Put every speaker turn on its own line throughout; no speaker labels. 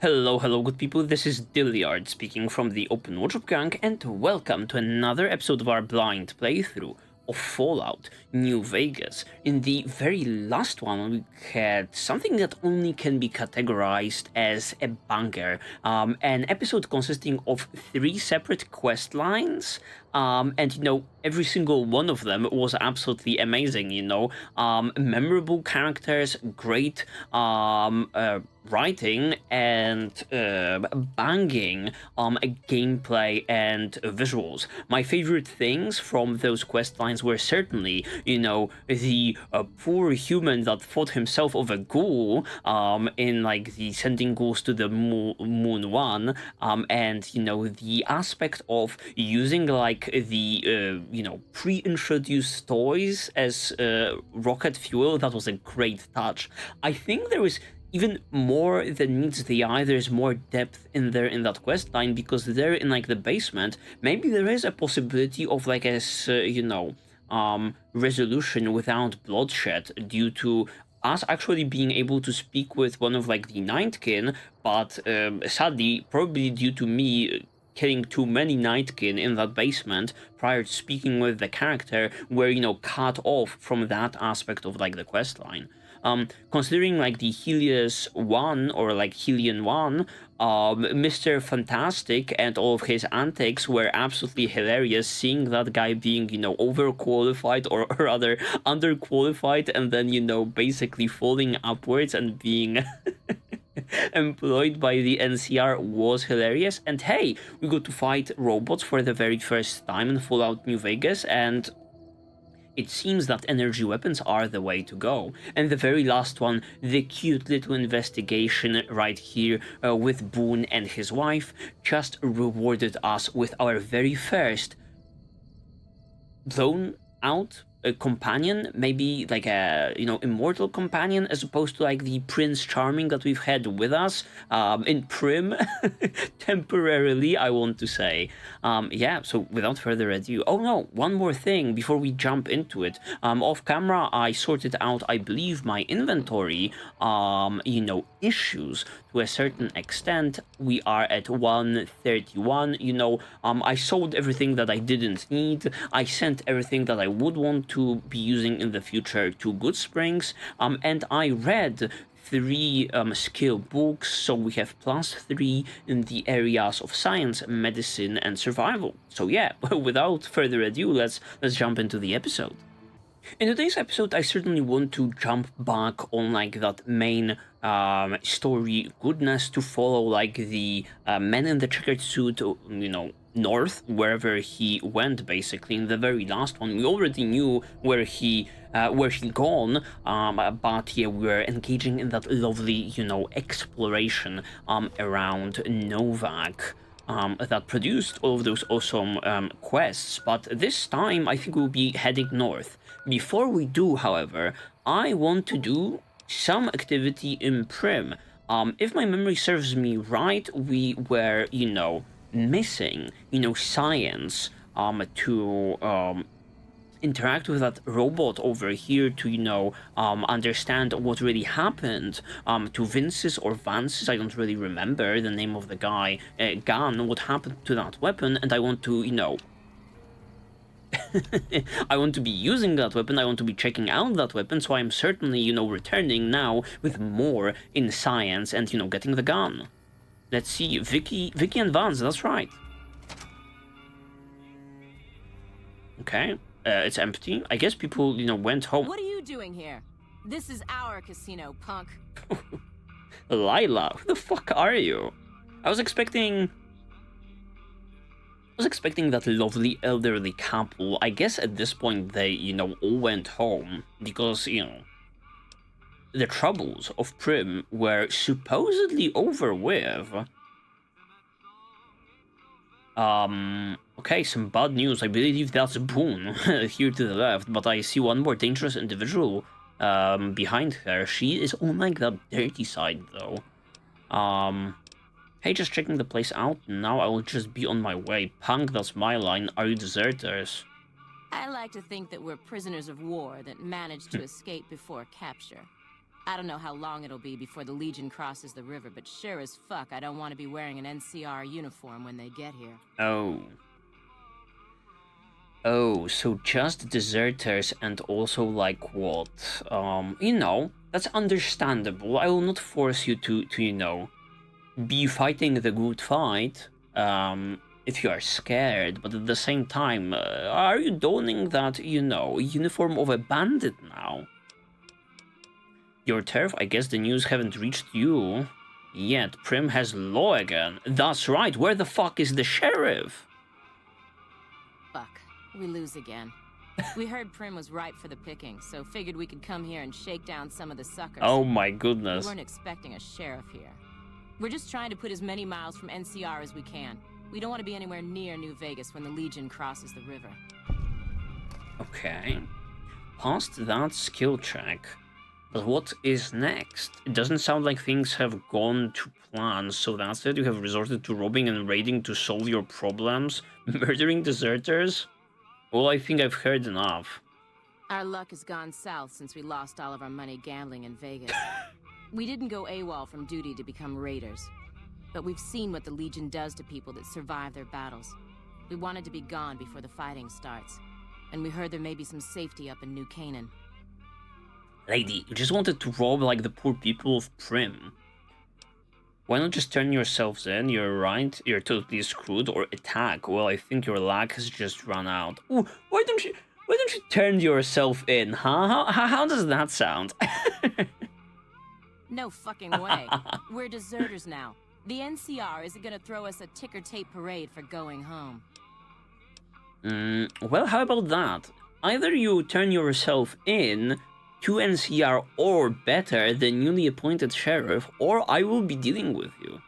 Hello, good people. This is Dyliard speaking from the Open Workshop Gang, and welcome to another episode of our blind playthrough of Fallout New Vegas. In the very last one, we had something that only can be categorized as a banger. An episode consisting of 3 separate quest lines, and every single one of them was absolutely amazing. Memorable characters, great writing, and banging gameplay and visuals. My favorite things from those quest lines were certainly, the poor human that thought himself of a ghoul in like the sending ghouls to the moon one, and the aspect of using like the pre-introduced toys as rocket fuel. That was a great touch. I think there is even more than meets the eye. There's more depth in there in that quest line, because there in like the basement, maybe there is a possibility of like a resolution without bloodshed due to us actually being able to speak with one of like the Nightkin, but sadly, probably due to me killing too many Nightkin in that basement prior to speaking with the character, we're cut off from that aspect of like the quest line. Considering like the Helios 1 or like Helion 1, Mr. Fantastic and all of his antics were absolutely hilarious. Seeing that guy being, overqualified or rather underqualified, and then, basically falling upwards and being employed by the NCR was hilarious. And hey, we got to fight robots for the very first time in Fallout New Vegas, and it seems that energy weapons are the way to go. And the very last one, the cute little investigation right here with Boone and his wife, just rewarded us with our very first blown out a companion, maybe like a immortal companion, as opposed to like the Prince Charming that we've had with us in Prim temporarily, I want to say. So without further ado, oh no, one more thing before we jump into it. Off camera, I sorted out, I believe, my inventory issues to a certain extent. We are at 131. I sold everything that I didn't need. I sent everything that I would want to be using in the future to Goodsprings, and I read 3 skill books, so we have +3 in the areas of science, medicine, and survival. So yeah, without further ado, let's jump into the episode. In today's episode, I certainly want to jump back on like that main story goodness to follow like the man in the checkered suit, north, wherever he went. Basically, in the very last one, we already knew where he gone, but yeah, we're engaging in that lovely, exploration around Novak. That produced all of those awesome quests, but this time I think we'll be heading north. Before we do, however, I want to do some activity in Prim. If my memory serves me right, we were, missing, science to interact with that robot over here to, understand what really happened to Vince's or Vance's, I don't really remember the name of the guy, gun, what happened to that weapon, and I want to, I want to be using that weapon, I want to be checking out that weapon, so I'm certainly, returning now with more in science and, getting the gun. Let's see, Vicky and Vance, that's right. Okay. It's empty. I guess people, went home.
What are you doing here? This is our casino, punk.
Lila, who the fuck are you? I was expecting that lovely elderly couple. I guess at this point they, all went home because, the troubles of Prim were supposedly over with. Okay, some bad news. I believe that's Boone here to the left, but I see one more dangerous individual behind her. She is on like the dirty side though. Hey, just checking the place out. Now I will just be on my way. Punk, that's my line. Are you deserters?
I like to think that we're prisoners of war that managed to escape before capture. I don't know how long it'll be before the Legion crosses the river, but sure as fuck I don't want to be wearing an NCR uniform when they get here.
Oh. Oh, so just deserters and also like what? You know, that's understandable. I will not force you to you know, be fighting the good fight, if you are scared, but at the same time, are you donning that, you know, uniform of a bandit now? Your turf, I guess the news haven't reached you yet. Prim has law again. That's right, where the fuck is the sheriff?
Fuck, we lose again. We heard Prim was ripe for the picking, so figured we could come here and shake down some of the suckers.
Oh my goodness.
We weren't expecting a sheriff here. We're just trying to put as many miles from NCR as we can. We don't want to be anywhere near New Vegas when the Legion crosses the river.
Okay. Past that skill check. But what is next? It doesn't sound like things have gone to plan, so that's it? You have resorted to robbing and raiding to solve your problems? Murdering deserters? Well, I think I've heard enough.
Our luck has gone south since we lost all of our money gambling in Vegas. We didn't go AWOL from duty to become raiders. But we've seen what the Legion does to people that survive their battles. We wanted to be gone before the fighting starts. And we heard there may be some safety up in New Canaan.
Lady, you just wanted to rob like the poor people of Prim. Why not just turn yourselves in? You're right, you're totally screwed, or attack. Well, I think your luck has just run out. Ooh, why don't you turn yourself in, huh? How does that sound?
No fucking way. We're deserters now. The NCR isn't gonna throw us a ticker tape parade for going home.
Well, how about that? Either you turn yourself in to NCR, or better, the newly appointed sheriff, or I will be dealing with you.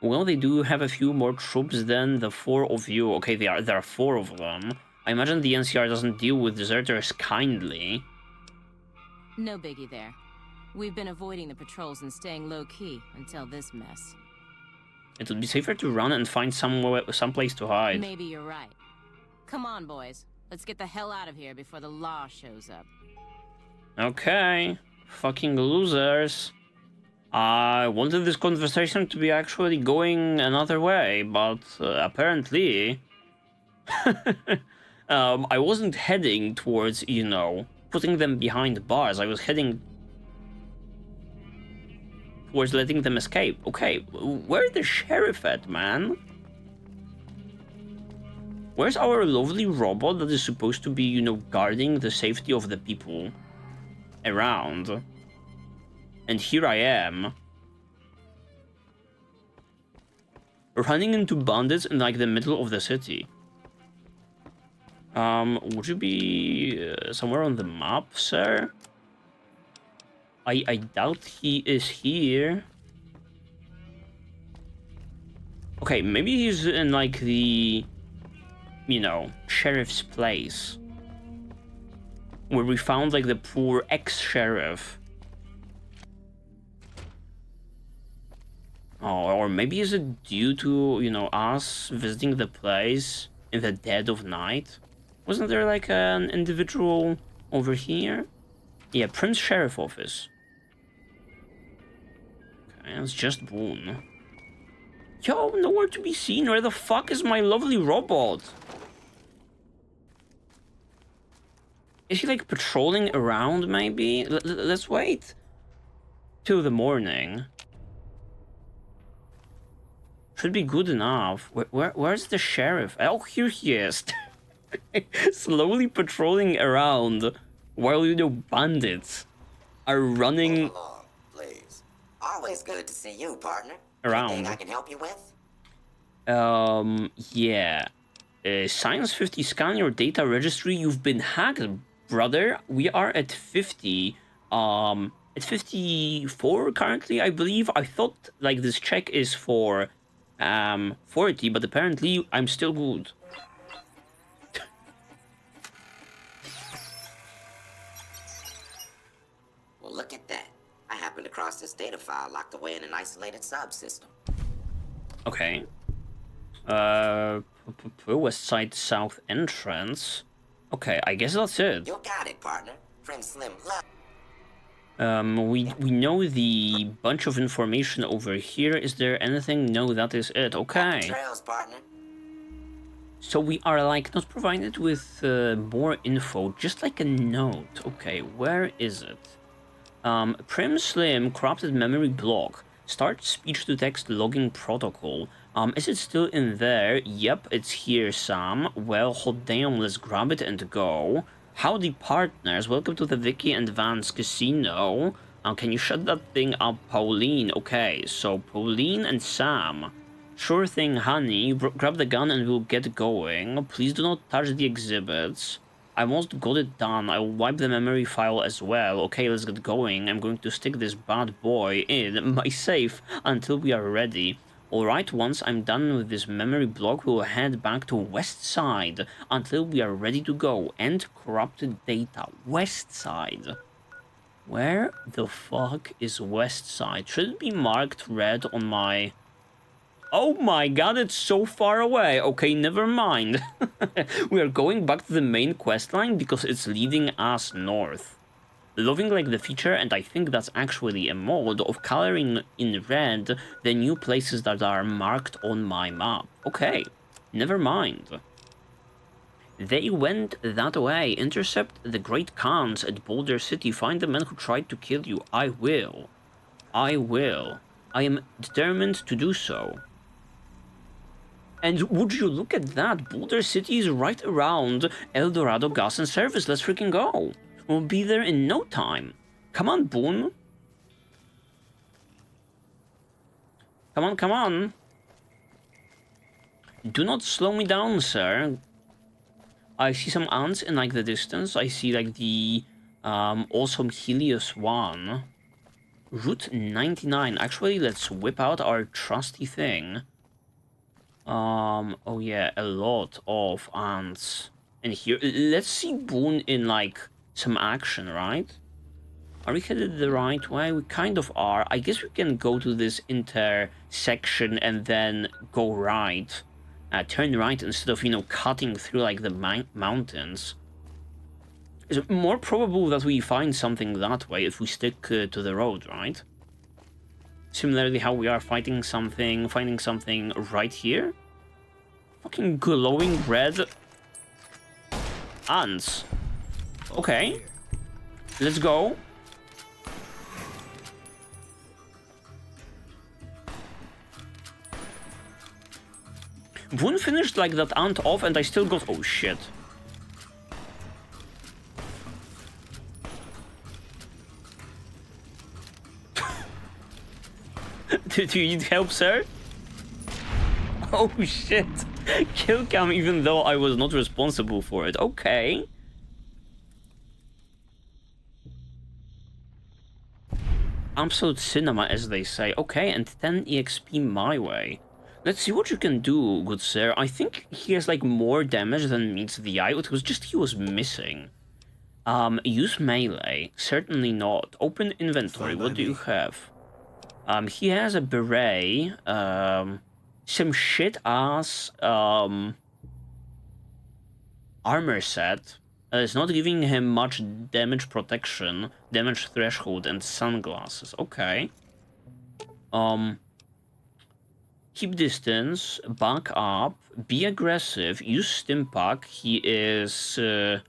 Well, they do have a few more troops than the 4 of you. Okay, there are 4 of them. I imagine the NCR doesn't deal with deserters kindly.
No biggie there. We've been avoiding the patrols and staying low-key until this mess.
It would be safer to run and find someplace to hide.
Maybe you're right. Come on, boys. Let's get the hell out of here before the law shows up.
Okay. Fucking losers. I wanted this conversation to be actually going another way, but apparently... I wasn't heading towards, you know, putting them behind bars. I was heading towards letting them escape. Okay, where's the sheriff at, man? Where's our lovely robot that is supposed to be, you know, guarding the safety of the people around? And here I am, running into bandits in, like, the middle of the city. Would you be somewhere on the map, sir? I doubt he is here. Okay, maybe he's in, like, the... you know, sheriff's place, where we found like the poor ex-sheriff. Oh, or maybe is it due to, you know, us visiting the place in the dead of night? Wasn't there like an individual over here? Yeah, Prince Sheriff Office. Okay, it's just Boone. Yo, nowhere to be seen. Where the fuck is my lovely robot? Is he like patrolling around maybe? Let's wait till the morning. Should be good enough. Where's the sheriff? Oh, here he is. Slowly patrolling around while, you know, bandits are running.
Move along, please. Always good to see you, partner.
Around.
Anything I can help you with?
Yeah. Science 50, scan your data registry. You've been hacked, brother. We are at 50. At 54 currently, I believe. I thought, like, this check is for, 40, but apparently I'm still good.
Well, look at that. I happened across this data file locked away in an isolated subsystem.
Okay. West Side South entrance. Okay, I guess that's it.
You got it, partner. Friend Slim love.
We know the bunch of information over here. Is there anything? No, that is it. Okay.
Trails, partner.
So we are like not provided with more info, just like a note. Okay, where is it? Prim Slim corrupted memory block. Start speech to text logging protocol. Is it still in there? Yep, it's here, Sam. Well, hot damn, let's grab it and go. Howdy, partners. Welcome to the Vicky and Vance Casino. Can you shut that thing up, Pauline? Okay, so Pauline and Sam. Sure thing, honey. Grab the gun and we'll get going. Please do not touch the exhibits. I almost got it done. I'll wipe the memory file as well. Okay, let's get going. I'm going to stick this bad boy in my safe until we are ready. Alright, once I'm done with this memory block, we'll head back to West Side until we are ready to go. End corrupted data. West Side. Where the fuck is West Side? Should it be marked red on my... Oh my god, it's so far away. Okay, never mind. We are going back to the main questline because it's leading us north. Loving like the feature, and I think that's actually a mod, of coloring in red the new places that are marked on my map. Okay, never mind. They went that way. Intercept the Great Khans at Boulder City. Find the men who tried to kill you. I will. I will. I am determined to do so. And would you look at that? Boulder City is right around El Dorado Gas and Service. Let's freaking go. We'll be there in no time. Come on, Boone. Come on, come on. Do not slow me down, sir. I see some ants in like the distance. I see like the awesome Helios one. Route 99. Actually, let's whip out our trusty thing. Oh yeah, a lot of ants in here. Let's see Boone in like some action, right? Are we headed the right way? We kind of are. I guess we can go to this intersection and then go right. Turn right instead of, you know, cutting through like the mountains. It's more probable that we find something that way if we stick to the road, right? Similarly how we are finding something right here. Fucking glowing red ants. Okay. Let's go. Boone finished like that ant off and I still got... Oh shit. Do you need help, sir? Oh shit. Kill cam even though I was not responsible for it. Okay. Absolute cinema, as they say. Okay, and 10 EXP my way. Let's see what you can do, good sir. I think he has like more damage than meets the eye. It was just he was missing. Use melee. Certainly not. Open inventory. What do you have? He has a beret, some shit-ass, armor set. It's not giving him much damage protection, damage threshold, and sunglasses. Okay. Keep distance, back up, be aggressive, use Stimpak. He is 3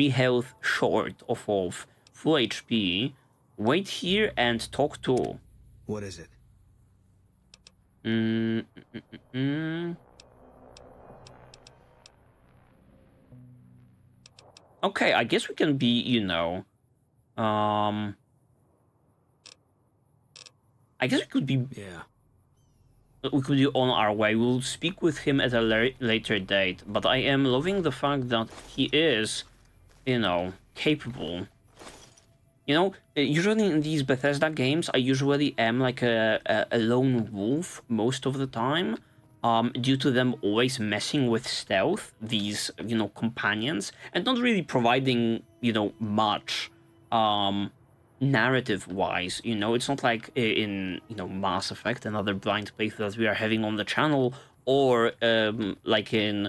health short of full HP. Wait here and talk to.
What is it?
Okay, I guess we can be, you know, I guess we could be...
Yeah.
We could be on our way. We'll speak with him at a later date, but I am loving the fact that he is, you know, capable. You know, usually in these Bethesda games, I usually am like a lone wolf most of the time, due to them always messing with stealth, these, you know, companions, and not really providing, you know, much, narrative-wise. You know, it's not like in, you know, Mass Effect, another blind playthrough that we are having on the channel, or like in,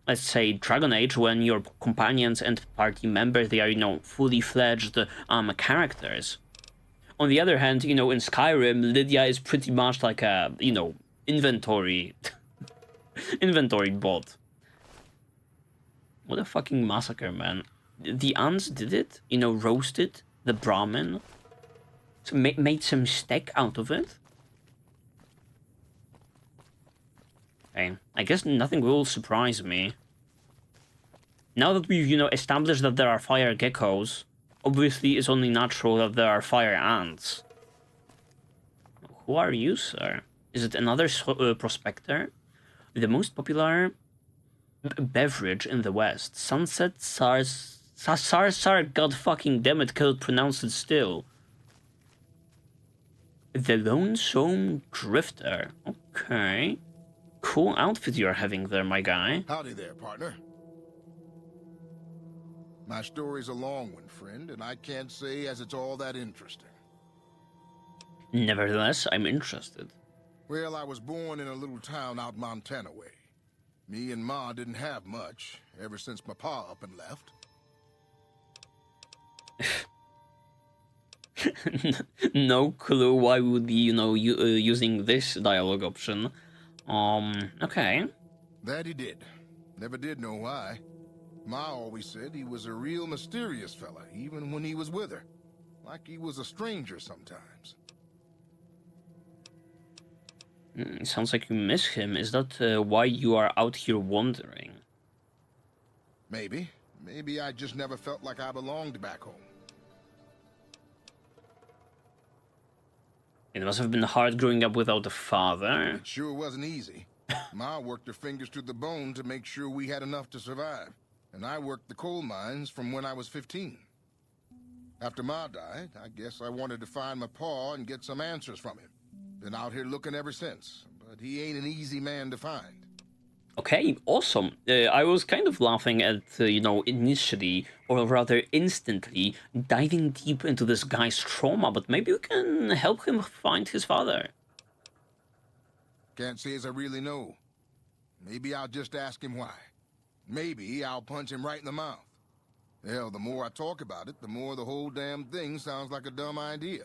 let's say, Dragon Age, when your companions and party members, they are, you know, fully fledged characters. On the other hand, you know, in Skyrim, Lydia is pretty much like a, you know, inventory inventory bot. What a fucking massacre, man. The ants did it, you know, roasted the Brahmin. So made some steak out of it. Okay, I guess nothing will surprise me. Now that we've, you know, established that there are fire geckos, obviously it's only natural that there are fire ants. Who are you, sir? Is it another prospector? The most popular beverage in the West. Sunset Sar, god fucking damn it, can't pronounce it still. The Lonesome Drifter. Okay. Cool outfit you're having there, my guy.
Howdy there, partner. My story's a long one, friend, and I can't say as it's all that interesting.
Nevertheless, I'm interested.
Well, I was born in a little town out Montana way. Me and Ma didn't have much, ever since my pa up and left.
No clue why we would be, you know, using this dialogue option. Okay.
That he did. Never did know why. Ma always said he was a real mysterious fella, even when he was with her. Like he was a stranger sometimes.
Sounds like you miss him. Is that why you are out here wandering?
Maybe. Maybe I just never felt like I belonged back home.
It must have been hard growing up without a father.
It sure wasn't easy. Ma worked her fingers to the bone to make sure we had enough to survive. And I worked the coal mines from when I was 15. After Ma died, I guess I wanted to find my pa and get some answers from him. Been out here looking ever since, but he ain't an easy man to find.
Okay, awesome. I was kind of laughing at, you know, initially, or rather instantly, diving deep into this guy's trauma, but maybe we can help him find his father.
Can't say as I really know. Maybe I'll just ask him why. Maybe I'll punch him right in the mouth. Hell, the more I talk about it, the more the whole damn thing sounds like a dumb idea.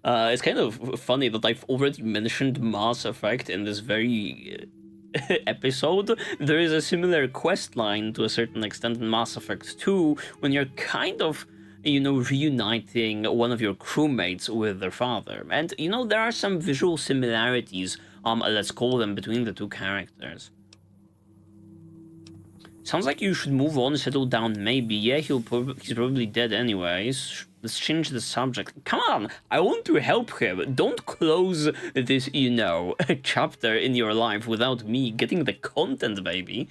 It's kind of funny that I've already mentioned Mass Effect in this very episode. There is a similar quest line to a certain extent in Mass Effect 2 when you're kind of, you know, reuniting one of your crewmates with their father. And, you know, there are some visual similarities, let's call them, between the two characters. Sounds like you should move on, settle down, maybe. Yeah, he's probably dead anyways. Let's change the subject. Come on, I want to help him. Don't close this, you know, chapter in your life without me getting the content, baby.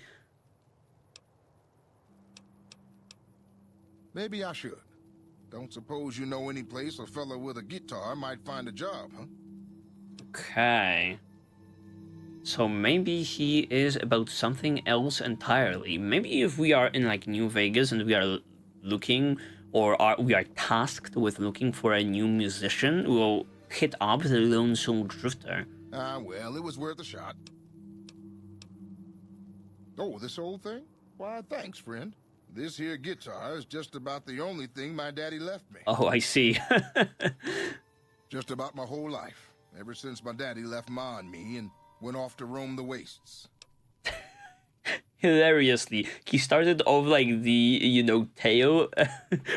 Maybe I should. Don't suppose you know any place a fella with a guitar might find a job, huh?
Okay. So maybe he is about something else entirely. Maybe if we are in like New Vegas and we are looking, or we are tasked with looking for a new musician, we'll hit up the Lonesome Drifter.
Ah, well, it was worth a shot. Oh, this old thing? Why, thanks, friend. This here guitar is just about the only thing my daddy left me.
Oh, I see.
Just about my whole life. Ever since my daddy left Ma and me and went off to roam the wastes.
Hilariously, he started off like the, you know, tale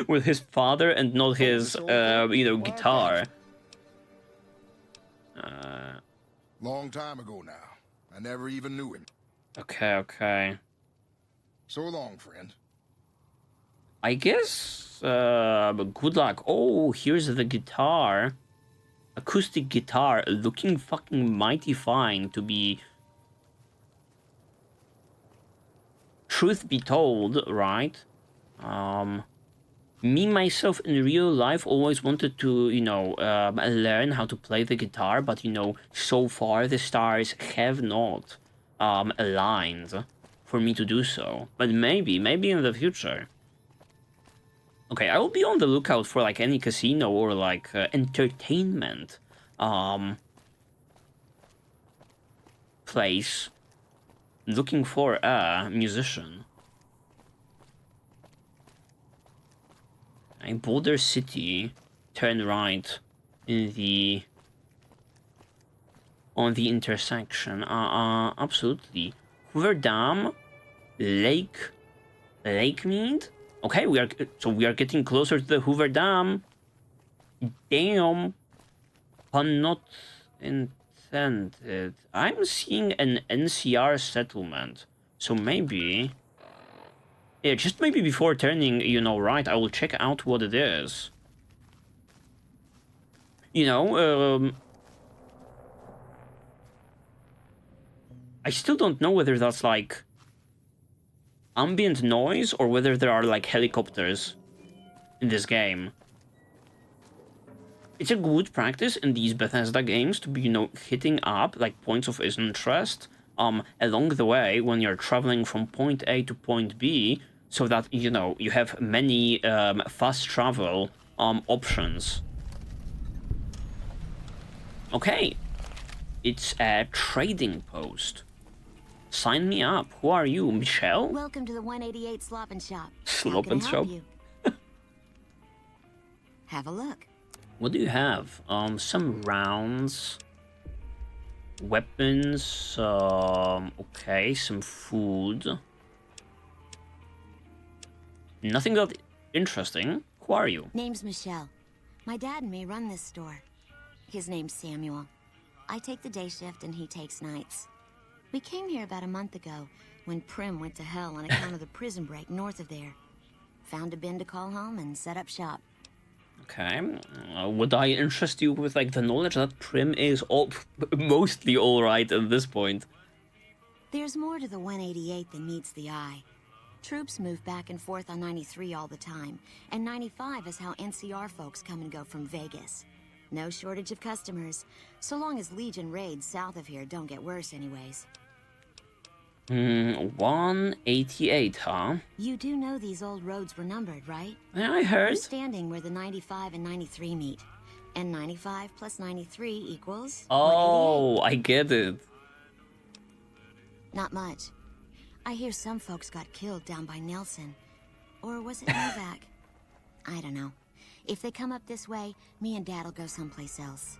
with his father and not his, you know, guitar.
Long time ago now. I never even knew him.
Okay.
So long, friend.
I guess, but good luck. Oh, here's the guitar. Acoustic guitar, looking fucking mighty fine to be... Truth be told, right? Me, myself, in real life, always wanted to, you know, learn how to play the guitar, but, you know, so far the stars have not aligned for me to do so. But maybe in the future. Okay, I will be on the lookout for, like, any casino or, like, entertainment place looking for a musician. A Boulder City, turn right in the on the intersection. Absolutely. Hoover Dam, Lake Mead. Okay, we are getting closer to the Hoover Dam. Damn. Pun not intended. I'm seeing an NCR settlement. So maybe... Yeah, just maybe before turning, right, I will check out what it is. I still don't know whether that's, like, ambient noise or whether there are, like, helicopters in this game. It's a good practice in these Bethesda games to be, hitting up, like, points of interest along the way when you're traveling from point A to point B, so that, you have many fast travel options. Okay. It's a trading post. Sign me up. Who are you, Michelle?
Welcome to the 188 Slop and Shop.
Slop and Shop?
Have a look.
What do you have? Some rounds, weapons, okay, some food. Nothing that interesting. Who are you?
Name's Michelle. My dad and me run this store. His name's Samuel. I take the day shift and he takes nights. We came here about a month ago when Prim went to hell on account of the prison break north of there. Found a bin to call home and set up shop.
Okay. Would I interest you with, like, the knowledge that Prim is mostly alright at this point?
There's more to the 188 than meets the eye. Troops move back and forth on 93 all the time, and 95 is how NCR folks come and go from Vegas. No shortage of customers, so long as Legion raids south of here don't get worse anyways.
188, huh?
You do know these old roads were numbered, right?
Yeah, I heard.
We're standing where the 95 and 93 meet. And 95 plus 93 equals...
Oh, I get it.
Not much. I hear some folks got killed down by Nelson. Or was it Novak? I don't know. If they come up this way, me and Dad'll go someplace else.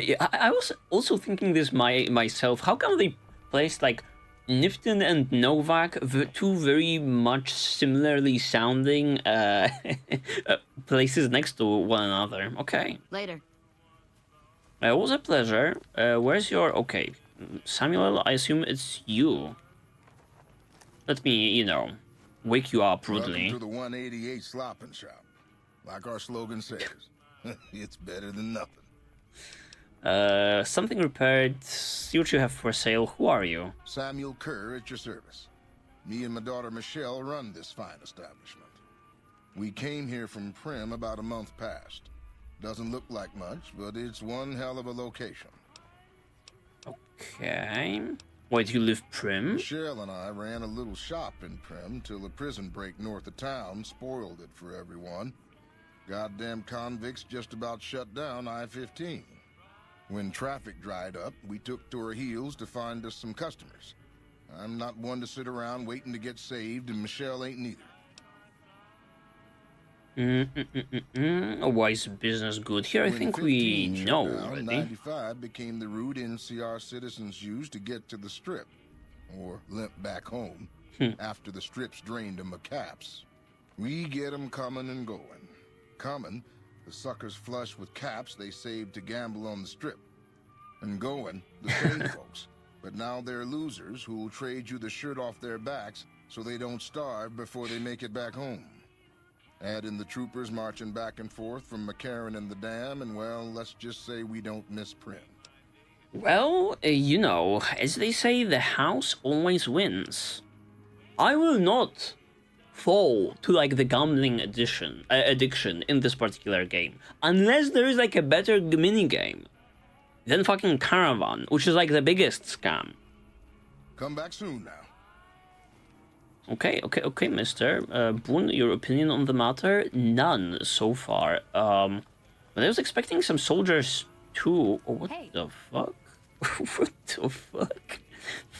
Yeah, I was also thinking this myself. How come they placed, like, Nifton and Novak, two very much similarly sounding places next to one another? Okay.
Later.
It was a pleasure. Where's your... Okay. Samuel, I assume it's you. Let me, wake you up rudely.
Welcome to the 188 Slop and Shop. Like our slogan says, it's better than nothing.
Something repaired. See what you have for sale. Who are you?
Samuel Kerr at your service. Me and my daughter Michelle run this fine establishment. We came here from Prim about a month past. Doesn't look like much, but it's one hell of a location.
Okay. Why do you live Prim?
Michelle and I ran a little shop in Prim till a prison break north of town spoiled it for everyone. Goddamn convicts just about shut down I-15. When traffic dried up, we took to our heels to find us some customers. I'm not one to sit around waiting to get saved, and Michelle ain't neither.
Why is business good here? I think we know already.
95 became the route NCR citizens used to get to the Strip, or limp back home, after the Strip's drained them of caps. We get them coming and going. Coming, the suckers flush with caps they saved to gamble on the Strip. And going, the same folks. But now they're losers who'll trade you the shirt off their backs so they don't starve before they make it back home. Add in the troopers marching back and forth from McCarran and the Dam, and well, let's just say we don't miss Prim.
Well, as they say, the house always wins. I will not fall to, like, the gambling addiction in this particular game, unless there is, like, a better minigame than fucking Caravan, which is, like, the biggest scam.
Come back soon now.
Okay, mister. Boone, your opinion on the matter? None so far. But I was expecting some soldiers too. Oh, what the fuck? What the fuck?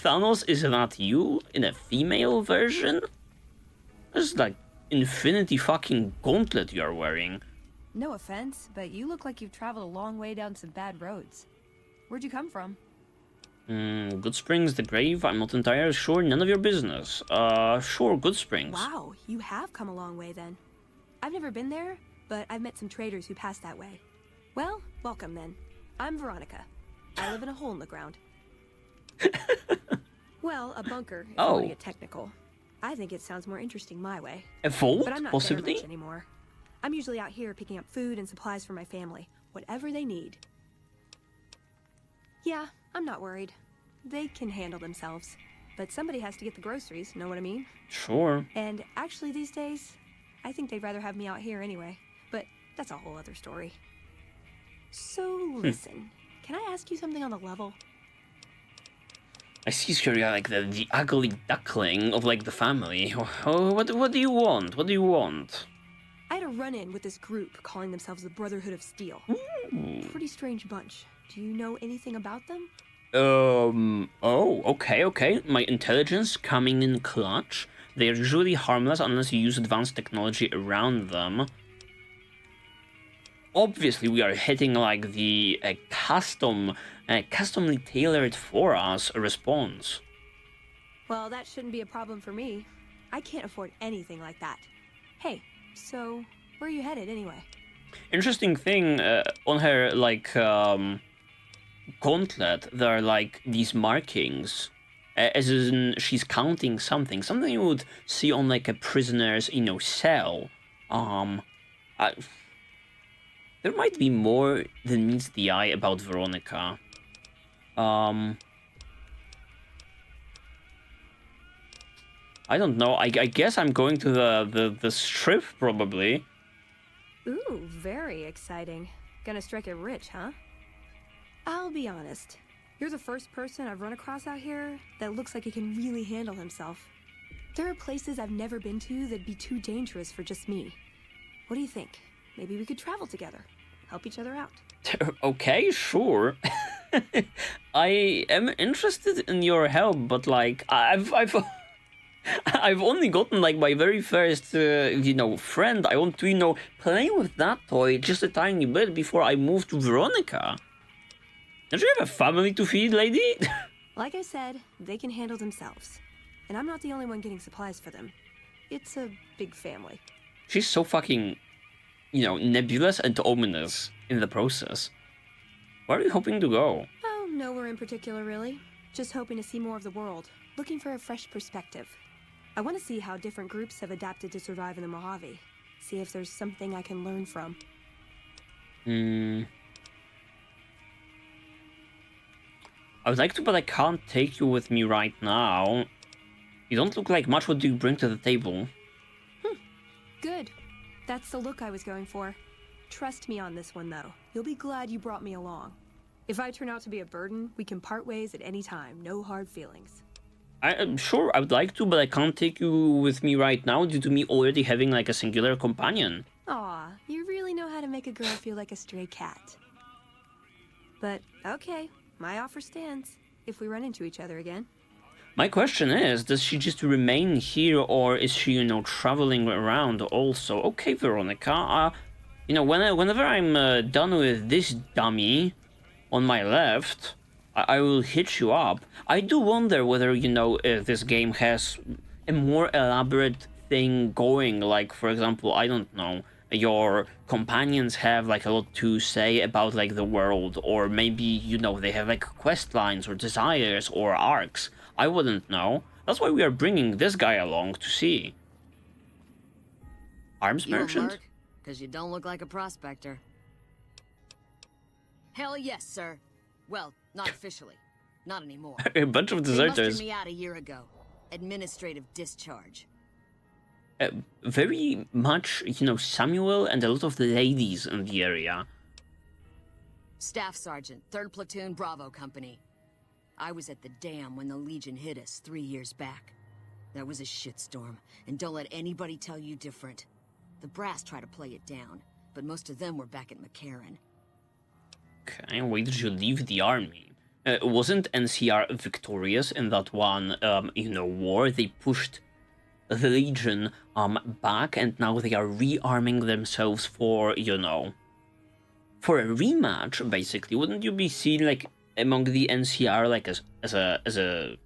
Thanos is not you in a female version? This is like Infinity fucking Gauntlet you're wearing.
No offense, but you look like you've traveled a long way down some bad roads. Where'd you come from?
Good Springs, the Brave. I'm not entirely sure. None of your business. Sure, Good Springs.
Wow, you have come a long way then. I've never been there, but I've met some traders who pass that way. Well, welcome then. I'm Veronica. I live in a hole in the ground. Well, a bunker, if you want to get technical. I think it sounds more interesting my way.
A vault,
But I'm not
possibly?
there much anymore. I'm usually out here picking up food and supplies for my family, whatever they need. Yeah, I'm not worried. They can handle themselves. But somebody has to get the groceries, know what I mean?
Sure.
And actually these days, I think they'd rather have me out here anyway. But that's a whole other story. So listen, can I ask you something on the level?
I see you're like the ugly duckling of like the family. Oh, what do you want? What do you want?
I had a run-in with this group calling themselves the Brotherhood of Steel. Pretty strange bunch. Do you know anything about them?
Oh, okay. My intelligence coming in clutch. They're usually harmless unless you use advanced technology around them. Obviously, we are hitting like the customly tailored for us response.
Well, that shouldn't be a problem for me. I can't afford anything like that. Hey, so where are you headed anyway?
Interesting thing, on her like gauntlet, there are like these markings, as in she's counting something you would see on like a prisoner's, cell. There might be more than meets the eye about Veronica. I don't know. I guess I'm going to the strip probably.
Ooh, very exciting. Gonna strike it rich, huh? I'll be honest. You're the first person I've run across out here that looks like he can really handle himself. There are places I've never been to that'd be too dangerous for just me. What do you think? Maybe we could travel together. Help each other out.
Okay, sure. I am interested in your help, but like I've only gotten like my very first friend. I want to play with that toy just a tiny bit before I move to Veronica. Don't you have a family to feed, lady?
Like I said, they can handle themselves. And I'm not the only one getting supplies for them. It's a big family.
She's so fucking, nebulous and ominous in the process. Where are you hoping to go?
Oh, nowhere in particular, really. Just hoping to see more of the world. Looking for a fresh perspective. I want to see how different groups have adapted to survive in the Mojave. See if there's something I can learn from.
I would like to, but I can't take you with me right now. You don't look like much. What do you bring to the table?
Good. That's the look I was going for. Trust me on this one, though. You'll be glad you brought me along. If I turn out to be a burden, we can part ways at any time. No hard feelings.
I'm sure I would like to, but I can't take you with me right now due to me already having like a singular companion.
Aw, you really know how to make a girl feel like a stray cat. But, okay, my offer stands, if we run into each other again.
My question is, does she just remain here, or is she, traveling around also? Okay, Veronica, whenever I'm done with this dummy on my left, I will hit you up. I do wonder whether, if this game has a more elaborate thing going, like, for example, I don't know, your companions have, like, a lot to say about, like, the world, or maybe, they have, like, quest lines, or desires, or arcs. I wouldn't know. That's why we are bringing this guy along to see. Arms merchant?
Because you don't look like a prospector. Hell yes, sir. Well, not officially. Not anymore.
A bunch of
They
deserters.
mustered me out a year ago. Administrative discharge.
Very much, Samuel and a lot of the ladies in the area.
Staff Sergeant, 3rd Platoon Bravo Company. I was at the dam when the Legion hit us 3 years back. That was a shitstorm, and don't let anybody tell you different. The brass tried to play it down, but most of them were back at McCarran.
Okay, why did you leave the army? Wasn't NCR victorious in that one, war? They pushed the Legion back, and now they are rearming themselves for, you know, for a rematch, basically. Wouldn't you be seen like among the NCR like as a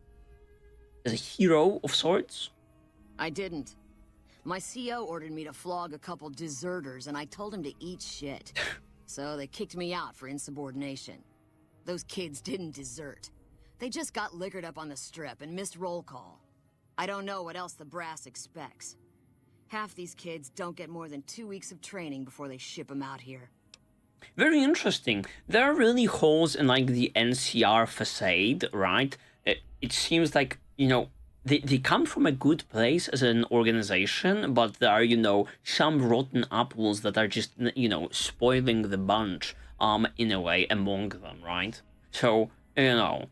hero of sorts?
I didn't. My CO ordered me to flog a couple deserters, and I told him to eat shit. So they kicked me out for insubordination. Those kids didn't desert. They just got liquored up on the strip and missed roll call. I don't know what else the brass expects. Half these kids don't get more than 2 weeks of training before they ship them out here.
Very interesting. There are really holes in like the NCR facade, right? It seems like, you know, they come from a good place as an organization, but there are, you know, some rotten apples that are just, you know, spoiling the bunch, in a way, among them, right? So, you know,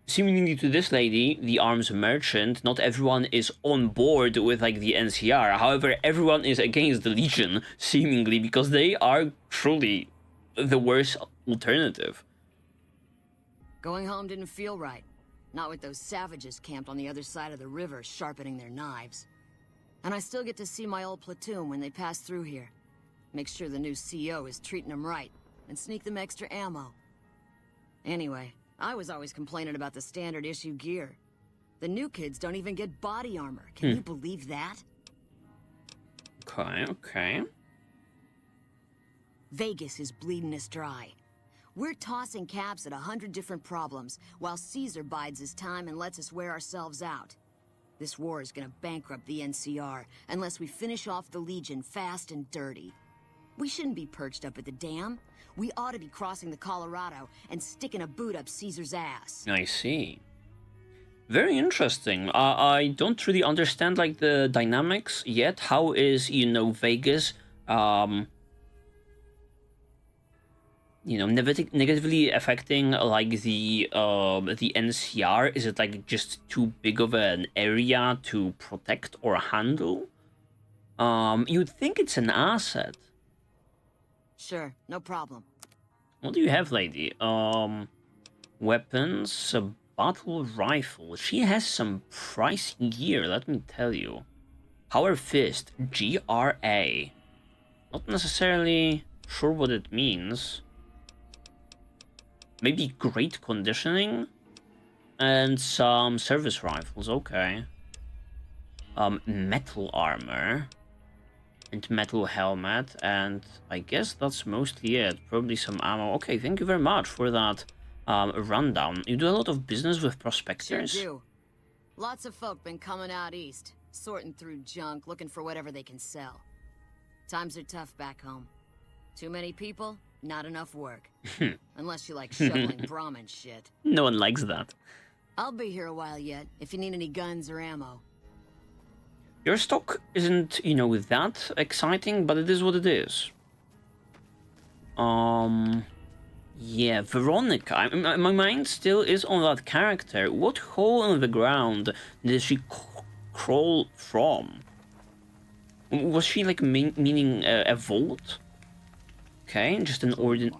seemingly to this lady, the arms merchant, not everyone is on board with, like, the NCR. However, everyone is against the Legion, seemingly, because they are truly the worst alternative.
Going home didn't feel right. Not with those savages camped on the other side of the river sharpening their knives. And I still get to see my old platoon when they pass through here. Make sure the new CO is treating them right, and sneak them extra ammo. Anyway, I was always complaining about the standard issue gear. The new kids don't even get body armor. Can you believe that?
Okay.
Vegas is bleeding us dry. We're tossing caps at 100 different problems, while Caesar bides his time and lets us wear ourselves out. This war is gonna bankrupt the NCR, unless we finish off the Legion fast and dirty. We shouldn't be perched up at the dam. We ought to be crossing the Colorado and sticking a boot up Caesar's ass.
I see. Very interesting. I don't really understand, like, the dynamics yet. How is, you know, Vegas, you know, negatively affecting, like, the NCR? Is it, like, just too big of an area to protect or handle? You'd think it's an asset.
Sure, no problem.
What do you have, lady? Weapons, a battle rifle. She has some pricey gear, let me tell you. Power Fist, GRA. Not necessarily sure what it means. Maybe great conditioning? And some service rifles, okay. Metal armor. And metal helmet, and I guess that's mostly it. Probably some ammo. Okay, thank you very much for that rundown. You do a lot of business with prospectors?
Sure do. Lots of folk been coming out east, sorting through junk, looking for whatever they can sell. Times are tough back home. Too many people, not enough work. Unless you like shoveling Brahmin shit.
No one likes that.
I'll be here a while yet, if you need any guns or ammo.
Your stock isn't, you know, that exciting, but it is what it is. Yeah, Veronica. My mind still is on that character. What hole in the ground did she crawl from? Was she, like, meaning a vault? Okay, just an ordinary...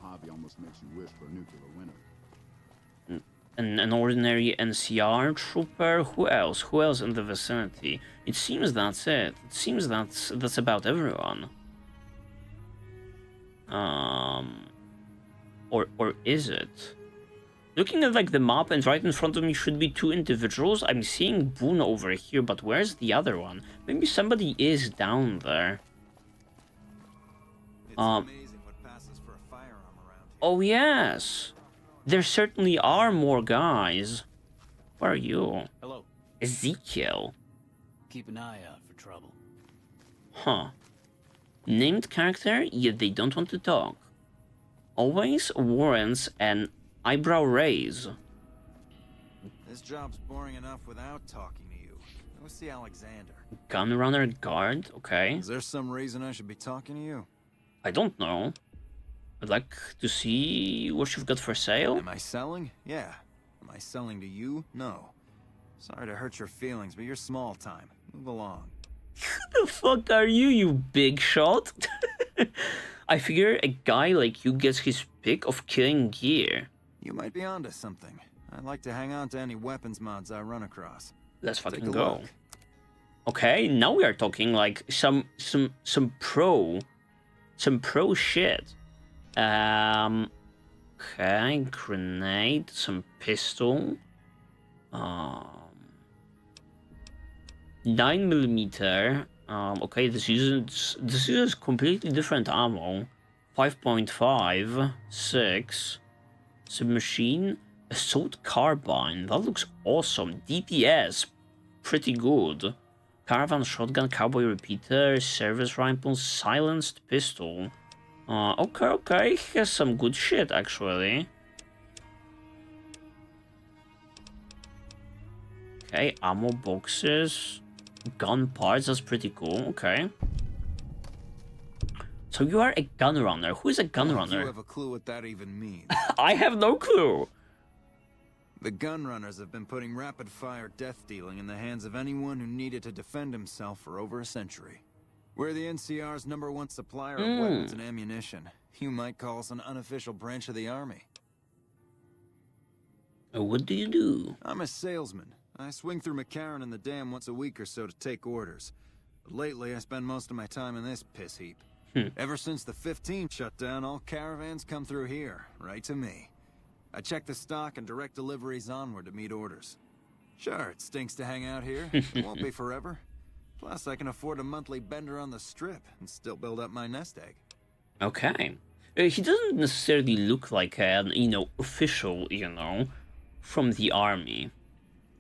An ordinary NCR trooper? Who else? Who else in the vicinity? It seems that's it. It seems that's about everyone. Or is it? Looking at, like, the map, and right in front of me should be two individuals. I'm seeing Boone over here, but where's the other one? Maybe somebody is down there.
It's amazing what passes for a firearm around here.
Oh yes. There certainly are more guys. Where are you?
Hello.
Ezekiel.
Keep an eye out for trouble.
Huh. Named character, yet they don't want to talk. Always warrants an eyebrow raise.
This job's boring enough without talking to you. Go see Alexander.
Gunrunner guard, okay.
Is there some reason I should be talking to you?
I don't know. I'd like to see what you've got for sale.
Am I selling? Yeah. Am I selling to you? No. Sorry to hurt your feelings, but you're small time. Move along.
Who the fuck are you, you big shot? I figure a guy like you gets his pick of killing gear.
You might be onto something. I'd like to hang on to any weapons mods I run across.
Let's
Take
fucking
a
go.
look.
Okay, now we are talking like some pro shit. Okay, grenade, some pistol. 9mm. Okay, this uses completely different ammo. 5.5, 6. Submachine, assault carbine. That looks awesome. DPS, pretty good. Caravan shotgun, cowboy repeater, service rifle, silenced pistol. Okay, he has some good shit actually. Okay, ammo boxes, gun parts, that's pretty cool, okay. So you are a gun runner. Who is a gun runner?
You have a clue what that even means?
I have no clue.
The gun runners have been putting rapid-fire death dealing in the hands of anyone who needed to defend himself for over a century. We're the NCR's #1 supplier of weapons and ammunition. You might call us an unofficial branch of the army.
What do you do?
I'm a salesman. I swing through McCarran and the dam once a week or so to take orders. But lately, I spend most of my time in this piss heap. Ever since the 15 shut down, all caravans come through here, right to me. I check the stock and direct deliveries onward to meet orders. Sure, it stinks to hang out here. It won't be forever. Plus, I can afford a monthly bender on the strip and still build up my nest egg.
Okay. He doesn't necessarily look like an, official, from the army.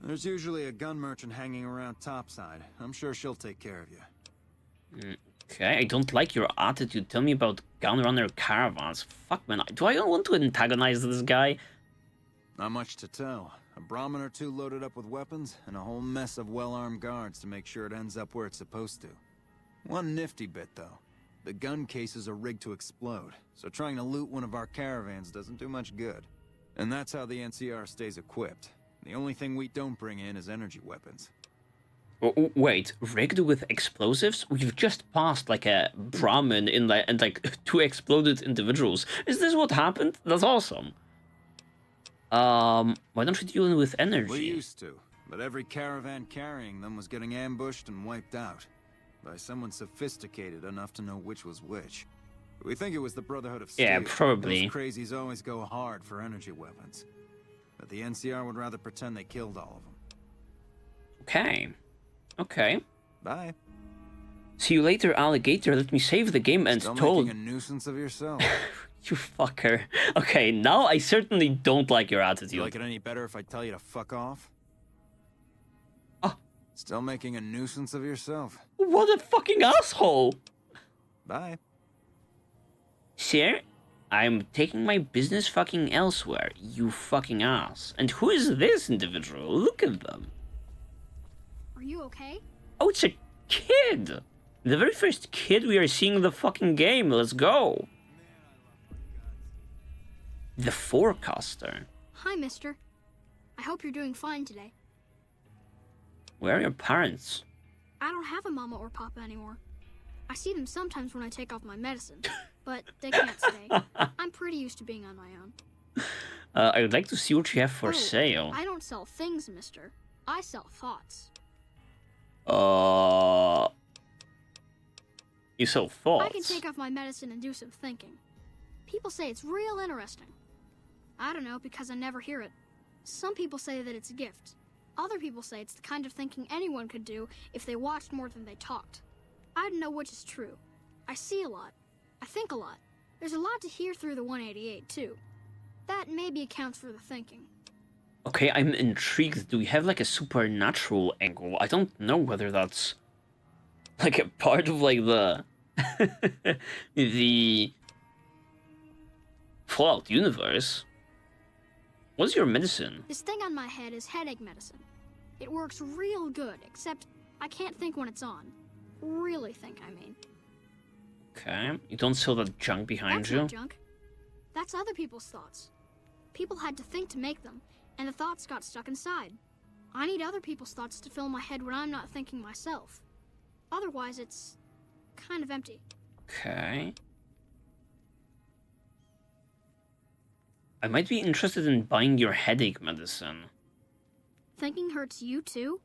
There's usually a gun merchant hanging around topside. I'm sure she'll take care of you.
Okay, I don't like your attitude. Tell me about gunrunner caravans. Fuck, man. Do I want to antagonize this guy?
Not much to tell. A Brahmin or two loaded up with weapons, and a whole mess of well-armed guards to make sure it ends up where it's supposed to. One nifty bit, though. The gun cases are rigged to explode, so trying to loot one of our caravans doesn't do much good. And that's how the NCR stays equipped. The only thing we don't bring in is energy weapons.
Oh, wait, rigged with explosives? We've just passed like a Brahmin and like 2 exploded individuals. Is this what happened? That's awesome. Why don't we deal with energy?
We used to, but every caravan carrying them was getting ambushed and wiped out by someone sophisticated enough to know which was which. We think it was the Brotherhood of Steel.
Yeah, probably.
Those crazies always go hard for energy weapons. But the NCR would rather pretend they killed all of them.
Okay. Okay.
Bye.
See you later, alligator. Let me save the game and
Still
told.
making a nuisance of yourself.
You fucker. Okay, now I certainly don't like your attitude.
You like it any better if I tell you to fuck off?
Oh.
Still making a nuisance of yourself.
What a fucking asshole.
Bye.
Sir, I'm taking my business fucking elsewhere, you fucking ass. And who is this individual? Look at them.
Are you okay?
Oh, it's a kid. The very first kid we are seeing in the fucking game. Let's go. The forecaster.
Hi, mister. I hope you're doing fine today.
Where are your parents?
I don't have a mama or papa anymore. I see them sometimes when I take off my medicine, but they can't stay. I'm pretty used to being on my own.
I would like to see what you have for sale.
I don't sell things, mister. I sell thoughts.
You sell thoughts?
I can take off my medicine and do some thinking. People say it's real interesting. I don't know, because I never hear it. Some people say that it's a gift. Other people say it's the kind of thinking anyone could do if they watched more than they talked. I don't know which is true. I see a lot. I think a lot. There's a lot to hear through the 188, too. That maybe accounts for the thinking.
Okay, I'm intrigued. Do we have like a supernatural angle? I don't know whether that's like a part of like the the Fallout universe. What's your medicine?
This thing on my head is headache medicine. It works real good, except I can't think when it's on. Really think, I mean.
Okay, you don't sell that junk behind
That's
you?
not junk. That's other people's thoughts. People had to think to make them, and the thoughts got stuck inside. I need other people's thoughts to fill my head when I'm not thinking myself. Otherwise, it's kind of empty.
Okay. I might be interested in buying your headache medicine.
Thinking hurts you too?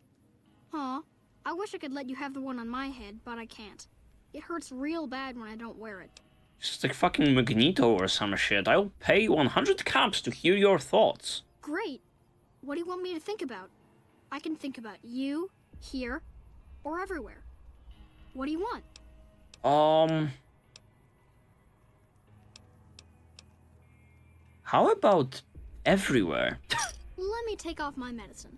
Aw, I wish I could let you have the one on my head, but I can't. It hurts real bad when I don't wear it.
Just like fucking Magneto or some shit. I'll pay 100 caps to hear your thoughts.
Great. What do you want me to think about? I can think about you, here, or everywhere. What do you want?
How about everywhere?
Let me take off my medicine.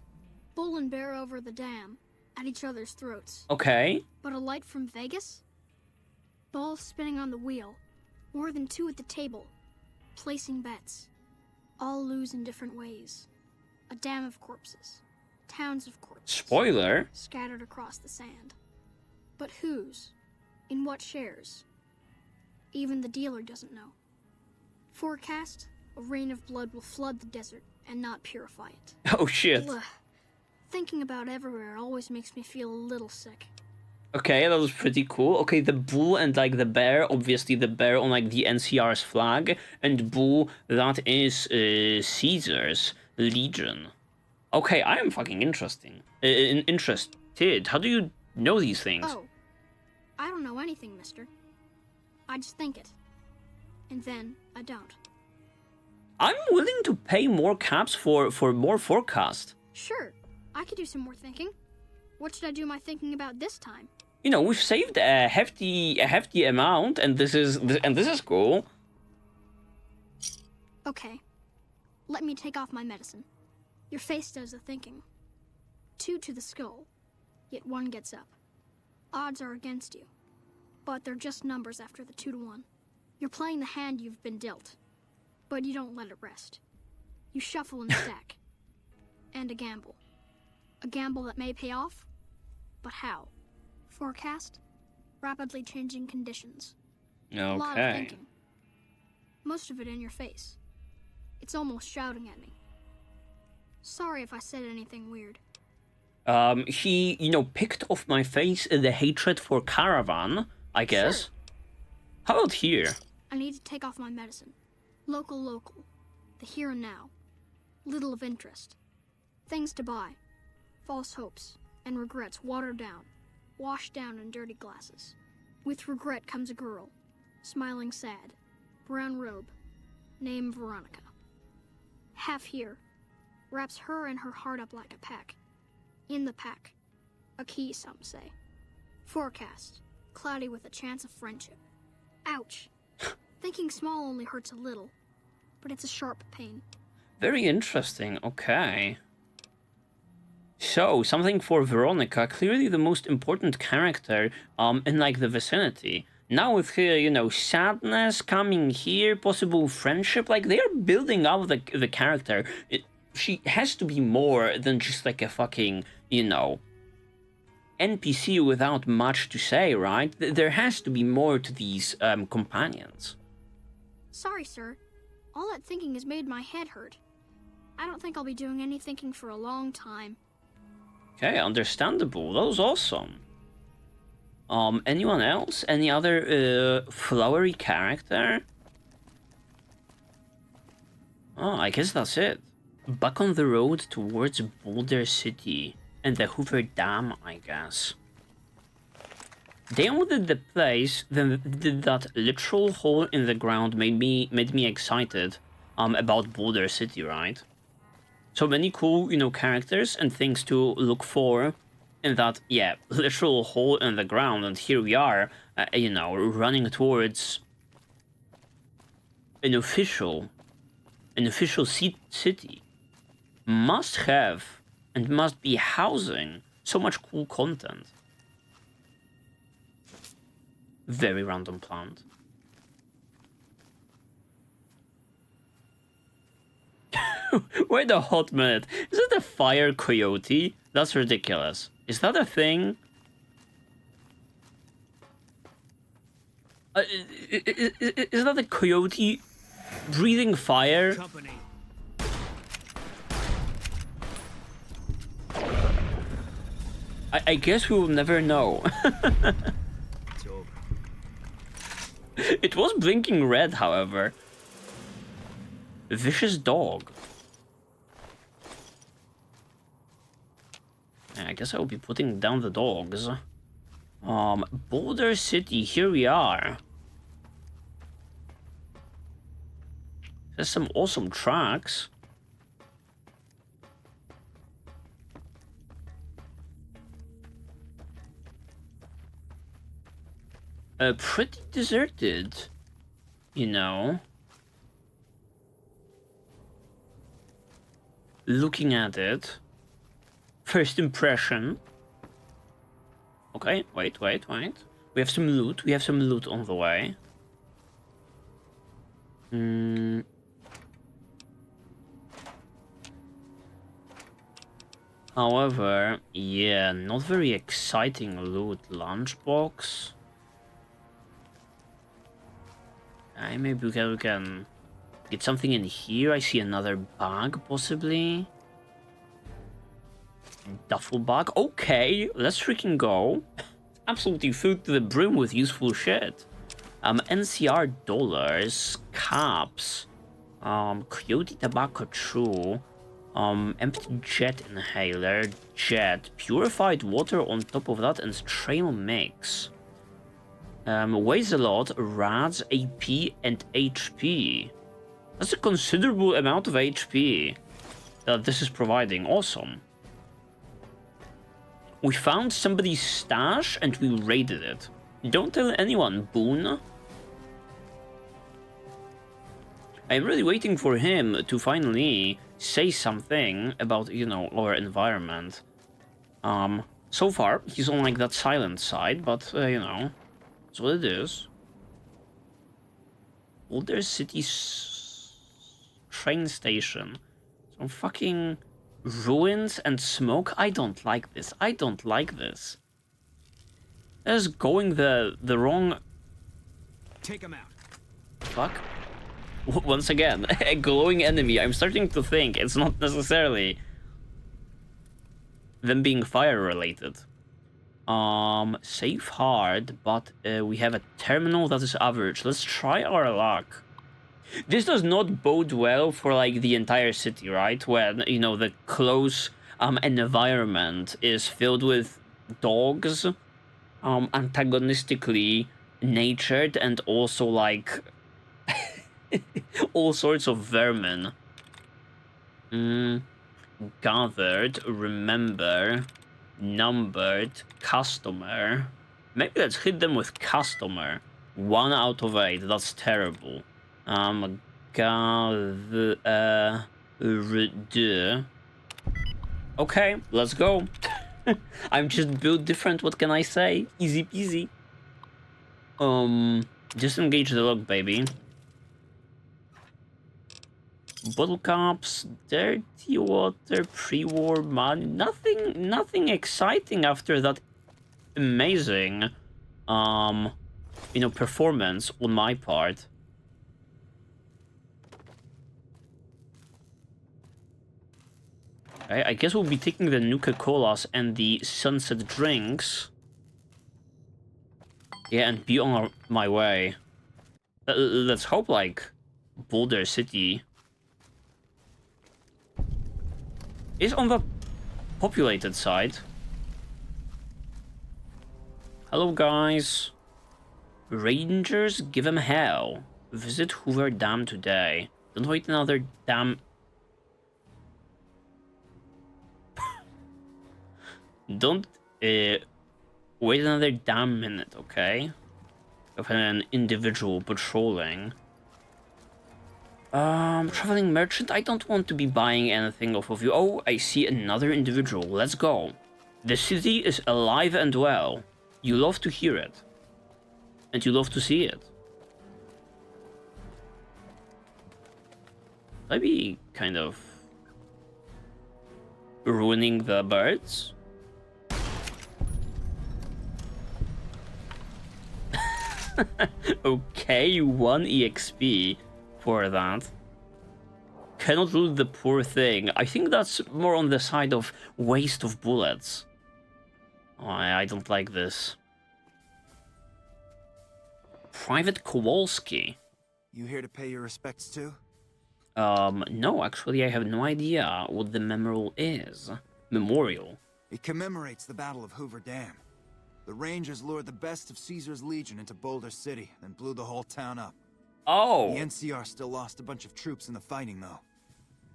Bull and bear over the dam, at each other's throats.
Okay.
But a light from Vegas? Balls spinning on the wheel, more than 2 at the table, placing bets. All lose in different ways. A dam of corpses, towns of corpses.
Spoiler.
Scattered across the sand. But whose? In what shares? Even the dealer doesn't know. Forecast, a rain of blood will flood the desert and not purify it.
Oh shit.
Ugh. Thinking about everywhere always makes me feel a little sick.
Okay, that was pretty cool. Okay, the bull and like the bear, obviously the bear on like the NCR's flag, and bull, that is Caesar's legion. Okay, I am fucking interested. How do you know these things?
Oh, I don't know anything, mister. I just think it. And then I don't.
I'm willing to pay more caps for more forecast.
Sure, I could do some more thinking. What should I do my thinking about this time?
You know, we've saved a hefty amount, and this is cool.
Okay, let me take off my medicine. Your face does the thinking. 2 to the skull, yet 1 gets up. Odds are against you, but they're just numbers after the 2 to 1. You're playing the hand you've been dealt, but you don't let it rest. You shuffle and stack, and a gamble. A gamble that may pay off, but how? Forecast, rapidly changing conditions.
Okay.
A lot of thinking. Most of it in your face. It's almost shouting at me. Sorry if I said anything weird.
He, you know, picked off my face the hatred for Caravan, I guess.
Sure.
How about here?
I need to take off my medicine. Local. The here and now. Little of interest. Things to buy. False hopes and regrets watered down. Washed down in dirty glasses. With regret comes a girl. Smiling sad. Brown robe. Name Veronica. Half here. Wraps her and her heart up like a pack. In the pack. A key, some say. Forecast. Cloudy with a chance of friendship. Ouch. Thinking small only hurts a little. But it's a sharp pain.
Very interesting, okay. So, something for Veronica, clearly the most important character in like the vicinity. Now with her, you know, sadness coming here, possible friendship, like they're building up the character. She has to be more than just like a fucking, you know, NPC without much to say, right? There has to be more to these companions.
Sorry, sir. All that thinking has made my head hurt. I don't think I'll be doing any thinking for a long time.
Okay, understandable. That was awesome. Anyone else? Any other flowery character? Oh, I guess that's it. Back on the road towards Boulder City and the Hoover Dam, I guess. Downloaded the place, then did that literal hole in the ground made me excited about Boulder City, right? So many cool, you know, characters and things to look for in that, yeah, literal hole in the ground, and here we are, you know, running towards an official city. Must have and must be housing so much cool content. Very random plant. Wait a hot minute. Is it a fire coyote? That's ridiculous. Is that a thing? Is that a coyote breathing fire?
Company.
I guess we will never know.
It's over.
It was blinking red, however. Vicious dog. I guess I will be putting down the dogs. Boulder City, here we are. There's some awesome tracks. Pretty deserted, you know. Looking at it. First impression. Okay, wait. We have some loot. On the way. However, yeah, not very exciting loot. Lunchbox. Maybe we can get something in here. I see another bag, possibly. Duffel bag. Okay, let's freaking go. Absolutely filled to the brim with useful shit. NCR dollars, caps, Coyote tobacco chew, empty jet inhaler, jet, purified water on top of that, and trail mix. Weighs a lot, rads, AP, and HP. That's a considerable amount of HP that this is providing. Awesome. We found somebody's stash and we raided it. Don't tell anyone, Boone. I'm really waiting for him to finally say something about, you know, our environment. So far, he's on like that silent side, but, you know, that's what it is. Boulder City train station. Some fucking ruins and smoke. I don't like this. This is going the wrong.
Take him out.
Fuck. Once again, a glowing enemy. I'm starting to think it's not necessarily them being fire related. Safe hard, but we have a terminal that is average. Let's try our luck. This does not bode well for like the entire city, right? When, you know, the close environment is filled with dogs, antagonistically natured, and also like all sorts of vermin. Gathered, remember, numbered, customer. Maybe let's hit them with customer. 1 out of 8. That's terrible. Okay, let's go. I'm just built different. What can I say? Easy peasy. Disengage the lock, baby. Bottle caps, dirty water, pre-war money. Nothing exciting after that amazing, you know, performance on my part. Okay, I guess we'll be taking the Nuka-Colas and the Sunset drinks. Yeah, and be on my way. Let's hope, like, Boulder City is on the populated side. Hello, guys. Rangers, give 'em hell. Visit Hoover Dam today. Don't wait another damn... Don't wait another damn minute, okay? Of an individual patrolling. Traveling merchant, I don't want to be buying anything off of you. Oh, I see another individual. Let's go. The city is alive and well. You love to hear it. And you love to see it. I'd be kind of ruining the birds. Okay, 1 EXP for that. Cannot loot the poor thing. I think that's more on the side of waste of bullets. Oh, I don't like this. Private Kowalski.
You here to pay your respects too?
No, actually I have no idea what the memorial is. Memorial.
It commemorates the Battle of Hoover Dam. The Rangers lured the best of Caesar's Legion into Boulder City, then blew the whole town up.
Oh.
The NCR still lost a bunch of troops in the fighting, though.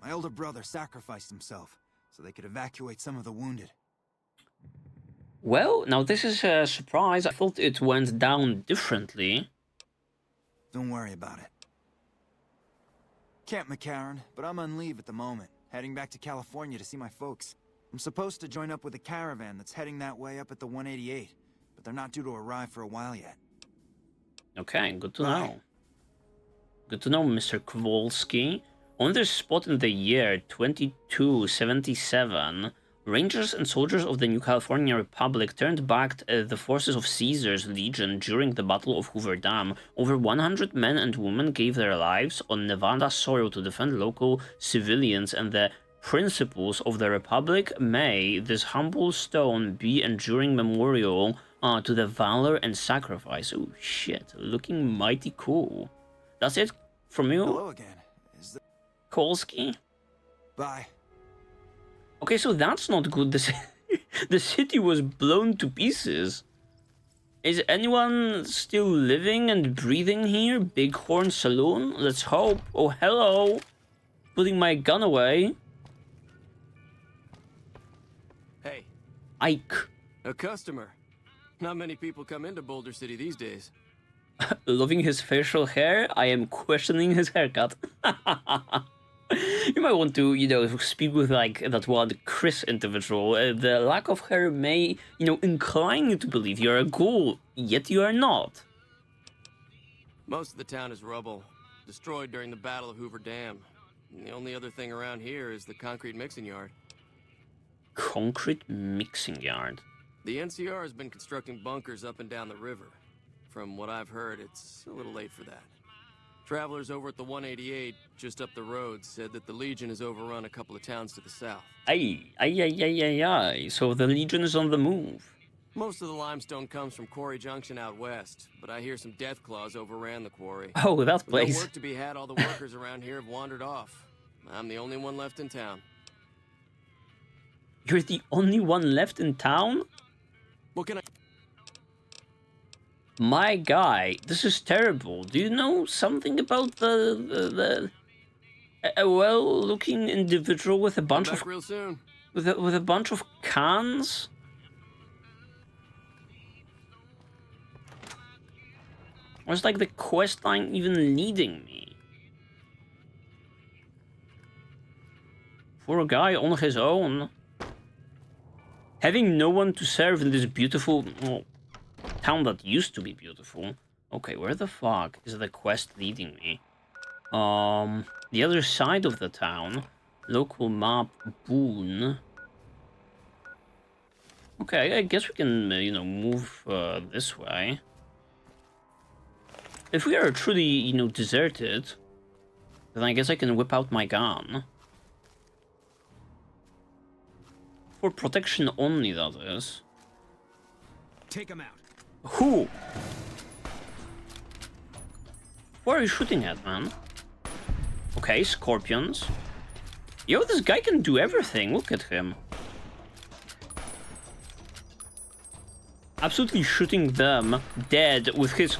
My older brother sacrificed himself so they could evacuate some of the wounded.
Well, now this is a surprise. I thought it went down differently.
Don't worry about it. Camp McCarran, but I'm on leave at the moment, heading back to California to see my folks. I'm supposed to join up with a caravan that's heading that way up at the 188, but they're not due to arrive for a while yet.
Okay, good to know. Good to know, Mr. Kowalski. On this spot in the year 2277, Rangers and soldiers of the New California Republic turned back the forces of Caesar's Legion during the Battle of Hoover Dam. Over 100 men and women gave their lives on Nevada soil to defend local civilians and the principles of the Republic. May this humble stone be enduring memorial to the valor and sacrifice. Oh shit, looking mighty cool. That's it from you?
Hello again.
Kowalski?
Bye.
Okay, so that's not good. The city was blown to pieces. Is anyone still living and breathing here? Bighorn Saloon? Let's hope. Oh, hello. Putting my gun away.
Hey.
Ike.
A customer. Not many people come into Boulder City these days.
Loving his facial hair? I am questioning his haircut. You might want to, speak with, that one Chris individual. The lack of hair may, incline you to believe you're a ghoul, yet you are not.
Most of the town is rubble, destroyed during the Battle of Hoover Dam. And the only other thing around here is the concrete mixing yard.
Concrete mixing yard?
The NCR has been constructing bunkers up and down the river. From what I've heard, it's a little late for that. Travelers over at the 188, just up the road, said that the Legion has overrun a couple of towns to the south.
Aye. So the Legion is on the move.
Most of the limestone comes from Quarry Junction out west, but I hear some death claws overran the quarry.
Oh, that place.
With no work to be had, all the workers around here have wandered off. I'm the only one left in town.
You're the only one left in town?
What can I...
My guy, this is terrible. Do you know something about the well-looking individual with a bunch of
real soon.
with a bunch of cans? Where's the quest line even leading me? For a guy on his own, having no one to serve in this beautiful town that used to be beautiful. Okay, where the fuck is the quest leading me? The other side of the town. Local map, Boone. Okay, I guess we can, move this way. If we are truly, deserted, then I guess I can whip out my gun. For protection only, that is.
Take him out.
Who? What are you shooting at, man? Okay, scorpions. Yo, this guy can do everything. Look at him. Absolutely shooting them dead with his...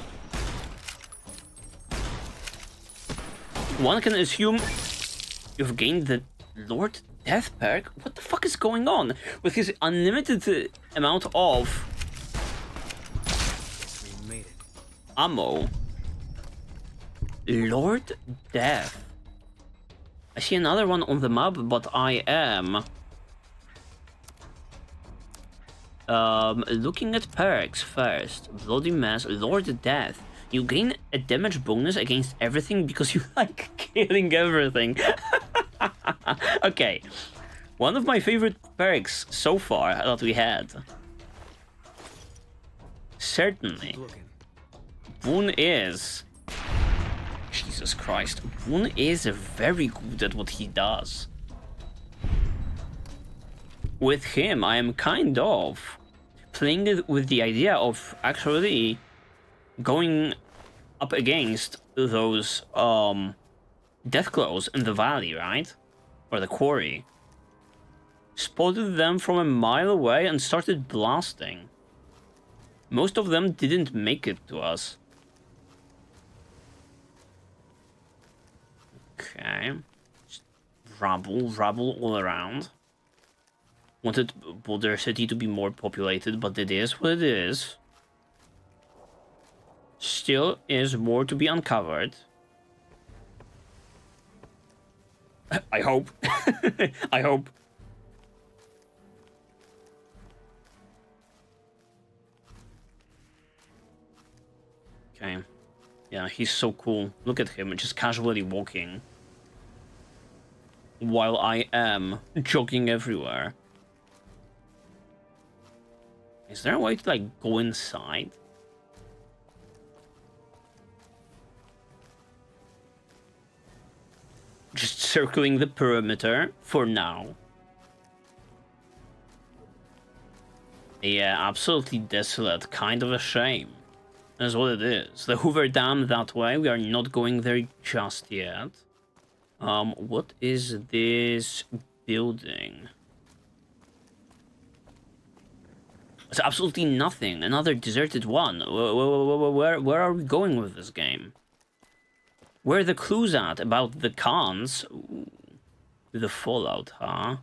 One can assume you've gained the Lord Death perk? What the fuck is going on? With his unlimited amount of... ammo. Lord Death. I see another one on the map, but I am looking at perks first. Bloody Mass, Lord Death. You gain a damage bonus against everything because you like killing everything. Okay. One of my favorite perks so far that we had. Certainly. Boone is... Jesus Christ. Boone is very good at what he does. With him, I am kind of playing it with the idea of actually going up against those death claws in the valley, right? Or the quarry. spotted them from a mile away and started blasting. Most of them didn't make it to us. Okay. Just rubble all around. Wanted Boulder City to be more populated, but it is what it is. Still is more to be uncovered. I hope. I hope. Okay. Yeah, he's so cool. Look at him, just casually walking. While I am jogging everywhere. Is there a way to, like, go inside? Just circling the perimeter for now. Yeah, absolutely desolate. Kind of a shame. That's what it is. The Hoover Dam that way. We are not going there just yet. What is this building? It's absolutely nothing. Another deserted one. Where are we going with this game? Where are the clues at about the cons? Ooh, the Fallout, huh?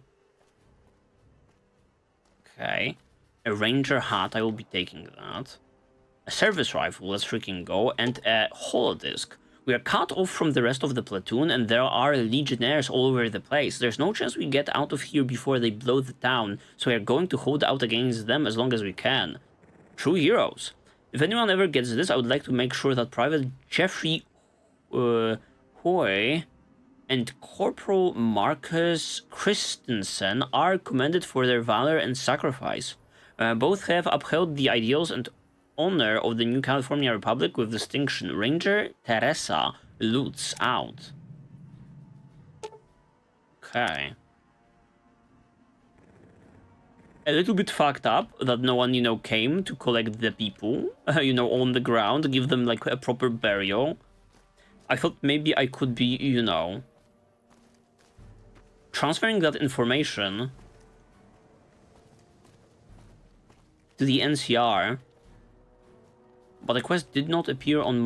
Okay. A ranger hat, I will be taking that. A service rifle, let's freaking go. And a holodisc. We are cut off from the rest of the platoon and there are legionnaires all over the place. There's no chance we get out of here before they blow the town, so we are going to hold out against them as long as we can. True heroes. If anyone ever gets this, I would like to make sure that Private Jeffrey Hoy and Corporal Marcus Christensen are commended for their valor and sacrifice. Both have upheld the ideals and honor of the New California Republic with distinction. Ranger Teresa Lutz out. Okay. A little bit fucked up that no one, you know, came to collect the people, you know, on the ground, give them, like, a proper burial. I thought maybe I could be, you know, transferring that information to the NCR, but the quest did not appear on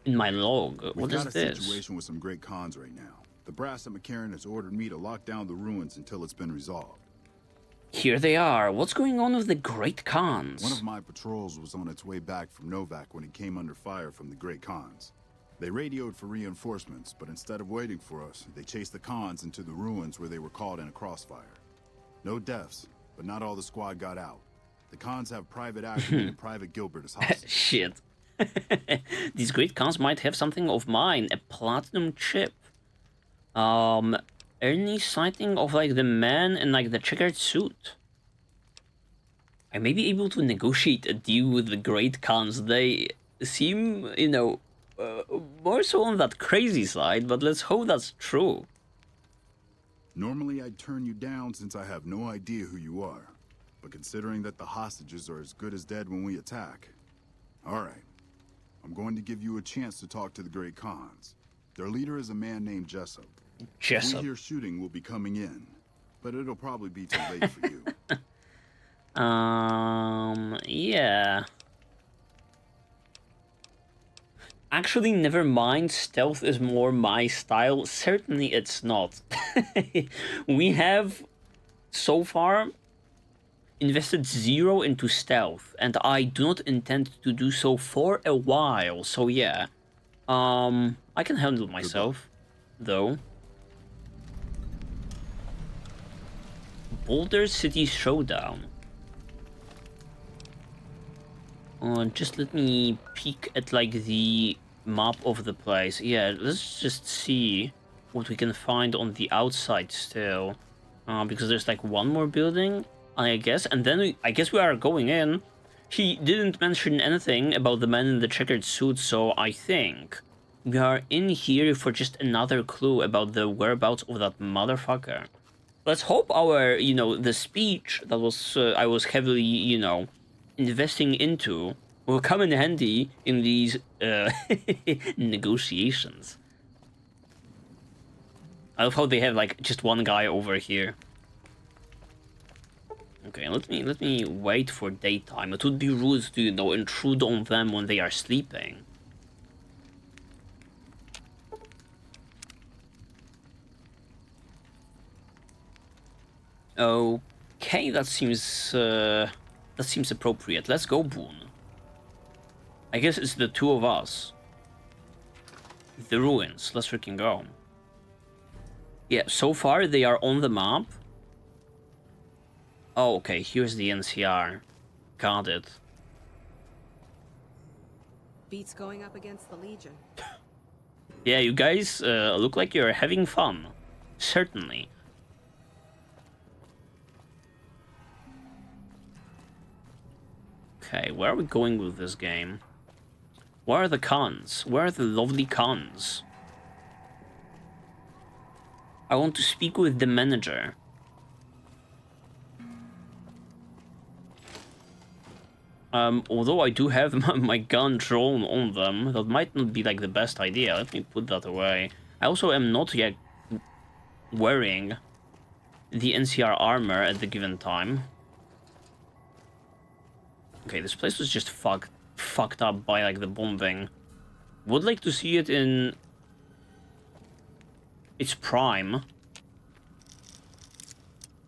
in my log. What is this?
We've got a situation with some great cons right now. The brass at McCarran has ordered me to lock down the ruins until it's been resolved.
Here they are. What's going on with the Great Khans?
One of my patrols was on its way back from Novak when it came under fire from the Great Khans. They radioed for reinforcements, but instead of waiting for us, they chased the Khans into the ruins where they were caught in a crossfire. No deaths, but not all the squad got out. The Khans have Private Ackerman and Private Gilbert as hostages.
Shit. These Great Khans might have something of mine. A platinum chip. Any sighting of, like, the man in, like, the checkered suit? I may be able to negotiate a deal with the Great Khans. They seem, you know, more so on that crazy side, but let's hope that's true.
Normally I'd turn you down since I have no idea who you are. But considering that the hostages are as good as dead when we attack... Alright. I'm going to give you a chance to talk to the Great Khans. Their leader is a man named Jessup. If we hear shooting, we'll be coming in. But it'll probably be too late for you.
Yeah. Actually, never mind. Stealth is more my style. Certainly it's not. We have, so far, invested 0 into stealth. And I do not intend to do so for a while. So yeah. I can handle myself, though. Boulder City Showdown. Just let me peek at, like, the map of the place. Yeah, let's just see what we can find on the outside still. Because there's, like, one more building, I guess. And then I guess we are going in. He didn't mention anything about the man in the checkered suit, so I think we are in here for just another clue about the whereabouts of that motherfucker. Let's hope our, you know, the speech that was I was heavily, you know, investing into will come in handy in these negotiations. I love how they have like just one guy over here. Okay, let me wait for daytime. It would be rude to, you know, intrude on them when they are sleeping. Okay, that seems appropriate. Let's go, Boone. I guess it's the two of us. The ruins. Let's freaking go. Yeah, so far they are on the map. Oh, okay, here's the NCR. Got it.
Beats going up against the Legion.
Yeah, you guys look like you're having fun. Certainly. Okay, where are we going with this game? Where are the cons? Where are the lovely cons? I want to speak with the manager. Although I do have my gun drawn on them, that might not be like the best idea. Let me put that away. I also am not yet wearing the NCR armor at the given time. Okay, this place was just fucked up by like the bombing. Would like to see it in its prime.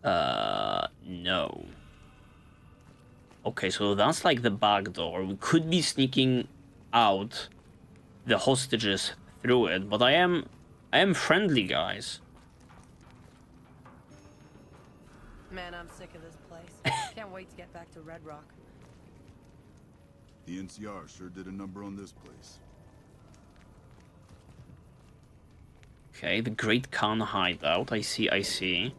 No. Okay, so that's like the back door. We could be sneaking out the hostages through it, but I am friendly, guys.
Man, I'm sick of this place. Can't wait to get back to Red Rock.
The NCR sure did a number on this place.
Okay, the Great Khan hideout. I see.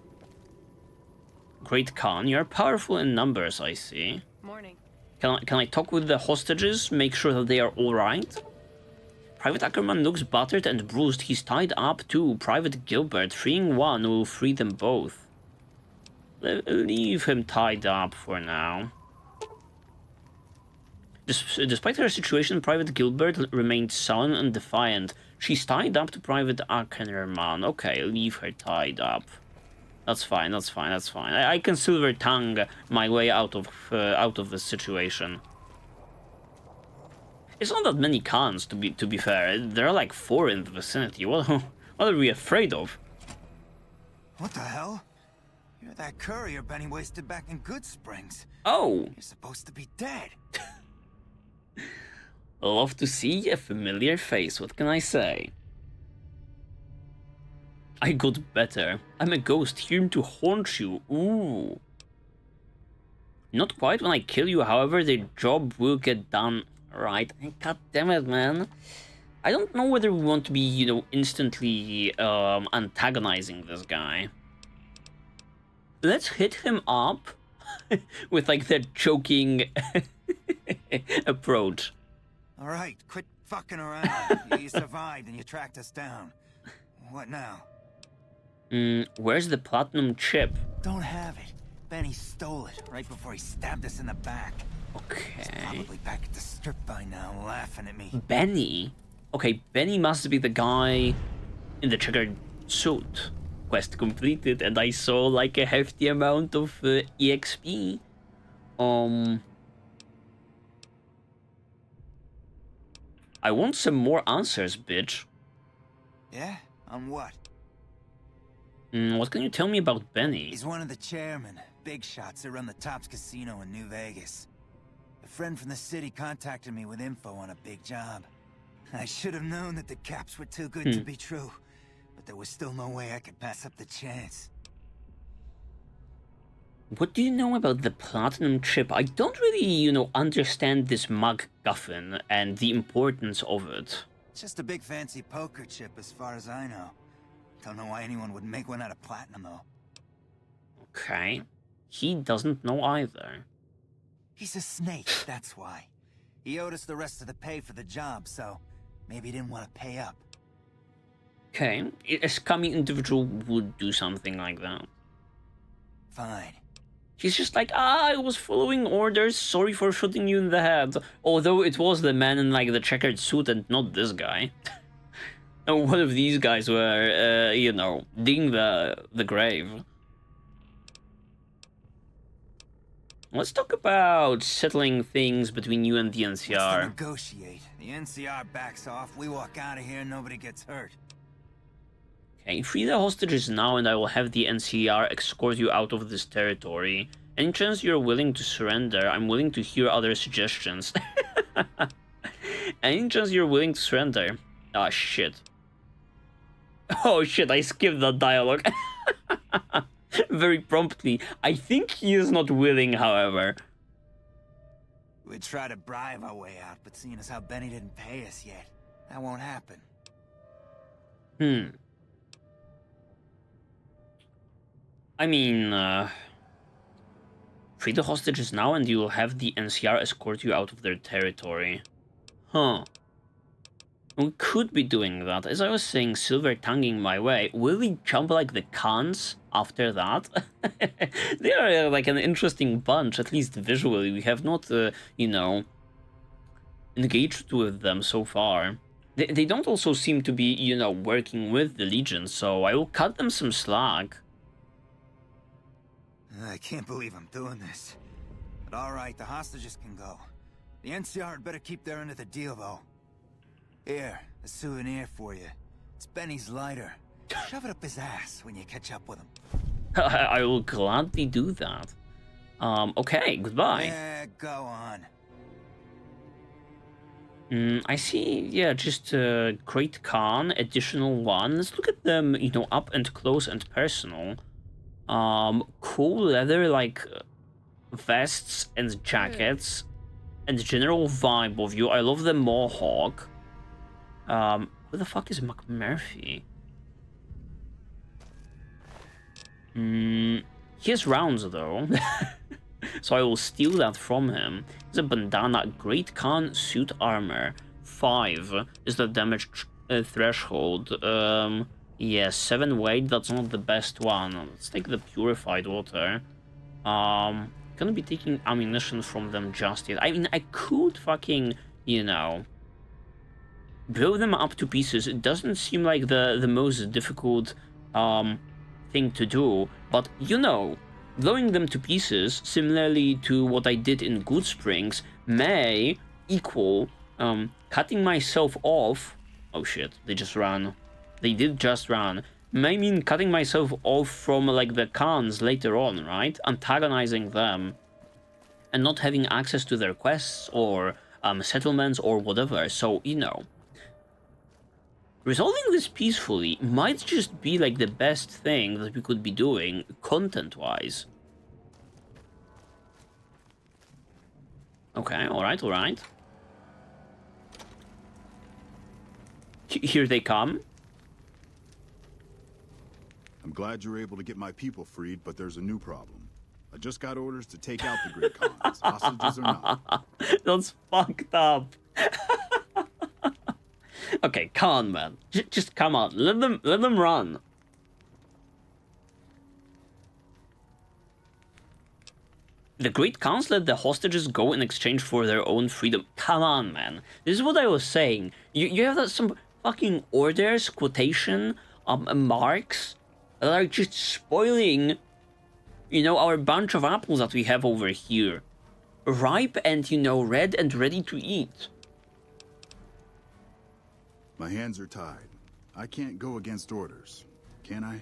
Great Khan, you're powerful in numbers, I see.
Morning.
Can I talk with the hostages? Make sure that they are alright? Private Ackerman looks battered and bruised. He's tied up too. Private Gilbert, freeing one will free them both. Leave him tied up for now. Despite her situation, Private Gilbert remained sullen and defiant. She's tied up to Private Ackerman. Okay, leave her tied up. That's fine. I can silver tongue my way out of this situation. It's not that many cons, to be fair. There are like 4 in the vicinity. What are we afraid of?
What the hell? You're that courier Benny wasted back in Good Springs.
Oh.
You're supposed to be dead.
Love to see a familiar face. What can I say? I got better. I'm a ghost here to haunt you. Ooh. Not quite when I kill you, however, the job will get done right. God damn it, man. I don't know whether we want to be, you know, instantly antagonizing this guy. Let's hit him up with like that joking approach.
Alright, quit fucking around. You survived and you tracked us down. What now?
Where's the platinum chip?
Don't have it. Benny stole it right before he stabbed us in the back.
Okay.
He's probably back at the strip by now, laughing at me.
Benny? Okay, Benny must be the guy in the checkered suit. Quest completed, and I saw like a hefty amount of EXP. I want some more answers, bitch.
Yeah? On what?
What can you tell me about Benny?
He's one of the chairmen, big shots that run the Tops Casino in New Vegas. A friend from the city contacted me with info on a big job. I should have known that the caps were too good to be true, but there was still no way I could pass up the chance.
What do you know about the platinum chip? I don't really, you know, understand this MacGuffin and the importance of it.
It's just a big fancy poker chip as far as I know. Don't know why anyone would make one out of platinum, though.
Okay. He doesn't know either.
He's a snake, that's why. He owed us the rest of the pay for the job, so maybe he didn't want to pay up.
Okay. A scummy individual would do something like that.
Fine.
He's just like, I was following orders, sorry for shooting you in the head. Although it was the man in like the checkered suit and not this guy. One of these guys were, you know, digging the grave. Let's talk about settling things between you and the NCR.
Let's negotiate. The NCR backs off, we walk out of here, nobody gets hurt.
Okay, free the hostages now and I will have the NCR escort you out of this territory. Any chance you're willing to surrender? I'm willing to hear other suggestions. Any chance you're willing to surrender? Ah, shit. Oh shit, I skipped that dialogue. Very promptly. I think he is not willing, however.
We'd try to bribe our way out, but seeing as how Benny didn't pay us yet, that won't happen.
I mean, free the hostages now and you will have the NCR escort you out of their territory. Huh. We could be doing that. As I was saying, silver tonguing my way. Will we jump like the cons after that? They are like an interesting bunch, at least visually. We have not, you know, engaged with them so far. They don't also seem to be, you know, working with the Legion, so I will cut them some slack.
I can't believe I'm doing this. But alright, the hostages can go. The NCR had better keep their end of the deal, though. Here, a souvenir for you. It's Benny's lighter. Shove it up his ass when you catch up with him.
I will gladly do that. Okay, goodbye.
Yeah, go on.
I see, yeah, just Great Khan, additional one. Let's look at them, you know, up and close and personal. Cool leather, like, vests and jackets. And general vibe of you. I love the mohawk. Who the fuck is McMurphy? He has rounds, though. So I will steal that from him. It's a bandana. Great Khan suit armor. 5 is the damage threshold. Yeah, 7 weight. That's not the best one. Let's take the purified water. Gonna be taking ammunition from them just yet. I mean, I could fucking, you know, blow them up to pieces. It doesn't seem like the most difficult thing to do, but you know, blowing them to pieces, similarly to what I did in Good Springs, may equal cutting myself off. Oh shit, they just ran. They did just run. May mean cutting myself off from like the Khans later on, right? Antagonizing them and not having access to their quests or settlements or whatever. So, you know, resolving this peacefully might just be like the best thing that we could be doing content-wise. Okay, alright, alright. Here they come.
I'm glad you're able to get my people freed, but there's a new problem. I just got orders to take out the Great Khans, hostages or not.
That's fucked up. Okay, come on, man. Just come on. Let them run. The Great Khans let the hostages go in exchange for their own freedom. Come on, man. This is what I was saying. You have some fucking orders, quotation, marks that are just spoiling, you know, our bunch of apples that we have over here. Ripe and, you know, red and ready to eat.
My hands are tied. I can't go against orders, can I?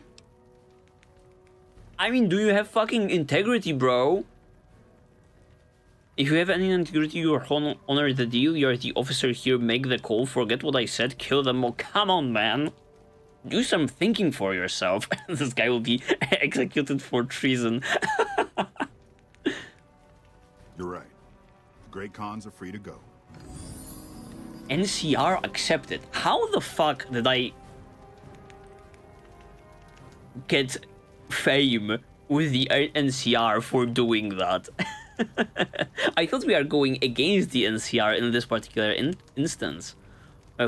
I mean, do you have fucking integrity, bro? If you have any integrity, you honor the deal. You're the officer here, make the call, forget what I said, kill them all. Come on, man. Do some thinking for yourself. This guy will be executed for treason.
You're right. The Great Khans are free to go.
NCR accepted. How the fuck did I get fame with the NCR for doing that? I thought we are going against the NCR in this particular instance.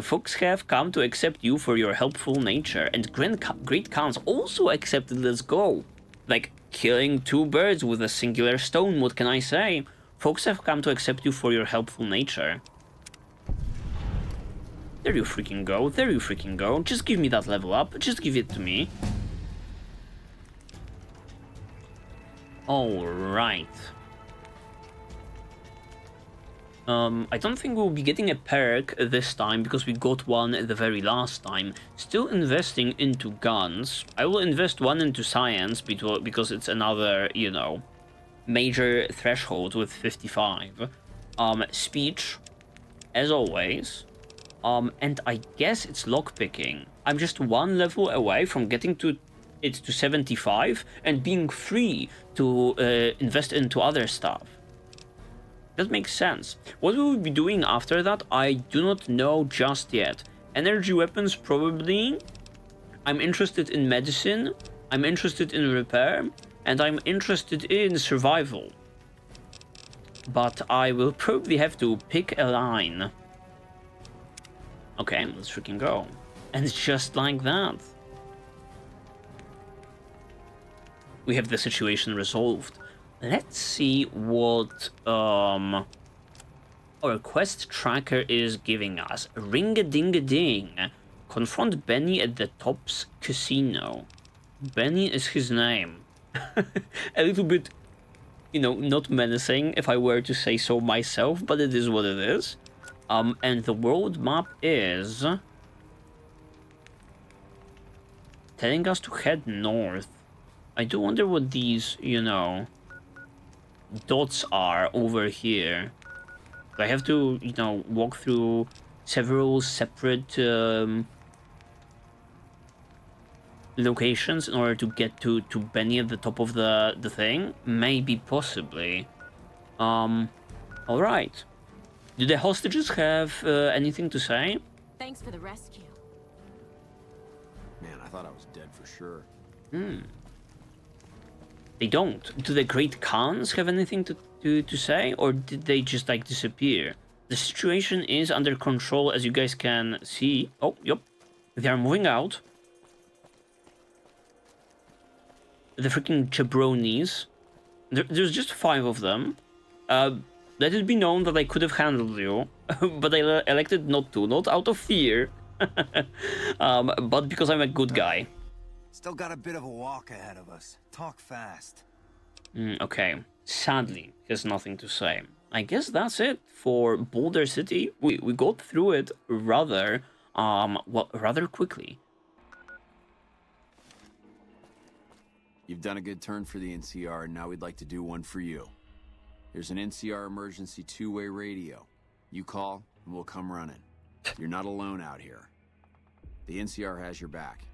Folks have come to accept you for your helpful nature, and Great Khans also accepted. Let's go. Like, killing 2 birds with a singular stone, what can I say? Folks have come to accept you for your helpful nature. There you freaking go. There you freaking go. Just give me that level up. Just give it to me. Alright. I don't think we'll be getting a perk this time because we got one the very last time. Still investing into guns. I will invest one into science because it's another, you know, major threshold with 55. Speech, as always. And I guess it's lockpicking. I'm just one level away from getting it to 75 and being free to invest into other stuff. That makes sense. What we will be doing after that, I do not know just yet. Energy weapons, probably. I'm interested in medicine. I'm interested in repair. And I'm interested in survival. But I will probably have to pick a line. Okay, let's freaking go. And it's just like that. We have the situation resolved. Let's see what our quest tracker is giving us. Ring-a-ding-a-ding. Confront Benny at the Tops Casino. Benny is his name. A little bit, you know, not menacing if I were to say so myself, but it is what it is. And the world map is telling us to head north. I do wonder what these, you know, dots are over here. I have to, you know, walk through several separate locations in order to get to Benny at the top of the thing. Maybe, possibly. Alright. Do the hostages have anything to say?
Thanks for the rescue.
Man, I thought I was dead for sure.
They don't. Do the Great Khans have anything to say? Or did they just, like, disappear? The situation is under control, as you guys can see. Oh, yep. They are moving out. The freaking jabronis. There's just 5 of them. Let it be known that I could have handled you, but I elected not to. Not out of fear, but because I'm a good guy.
Still got a bit of a walk ahead of us. Talk fast.
Okay. Sadly, there's nothing to say. I guess that's it for Boulder City. We got through it rather quickly.
You've done a good turn for the NCR, and now we'd like to do one for you. There's an NCR emergency 2-way radio. You call, and we'll come running. You're not alone out here. The NCR has your back.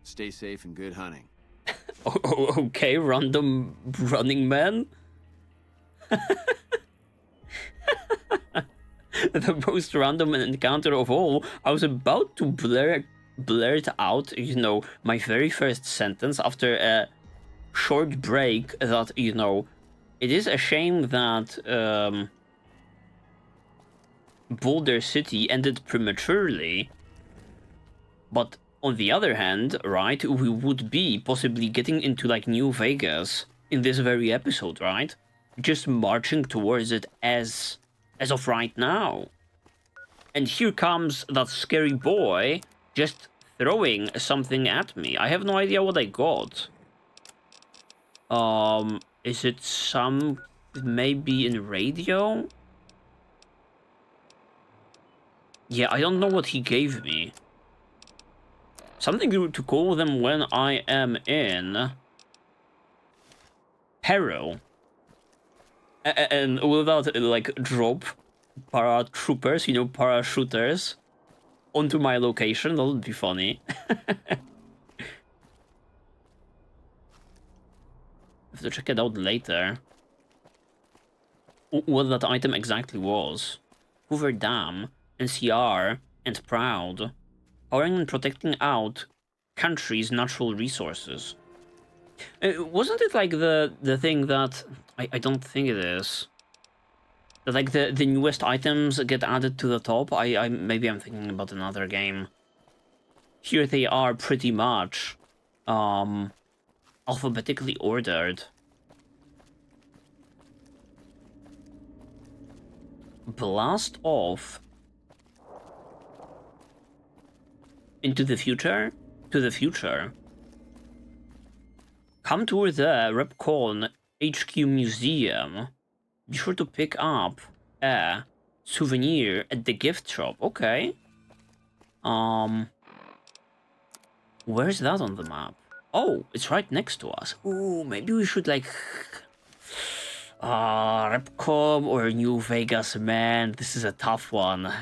Stay safe and good hunting.
Okay, random running man. The most random encounter of all. I was about to blurt out, you know, my very first sentence after a short break that, you know, it is a shame that Boulder City ended prematurely, but on the other hand, right, we would be possibly getting into, like, New Vegas in this very episode, right? Just marching towards it as of right now. And here comes that scary boy just throwing something at me. I have no idea what I got. Is it some... maybe in radio? Yeah, I don't know what he gave me. Something to call them when I am in peril. And without, like, drop paratroopers, you know, parachuters onto my location. That would be funny. Have to check it out later. What that item exactly was. Hoover Dam, NCR, and Proud. Powering and protecting out country's natural resources. Wasn't it like the thing that... I don't think it is. That, like, the newest items get added to the top? Maybe I'm thinking about another game. Here they are pretty much alphabetically ordered. Blast off. into the future? To the future. Come to the Repcon HQ Museum. Be sure to pick up a souvenir at the gift shop. Okay. Where's that on the map? Oh, it's right next to us. Ooh, maybe we should like... Repcom or New Vegas, man. This is a tough one.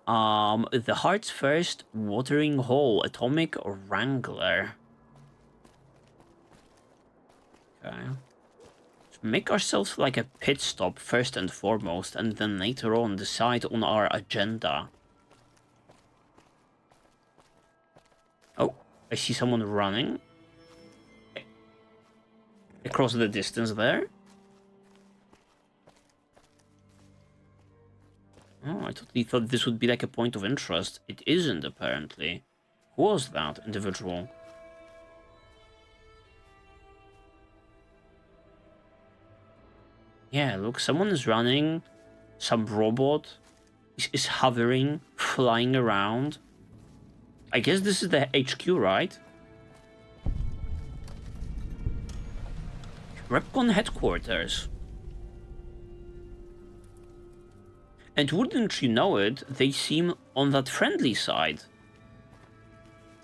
The Heart's First Watering Hole, Atomic Wrangler. Okay. Let's make ourselves like a pit stop first and foremost, and then later on decide on our agenda. Oh, I see someone running. Across the distance there. Oh, I totally thought this would be like a point of interest. It isn't, apparently. Who was that individual? Yeah, look, someone is running. Some robot is hovering, flying around. I guess this is the HQ, right? Repcon headquarters. And wouldn't you know it, they seem on that friendly side.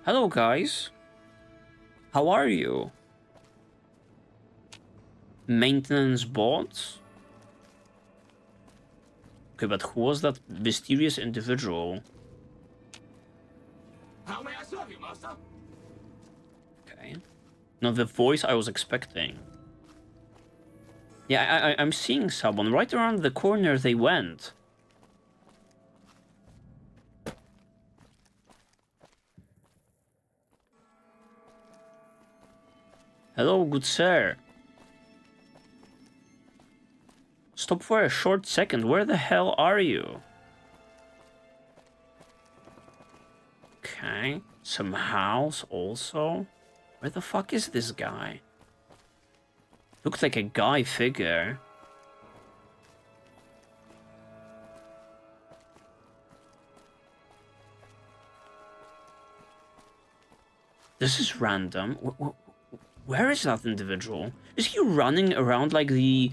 Hello, guys. How are you? Maintenance bots? Okay, but who was that mysterious individual?
How may I serve you, master?
Okay. Not the voice I was expecting. Yeah, I'm seeing someone. Right around the corner they went. Hello, good sir. Stop for a short second. Where the hell are you? Okay. Some house also. Where the fuck is this guy? Looks like a guy figure. This is random. Where is that individual? Is he running around like the...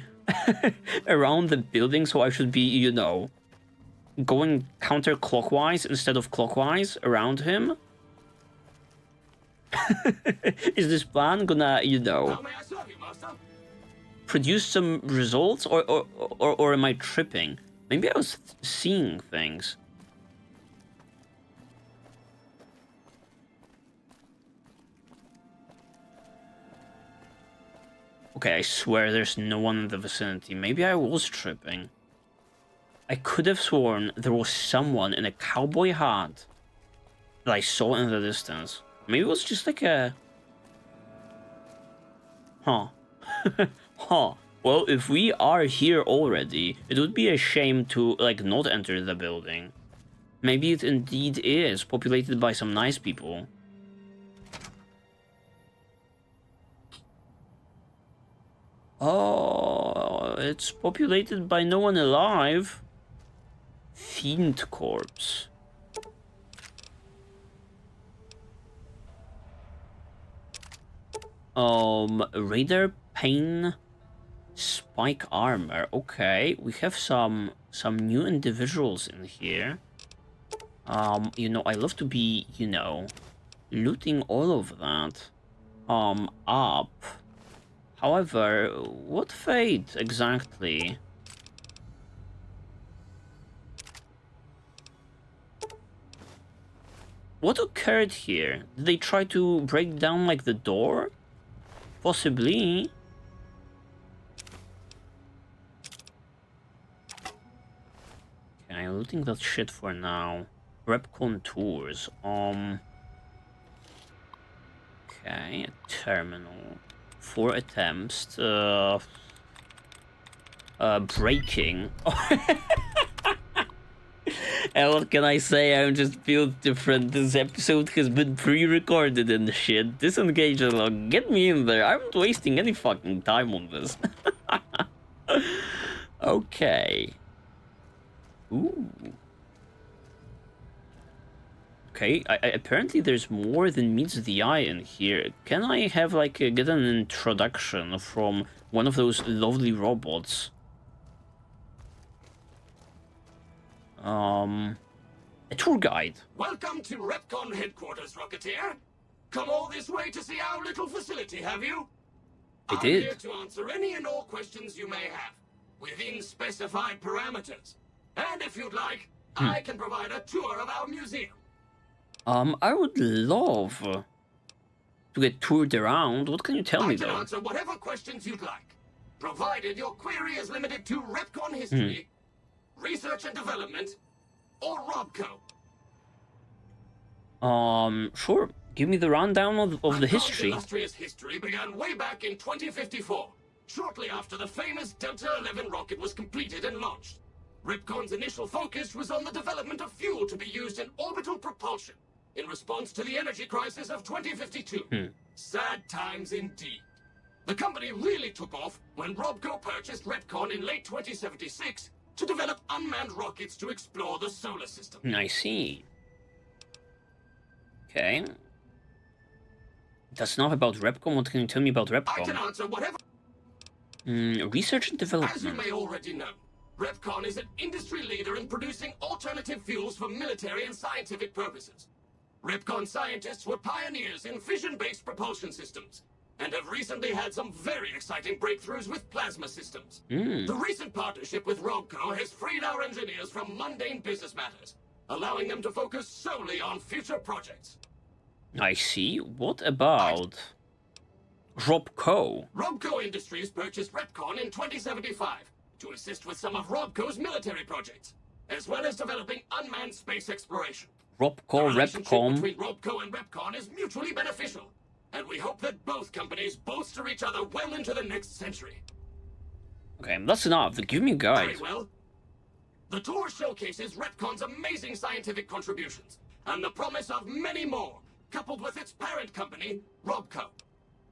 around the building, so I should be, you know, going counterclockwise instead of clockwise around him? Is this plan gonna, you know, produce some results, or am I tripping? Maybe I was seeing things. Okay, I swear there's no one in the vicinity. Maybe I was tripping. I could have sworn there was someone in a cowboy hat that I saw in the distance. Maybe it was just like a... Huh. Huh. Well, if we are here already, it would be a shame to, like, not enter the building. Maybe it indeed is populated by some nice people. Oh, it's populated by no one alive. Fiend corpse. Raider Pain Spike armor. Okay, we have some new individuals in here. You know, I love to be, you know, looting all of that. Up. However, what fate exactly? What occurred here? Did they try to break down like the door? Possibly. Okay, I'm looting that shit for now. Repcon tours. Okay, a terminal. 4 attempts. Breaking. And what can I say? I'm just built different. This episode has been pre-recorded and shit. Disengage and log. Get me in there. I'm not wasting any fucking time on this. Okay. Ooh. Okay, apparently there's more than meets the eye in here. Can I have, like, get an introduction from one of those lovely robots? A tour guide.
Welcome to Repcon headquarters, Rocketeer. Come all this way to see our little facility, have you?
I
I'm
did.
here to answer any and all questions you may have, within specified parameters. And if you'd like, I can provide a tour of our museum.
I would love to get toured around. What can you tell me,
I can
though?
answer whatever questions you'd like, provided your query is limited to Repcon history, research and development, or Robco.
Sure. Give me the rundown of the
Repcon's
history.
illustrious history began way back in 2054, shortly after the famous Delta-11 rocket was completed and launched. Repcon's initial focus was on the development of fuel to be used in orbital propulsion in response to the energy crisis of 2052. Sad times indeed. The company really took off when Robco purchased Repcon in late 2076 to develop unmanned rockets to explore the solar system.
I see. Okay. That's enough about Repcon. What can you tell me about
I can
Repcon?
answer whatever.
Research and
As you
development.
may already know, Repcon is an industry leader in producing alternative fuels for military and scientific purposes. Repcon scientists were pioneers in fission-based propulsion systems, and have recently had some very exciting breakthroughs with plasma systems. The recent partnership with Robco has freed our engineers from mundane business matters, allowing them to focus solely on future projects.
I see. What about Robco?
Robco Industries purchased Repcon in 2075 to assist with some of Robco's military projects, as well as developing unmanned space exploration.
Robco,
The relationship
Repcon.
between Robco and Repcon is mutually beneficial, and we hope that both companies bolster each other well into the next century.
Okay, that's enough. Give me a guide.
Very well. The tour showcases Repcon's amazing scientific contributions, and the promise of many more, coupled with its parent company, Robco.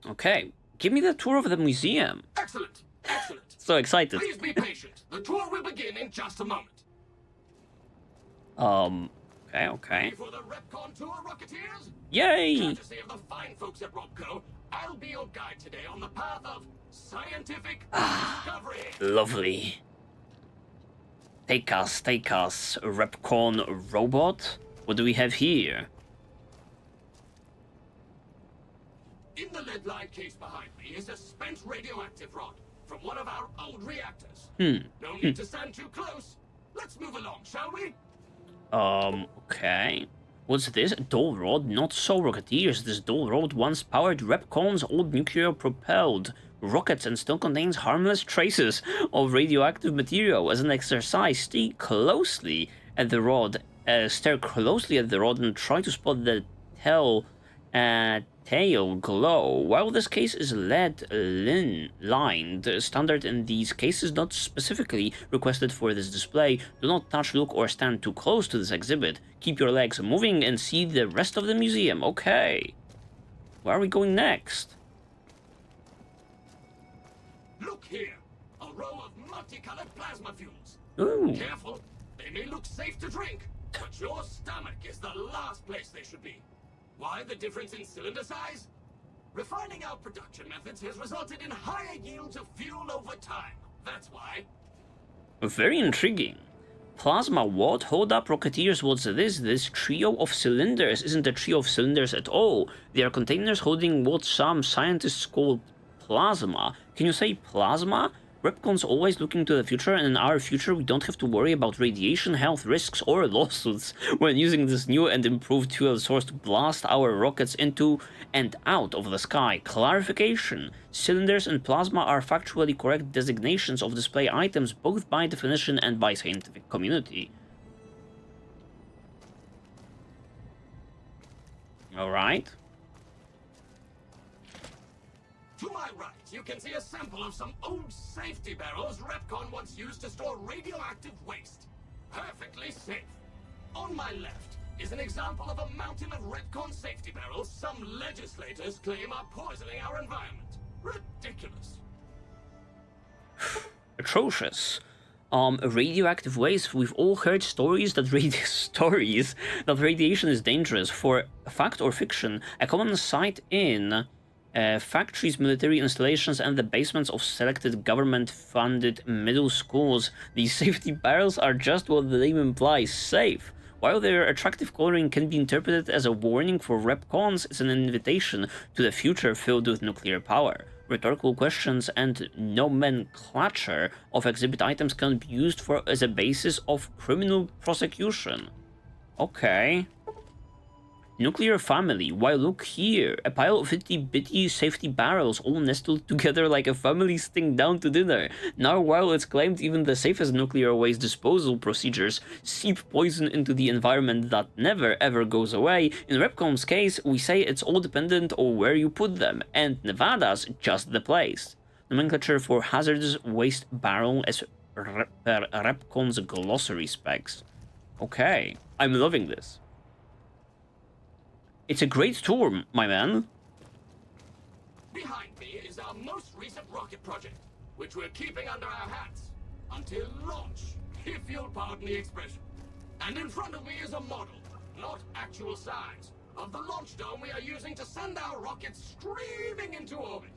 Okay, give me the tour of the museum.
Excellent, excellent.
So excited.
Please be patient. The tour will begin in just a moment.
Okay.
Ready for the Repcon tour, Rocketeers?
Yay!
Courtesy of the fine folks at Robco, I'll be your guide today on the path of scientific discovery.
Lovely. Take us, Repcon robot. What do we have here?
In the lead-lined case behind me is a spent radioactive rod from one of our old reactors. No need to stand too close. Let's move along, shall we?
Okay. What's this? A dull rod? Not so, Rocketeers. This dull rod once powered Repcon's old nuclear-propelled rockets and still contains harmless traces of radioactive material. As an exercise, stare closely at the rod and try to spot the tail glow. While this case is lead-lined, standard in these cases not specifically requested for this display, do not touch, look, or stand too close to this exhibit. Keep your legs moving and see the rest of the museum. Okay. Where are we going next?
Look here, a row of multicolored plasma fuels.
Ooh.
Careful, they may look safe to drink, but your stomach is the last place they should be. Why the difference in cylinder size? Refining our production methods has resulted in higher yields of fuel over time. That's why.
Very intriguing. Plasma what? Hold up, Rocketeers, what's this? This trio of cylinders isn't a trio of cylinders at all. They are containers holding what some scientists call plasma. Can you say plasma? Repcon's always looking to the future, and in our future we don't have to worry about radiation, health risks, or lawsuits when using this new and improved fuel source to blast our rockets into and out of the sky. Clarification. Cylinders and plasma are factually correct designations of display items both by definition and by scientific community. Alright.
To my right, you can see a sample of some old safety barrels Repcon once used to store radioactive waste. Perfectly safe. On my left is an example of a mountain of Repcon safety barrels some legislators claim are poisoning our environment. Ridiculous.
Atrocious. radioactive waste. We've all heard stories that radiation is dangerous. For fact or fiction, a common sight in factories, military installations, and the basements of selected government-funded middle schools. These safety barrels are just what the name implies, safe. While their attractive coloring can be interpreted as a warning for repcons, it's an invitation to the future filled with nuclear power. Rhetorical questions and nomenclature of exhibit items can be used as a basis of criminal prosecution. Okay. Nuclear family. Why, look here. A pile of itty-bitty safety barrels all nestled together like a family sitting down to dinner. Now, while it's claimed even the safest nuclear waste disposal procedures seep poison into the environment that never ever goes away, in Repcom's case, we say it's all dependent on where you put them, and Nevada's just the place. Nomenclature for hazardous waste barrel as per Repcon's glossary specs. Okay, I'm loving this. It's a great tour, my man.
Behind me is our most recent rocket project, which we're keeping under our hats until launch, if you'll pardon the expression. And in front of me is a model, not actual size, of the launch dome we are using to send our rockets screaming into orbit.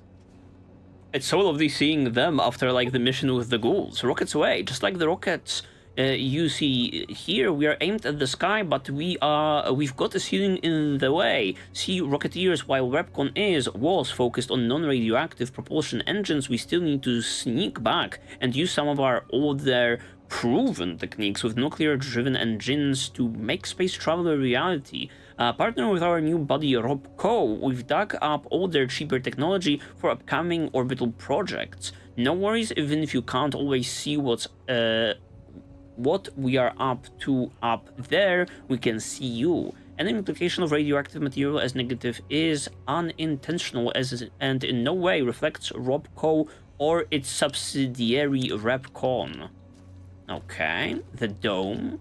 It's so lovely seeing them after, like, the mission with the ghouls. Rockets away, just like the rockets you see here. We are aimed at the sky, but we've got a ceiling in the way. See, Rocketeers, while Repcon was focused on non-radioactive propulsion engines, we still need to sneak back and use some of our older proven techniques with nuclear-driven engines to make space travel a reality. Partner with our new buddy Rob Co, we've dug up older, cheaper technology for upcoming orbital projects. No worries, even if you can't always see what we are up to up there, we can see you. Any implication of radioactive material as negative is unintentional and in no way reflects Robco or its subsidiary Repcon. Okay, the dome.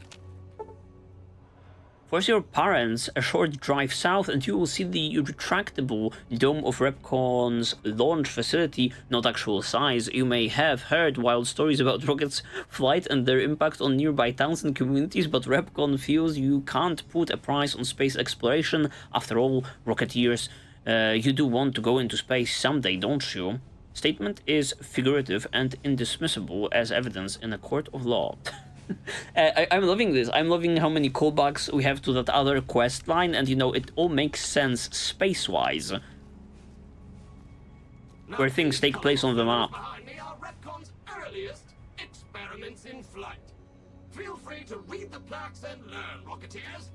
Force your parents a short drive south and you will see the retractable dome of Repcon's launch facility, not actual size. You may have heard wild stories about rockets' flight and their impact on nearby towns and communities, but Repcon feels you can't put a price on space exploration. After all, Rocketeers, you do want to go into space someday, don't you? Statement is figurative and indismissible as evidence in a court of law. I'm loving this. I'm loving how many callbacks we have to that other quest line, and you know, it all makes sense space-wise. Where things take place on the map.
Behind me are Repcon's earliest experiments in flight. Feel free to read the plaques and learn, Rocketeers.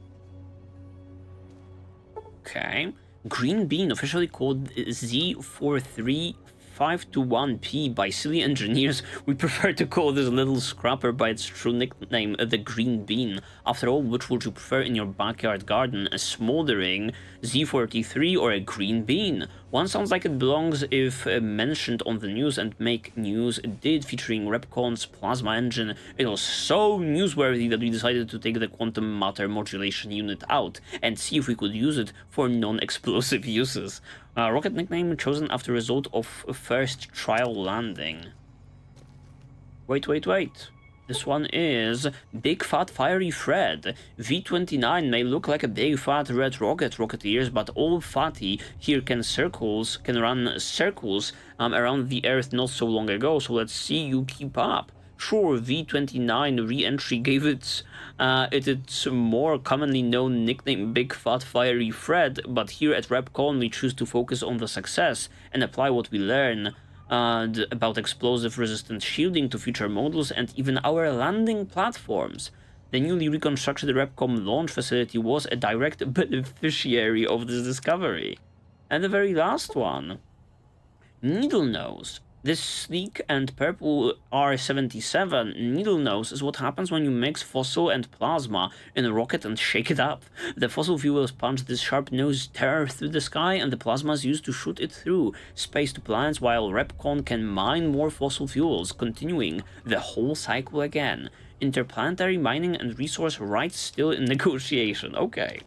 Okay. Green Bean, officially called Z43521P by silly engineers. We prefer to call this little scrapper by its true nickname, the Green Bean. After all, which would you prefer in your backyard garden, a smoldering Z43 or a green bean? One sounds like it belongs if mentioned on the news, and make news it did, featuring Repcon's plasma engine. It was so newsworthy that we decided to take the quantum matter modulation unit out and see if we could use it for non-explosive uses. Rocket nickname chosen after result of first trial landing. Wait. This one is Big Fat Fiery Fred. V29 may look like a big fat red rocket, Rocketeers, but all fatty here can run circles around the Earth not so long ago, so let's see you keep up. Sure, V29 re-entry gave it its more commonly known nickname Big Fat Fiery Fred, but here at Repcon we choose to focus on the success and apply what we learn about explosive resistant shielding to future models and even our landing platforms. The newly reconstructed Repcom launch facility was a direct beneficiary of this discovery. And the very last one, Needlenose. This sleek and purple R77 Needlenose is what happens when you mix fossil and plasma in a rocket and shake it up. The fossil fuels punch this sharp-nosed terror through the sky, and the plasma is used to shoot it through space to planets, while Repcon can mine more fossil fuels, continuing the whole cycle again. Interplanetary mining and resource rights still in negotiation. Okay.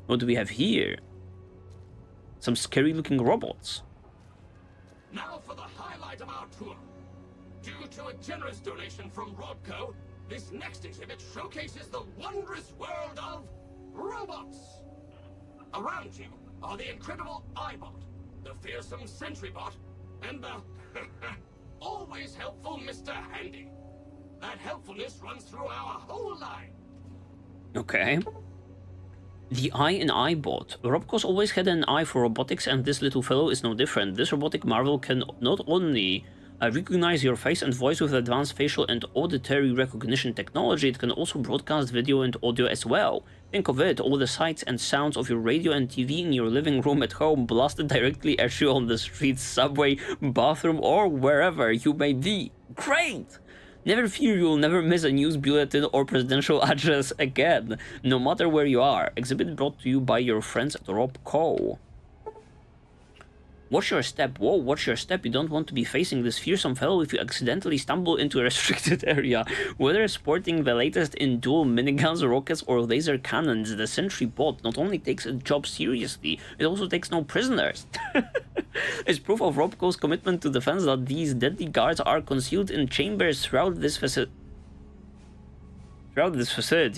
What do we have here? Some scary looking robots.
Now for the highlight of our tour. Due to a generous donation from Rodco, this next exhibit showcases the wondrous world of robots. Around you are the incredible iBot, the fearsome SentryBot, and the always helpful Mr. Handy. That helpfulness runs through our whole line.
Okay. The eye in iBot. Robco's always had an eye for robotics, and this little fellow is no different. This robotic marvel can not only recognize your face and voice with advanced facial and auditory recognition technology, it can also broadcast video and audio as well. Think of it, all the sights and sounds of your radio and TV in your living room at home blasted directly at you on the street, subway, bathroom, or wherever you may be. Great! Never fear, you'll never miss a news bulletin or presidential address again, no matter where you are. Exhibit brought to you by your friends at Robco. Watch your step. Whoa, watch your step. You don't want to be facing this fearsome fellow if you accidentally stumble into a restricted area. Whether sporting the latest in dual miniguns, rockets, or laser cannons, the SentryBot not only takes its job seriously, it also takes no prisoners. It's proof of Robco's commitment to defense that these deadly guards are concealed in chambers throughout this facility.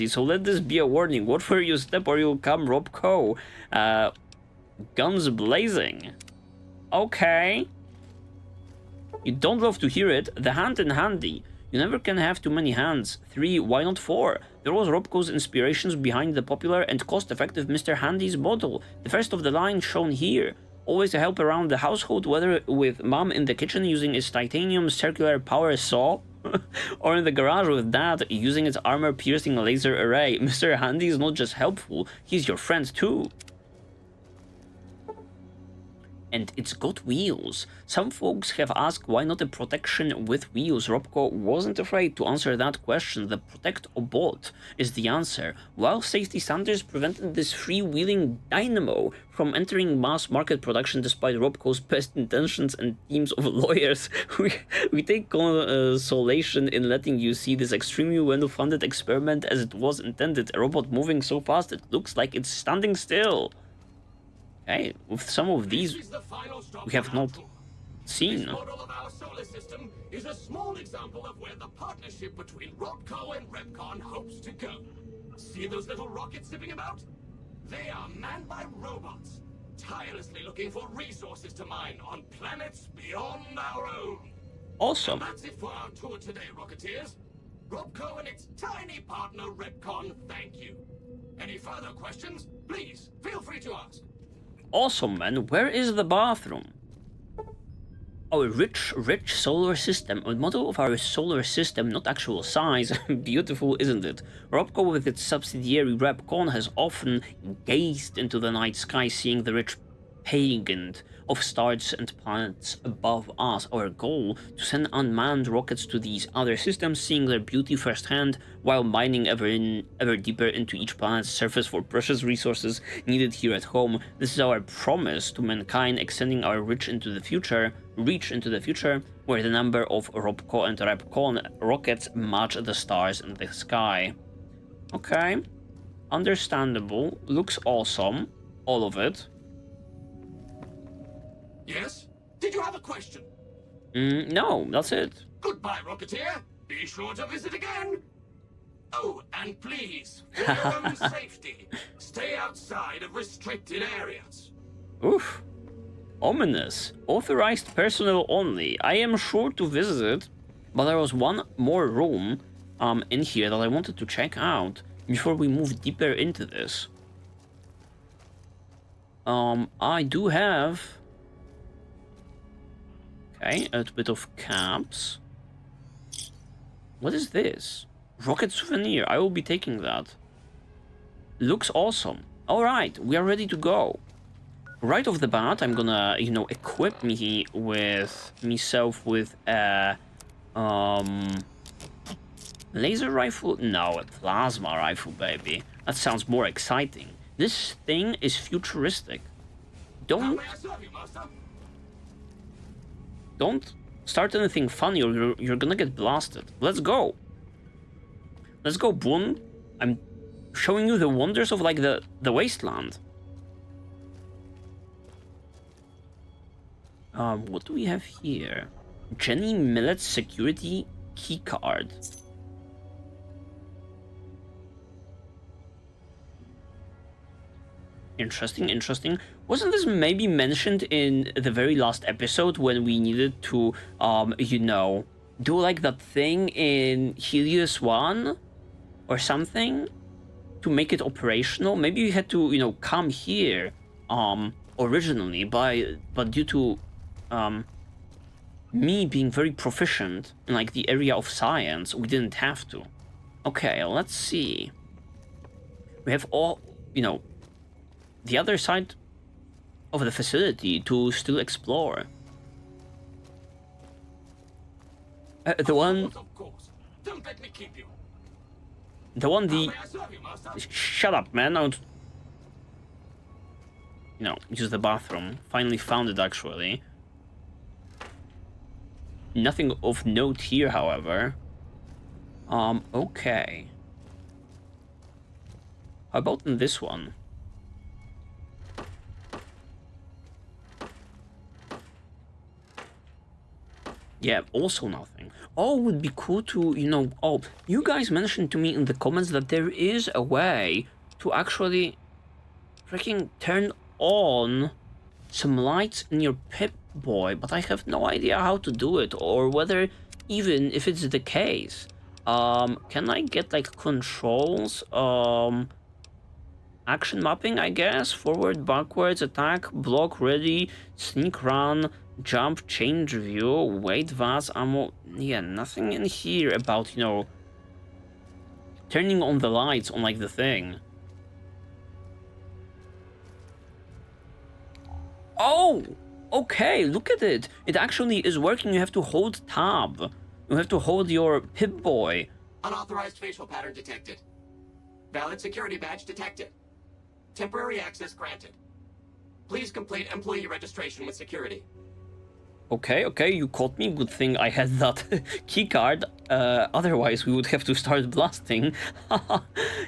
So let this be a warning. Watch where you step or you'll come, Robco. Guns blazing. Okay. You don't love to hear it. The hand in handy. You never can have too many hands. 3, why not 4? There was Robco's inspirations behind the popular and cost-effective Mr. Handy's model. The first of the line shown here. Always to help around the household, whether with mom in the kitchen using his titanium circular power saw, or in the garage with dad using its armor-piercing laser array. Mr. Handy is not just helpful, he's your friend too. And it's got wheels. Some folks have asked why not a protection with wheels. Robco wasn't afraid to answer that question. The Protect-O-Bot is the answer. While safety standards prevented this freewheeling dynamo from entering mass market production despite Robco's best intentions and teams of lawyers, we take consolation in letting you see this extremely well-funded experiment as it was intended. A robot moving so fast it looks like it's standing still. Hey, with some of these we have not seen.
This model of our solar system is a small example of where the partnership between Robco and Repcon hopes to go. See those little rockets zipping about? They are manned by robots, tirelessly looking for resources to mine on planets beyond our own.
Awesome.
And that's it for our tour today, Rocketeers. Robco and its tiny partner Repcon thank you. Any further questions? Please, feel free to ask.
Awesome, man. Where is the bathroom? Our rich solar system. A model of our solar system, not actual size. Beautiful, isn't it? Robco, with its subsidiary Repcon, has often gazed into the night sky, seeing the rich pageant of stars and planets above us. Our goal, to send unmanned rockets to these other systems, seeing their beauty firsthand, while mining ever deeper into each planet's surface for precious resources needed here at home. This is our promise to mankind, extending our reach into the future, where the number of Robco and Repcon rockets match the stars in the sky. Okay. Understandable. Looks awesome. All of it.
Yes? Did you have a question?
No, that's it.
Goodbye, Rocketeer. Be sure to visit again. Oh, and please, for your own safety, stay outside of restricted areas.
Oof. Ominous. Authorized personnel only. I am sure to visit, but there was one more room in here that I wanted to check out before we move deeper into this. I do have... Okay, a bit of caps. What is this? Rocket souvenir. I will be taking that. Looks awesome. Alright, we are ready to go. Right off the bat, I'm gonna, equip myself with a laser rifle? No, a plasma rifle, baby. That sounds more exciting. This thing is futuristic. Don't start anything funny or you're gonna get blasted. Let's go. Let's go, Boone. I'm showing you the wonders of, the wasteland. What do we have here? Jenny Millet's security keycard. Interesting, interesting. Wasn't this maybe mentioned in the very last episode when we needed to, you know, do like that thing in Helios 1 or something to make it operational? Maybe we had to, you know, come here, originally, but due to, me being very proficient in like the area of science, we didn't have to. Okay, let's see. We have all, you know, the other side of the facility to still explore. The one...
Don't let me keep you.
The one,
How may I serve you, master?
Shut up, man. I don't... You know, use the bathroom. Finally found it, actually. Nothing of note here, however. Okay. How about in this one? Yeah, also nothing. Oh, it would be cool to, you know... Oh, you guys mentioned to me in the comments that there is a way to actually freaking turn on some lights in your Pip-Boy, but I have no idea how to do it, or whether even if it's the case. Can I get, like, controls? Action mapping, I guess? Forward, backwards, attack, block, ready, sneak, run, jump, change view, weight, VAS, ammo. Yeah, nothing in here about, you know, turning on the lights on, like, the thing. Oh! Okay, look at it. It actually is working. You have to hold tab. You have to hold your Pip-Boy.
Unauthorized facial pattern detected. Valid security badge detected. Temporary access granted. Please complete employee registration with security.
Okay, okay, you caught me. Good thing I had that keycard. Otherwise, we would have to start blasting.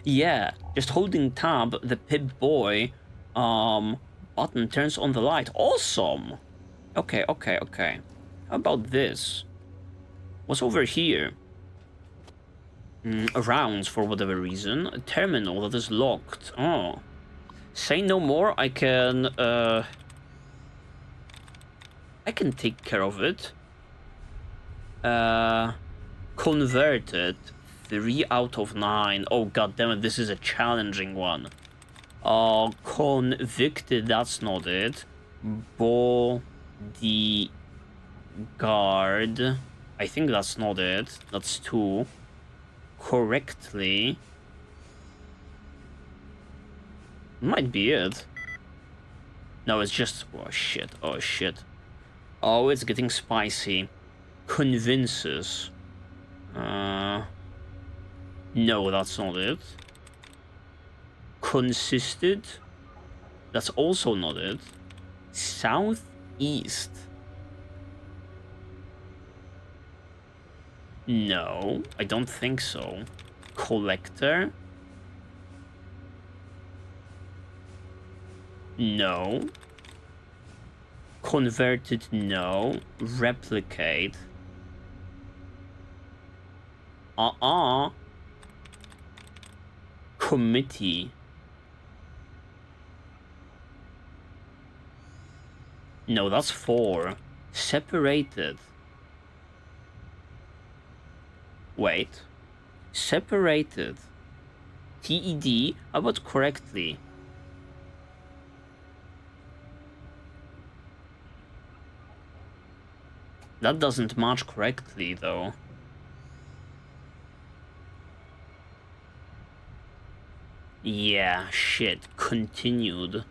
Yeah, just holding tab, the Pip-Boy button turns on the light. Awesome! Okay, okay, okay. How about this? What's over here? Rounds, for whatever reason. A terminal that is locked. Oh. Say no more, I can take care of it. Converted. 3 out of 9. Oh, goddammit, this is a challenging one. Convicted, that's not it. Bodyguard. I think that's not it. That's 2. Correctly. Might be it. No, it's just... Oh, shit. Oh, shit. Oh, it's getting spicy. Convinces. No, that's not it. Consisted. That's also not it. Southeast. No, I don't think so. Collector. No. Converted, no. Replicate. Committee. No, that's 4. Separated. Wait. Separated. TED? How about correctly? That doesn't match correctly, though. Yeah, shit. Continued.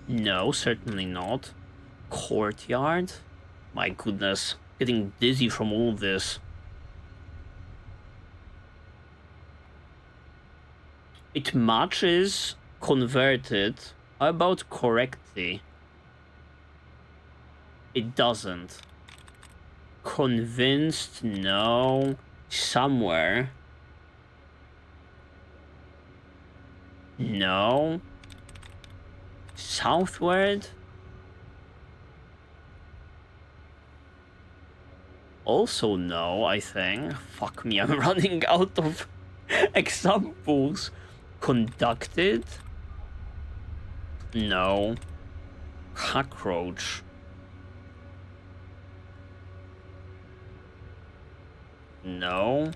No, certainly not. Courtyard? My goodness. Getting dizzy from all this. It matches converted. How about correctly? It doesn't. Convinced? No. Somewhere. No. Southward? also know, I think. Fuck me, I'm running out of examples. Conducted? No. Cockroach? No.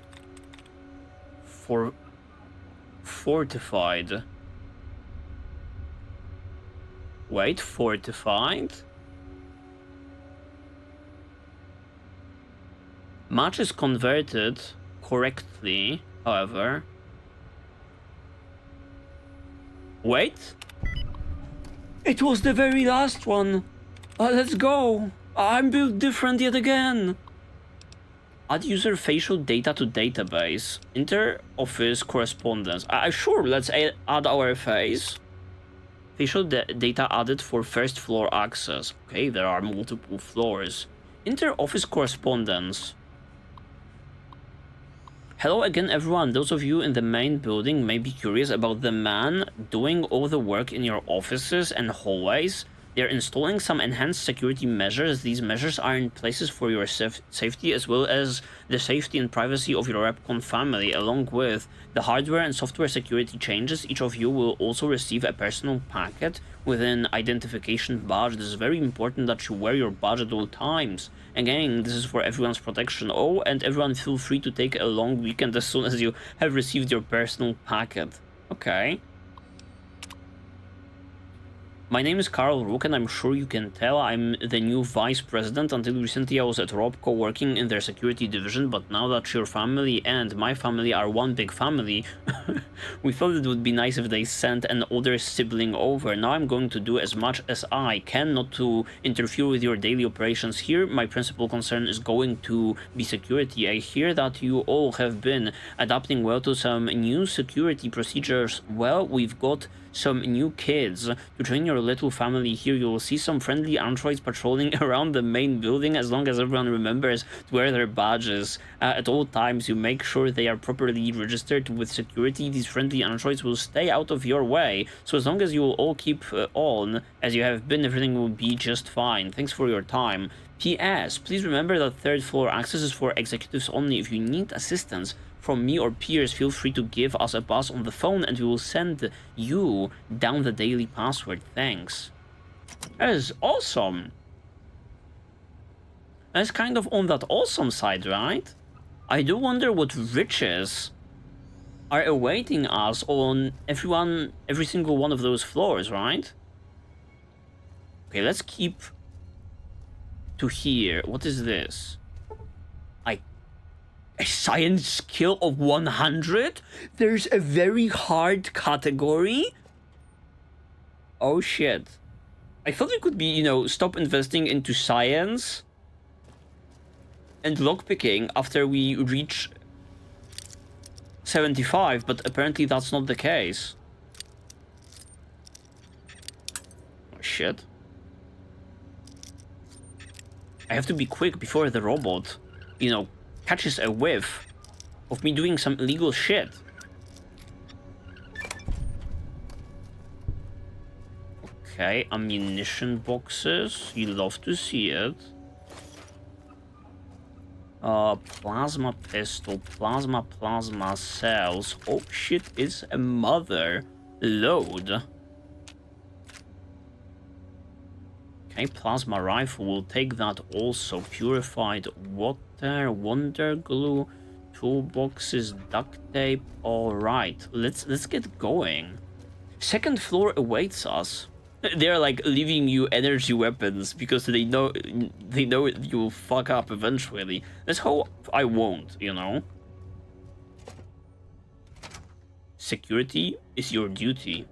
Fortified? Wait, fortified? Match is converted correctly, however. Wait? It was the very last one! Let's go! I'm built different yet again! Add user facial data to database. Inter-office correspondence. Sure, let's add our face. Facial data added for first floor access. Okay, there are multiple floors. Inter-office correspondence. Hello again, everyone. Those of you in the main building may be curious about the man doing all the work in your offices and hallways. They're installing some enhanced security measures. These measures are in places for your safety as well as the safety and privacy of your Repcon family. Along with the hardware and software security changes, each of you will also receive a personal packet with an identification badge. This is very important that you wear your badge at all times. Again, this is for everyone's protection. Oh, and everyone feel free to take a long weekend as soon as you have received your personal packet. Okay. My name is Carl Rook, and I'm sure you can tell I'm the new vice president. Until recently, I was at Robco working in their security division, but now that your family and my family are one big family, we thought it would be nice if they sent an older sibling over. Now I'm going to do as much as I can not to interfere with your daily operations here. My principal concern is going to be security. I hear that you all have been adapting well to some new security procedures. Well, we've got some new kids to join your little family here. You will see some friendly androids patrolling around the main building. As long as everyone remembers to wear their badges at all times, you make sure they are properly registered with security. These friendly androids will stay out of your way, so as long as you will all keep on as you have been, everything will be just fine. Thanks for your time. P.S. Please remember that third floor access is for executives only. If you need assistance from me or peers, feel free to give us a buzz on the phone and we will send you down the daily password. Thanks. That is awesome. That's kind of on that awesome side, right? I do wonder what riches are awaiting us on every single one of those floors, right? Okay, let's keep to here. What is this? A science skill of 100? There's a very hard category? Oh shit. I thought we could be, you know, stop investing into science and lockpicking after we reach 75, but apparently that's not the case. Oh shit. I have to be quick before the robot, you know, catches a whiff of me doing some illegal shit. Okay, ammunition boxes. You love to see it. Plasma pistol, plasma cells. Oh shit, it's a mother load. Okay, plasma rifle, we'll take that also. Purified water, wonder glue, toolboxes, duct tape. Alright, let's get going. Second floor awaits us. They're like leaving you energy weapons because they know you'll fuck up eventually. Let's hope I won't, you know. Security is your duty.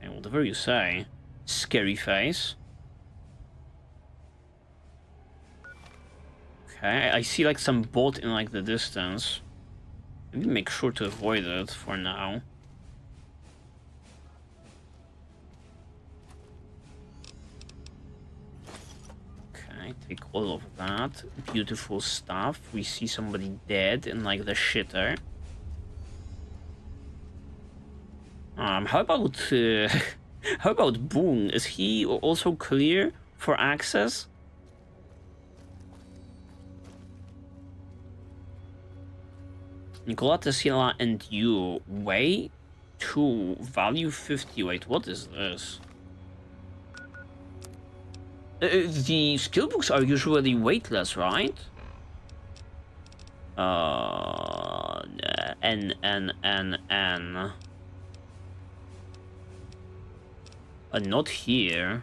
And whatever you say, scary face. Okay, I see like some boat in like the distance. Maybe make sure to avoid it for now. Okay, take all of that. Beautiful stuff. We see somebody dead in like the shitter. How about Boone? Is he also clear for access? Nikola Tesla and you. Way 2. Value 50. Wait, what is this? The skill books are usually weightless, right? N. Not here.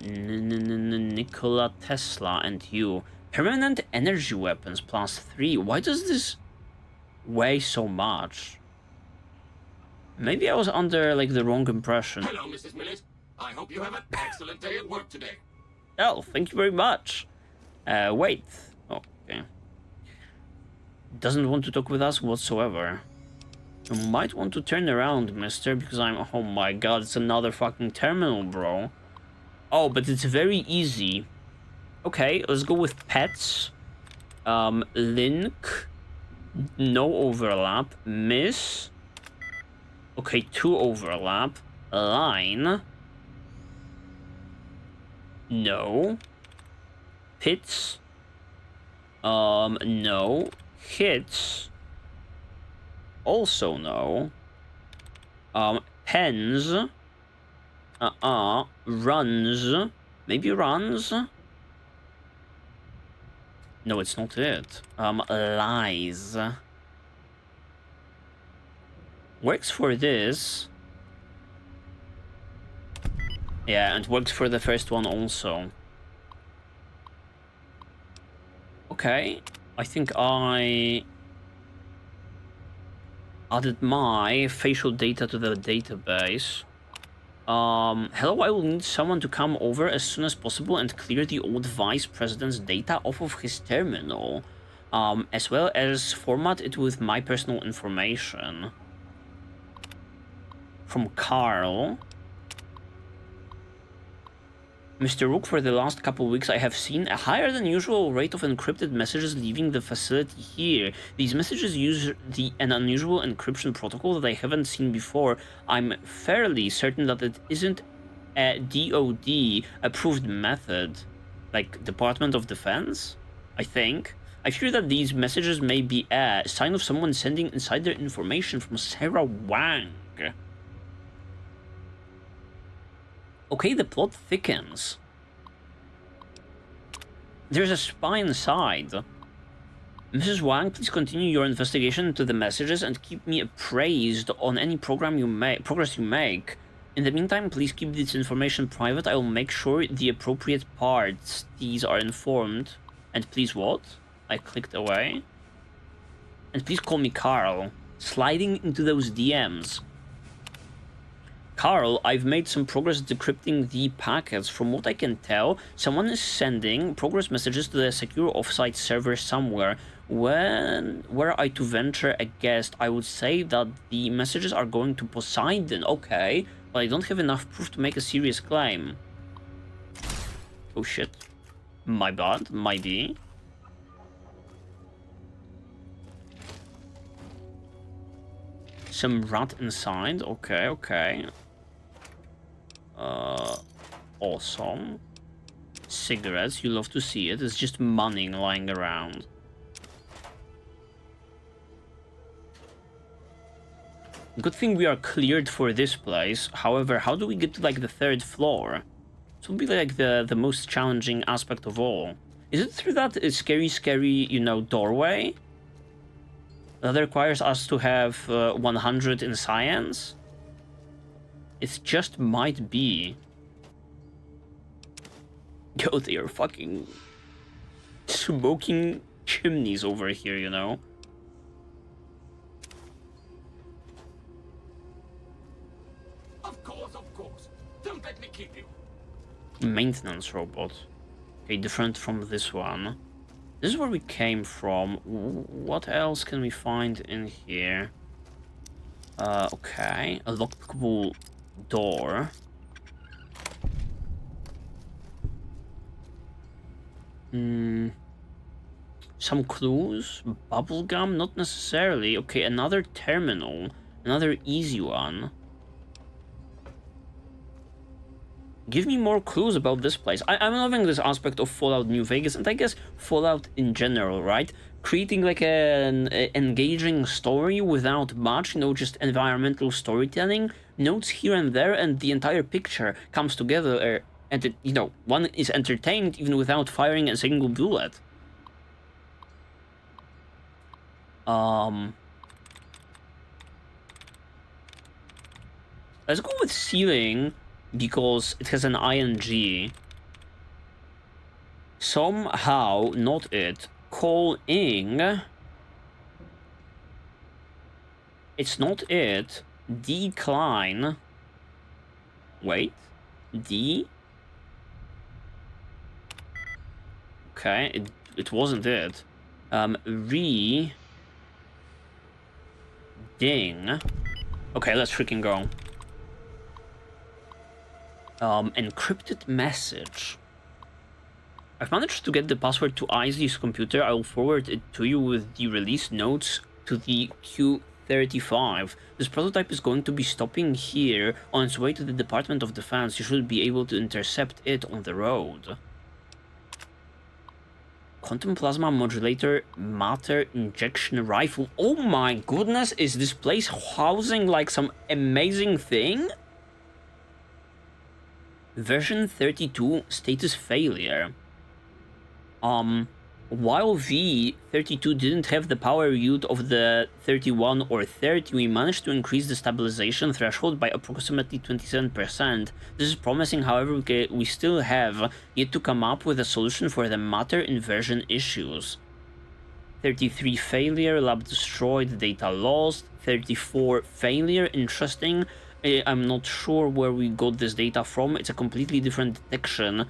Nikola Tesla and you. Permanent energy weapons +3. Why does this weigh so much? Maybe I was under like the wrong impression.
Hello, Mrs. Millet. I hope you have an excellent day at work today.
Oh, thank you very much. Wait. Okay. Doesn't want to talk with us whatsoever. You might want to turn around, mister, because I'm... Oh my god, it's another fucking terminal, bro. Oh, but it's very easy. Okay, let's go with pets. Link. No overlap. Miss. Okay, 2 overlap. Line. No. Hits. No. Hits. Also no. Pens. Runs. Maybe runs? No, it's not it. Lies. Works for this. Yeah, and works for the first one also. Okay. I think I added my facial data to the database. Hello, I will need someone to come over as soon as possible and clear the old vice president's data off of his terminal, as well as format it with my personal information. From Carl. Mr. Rook, for the last couple weeks I have seen a higher than usual rate of encrypted messages leaving the facility here. These messages use an unusual encryption protocol that I haven't seen before. I'm fairly certain that it isn't a DoD approved method, like Department of Defense, I think. I fear that these messages may be a sign of someone sending insider information from Sarah Wang. Okay, the plot thickens. There's a spy inside. Mrs. Wang, please continue your investigation into the messages and keep me appraised on any progress you make. In the meantime, please keep this information private. I will make sure the appropriate parties are informed. And please what? I clicked away. And please call me Carl. Sliding into those DMs. Carl, I've made some progress decrypting the packets. From what I can tell, someone is sending progress messages to the secure offsite server somewhere. Were I to venture a guess, I would say that the messages are going to Poseidon. Okay, but I don't have enough proof to make a serious claim. Oh shit. My bad, maybe. Some rat inside. Okay, okay. Awesome. Cigarettes, you love to see it. It's just money lying around. Good thing we are cleared for this place. However, how do we get to like the 3rd floor? This will be like the most challenging aspect of all. Is it through that scary, you know, doorway? That requires us to have 100 in science? It just might be. Yo, they are fucking smoking chimneys over here, you know?
Of course. Don't let me keep you.
Maintenance robot. Okay, different from this one. This is where we came from. What else can we find in here? Okay, a lockable door. Some clues? Bubblegum? Not necessarily. Okay, another terminal. Another easy one. Give me more clues about this place. I'm loving this aspect of Fallout New Vegas, and I guess Fallout in general, right? creating like an engaging story without much, you know, just environmental storytelling, notes here and there, and the entire picture comes together, and it, you know, one is entertained even without firing a single bullet. Let's go with ceiling because it has an ing. Somehow, not it. Calling. It's not it. Decline. Wait. D. Okay, it wasn't it. Ding. Okay, let's freaking go. Encrypted message. I've managed to get the password to Isley's computer. I will forward it to you with the release notes to the Q-35. This prototype is going to be stopping here on its way to the Department of Defense. You should be able to intercept it on the road. Quantum plasma modulator matter injection rifle. Oh my goodness, is this place housing like some amazing thing? Version 32 status failure. While V32 didn't have the power yield of the 31 or 30, we managed to increase the stabilization threshold by approximately 27%. This is promising, however, we still have yet to come up with a solution for the matter inversion issues. 33 failure, lab destroyed, data lost. 34 failure, interesting. I'm not sure where we got this data from. It's a completely different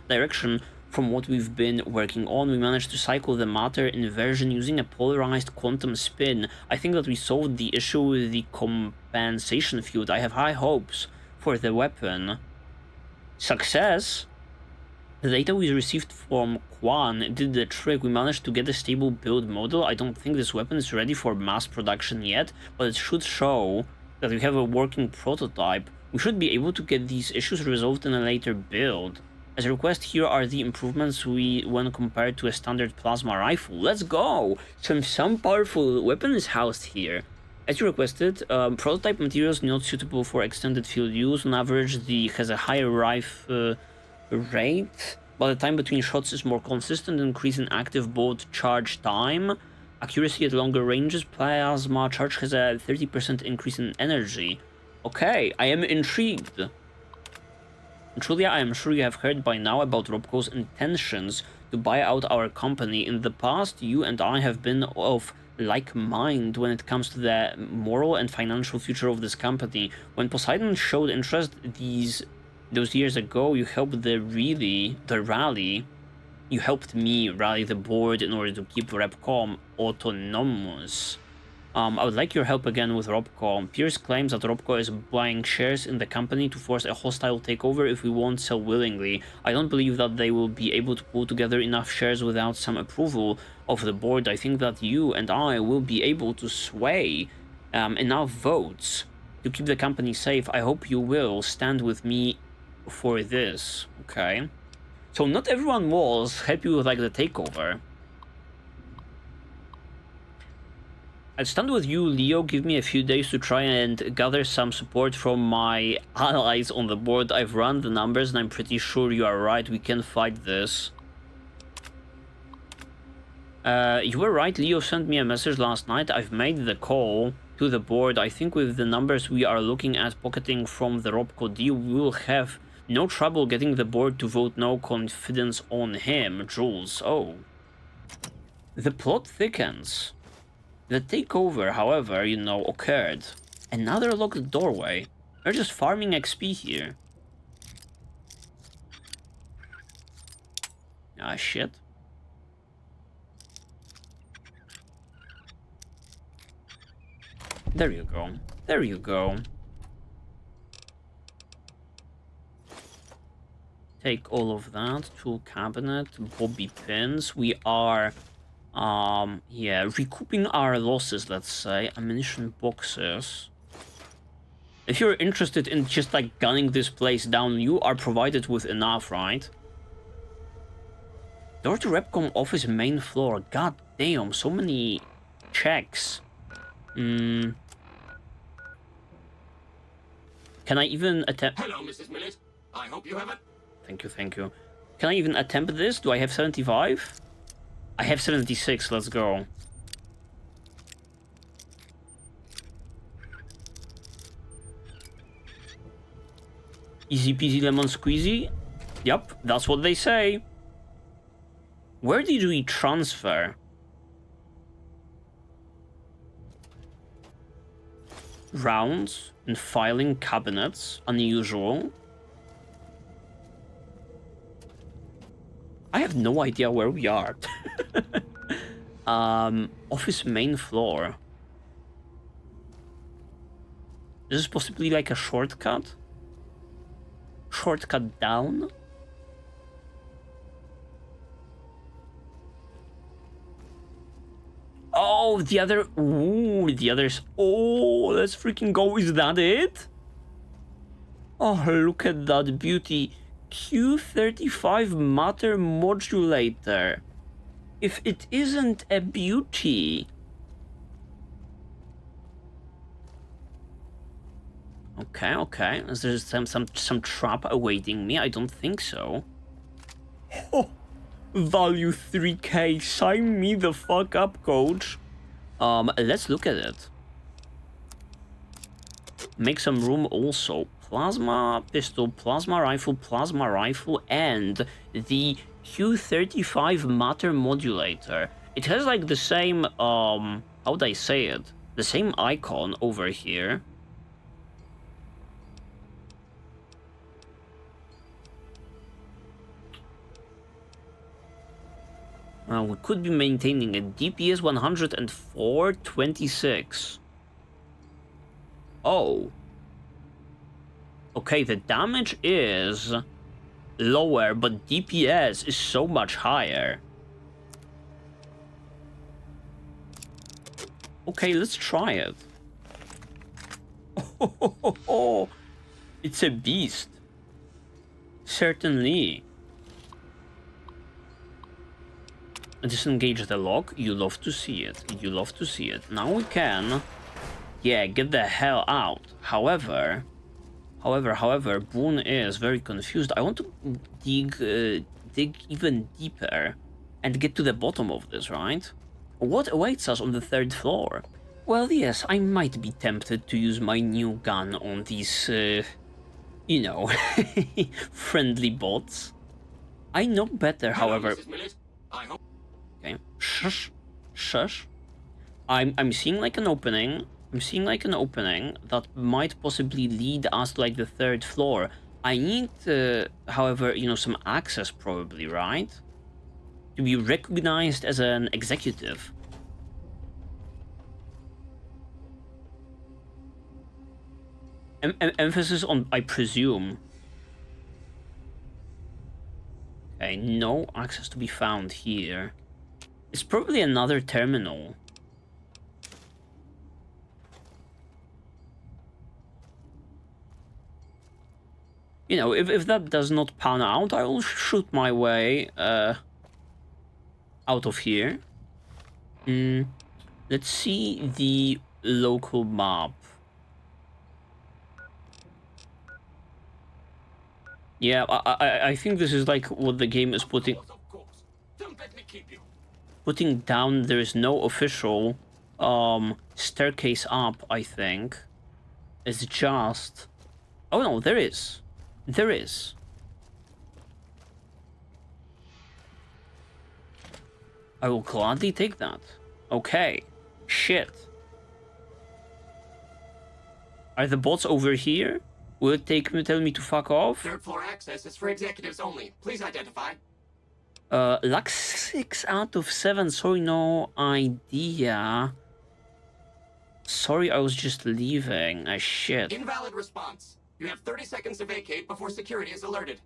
direction from what we've been working on. We managed to cycle the matter inversion using a polarized quantum spin. I think that we solved the issue with the compensation field. I have high hopes for the weapon. Success! The data we received from Quan did the trick. We managed to get a stable build model. I don't think this weapon is ready for mass production yet, but it should show that we have a working prototype. We should be able to get these issues resolved in a later build. As a request, here are the improvements when compared to a standard plasma rifle. Let's go! Some powerful weapon is housed here. As you requested, prototype materials not suitable for extended field use. On average, has a higher rifle rate, but the time between shots is more consistent, increase in active bolt charge time. Accuracy at longer ranges. Plasma charge has a 30% increase in energy. Okay, I am intrigued. And truly, I am sure you have heard by now about Robco's intentions to buy out our company. In the past, you and I have been of like mind when it comes to the moral and financial future of this company. When Poseidon showed interest those years ago, you helped you helped me rally the board in order to keep Robco autonomous. I would like your help again with Robco. Pierce claims that Robco is buying shares in the company to force a hostile takeover if we won't sell willingly. I don't believe that they will be able to pull together enough shares without some approval of the board. I think that you and I will be able to sway enough votes to keep the company safe. I hope you will stand with me for this. Okay. So not everyone was happy with like the takeover. I'll stand with you, Leo. Give me a few days to try and gather some support from my allies on the board. I've run the numbers and I'm pretty sure you are right. We can fight this. You were right. Leo sent me a message last night. I've made the call to the board. I think with the numbers we are looking at pocketing from the Robco deal, we will have no trouble getting the board to vote no confidence on him. Jules. Oh. The plot thickens. The takeover, however, you know, occurred. Another locked doorway. We're just farming XP here. Ah, shit. There you go. There you go. Take all of that. Tool cabinet, bobby pins. We are... yeah, recouping our losses, let's say. Ammunition boxes. If you're interested in just like gunning this place down, you are provided with enough, right? Door to Repcom office main floor. God Damn, so many checks. Can I even attempt...
Hello, Mrs. Millet. I hope you have it.
Thank you, thank you. Can I even attempt this? Do I have 75? I have 76, let's go. Easy peasy lemon squeezy? Yep, that's what they say. Where did we transfer? Rounds and filing cabinets, unusual. I have no idea where we are. Office main floor. This is possibly like a shortcut? Shortcut down? Oh, the other... Ooh, the others... Oh, let's freaking go. Is that it? Oh, look at that beauty. Q35 matter modulator. If it isn't a beauty... Okay, okay. Is there some trap awaiting me? I don't think so. Oh, value 3k. Sign me the fuck up, coach. Let's look at it. Make some room also. Plasma pistol, plasma rifle, and the Q35 matter modulator. It has like the same, how would I say it? The same icon over here. We could be maintaining a DPS 104.26. Oh. Okay, the damage is lower, but DPS is so much higher. Okay, let's try it. Oh, it's a beast. Certainly. Disengage the lock. You love to see it. You love to see it. Now we can... Yeah, get the hell out. However, Boone is very confused. I want to dig even deeper and get to the bottom of this, right? What awaits us on the 3rd floor? Well, yes, I might be tempted to use my new gun on these, you know, friendly bots. I know better, however... Okay, shush, shush. I'm seeing like an opening. I'm seeing like an opening that might possibly lead us to like the 3rd floor. I need, however, you know, some access probably, right? To be recognized as an executive. Emphasis on, I presume. Okay, no access to be found here. It's probably another terminal. You know, if that does not pan out, I will shoot my way out of here. Let's see the local map. Yeah, I think this is like what the game is putting down. There is no official staircase up, I think. It's just... Oh no, there is. There is. I will gladly take that. Okay. Shit. Are the bots over here? Will it tell me to fuck off?
3rd floor access is for executives only. Please identify.
Luck 6 out of 7. Sorry, no idea. Sorry, I was just leaving. Shit.
Invalid response. You have 30 seconds to vacate before security is alerted.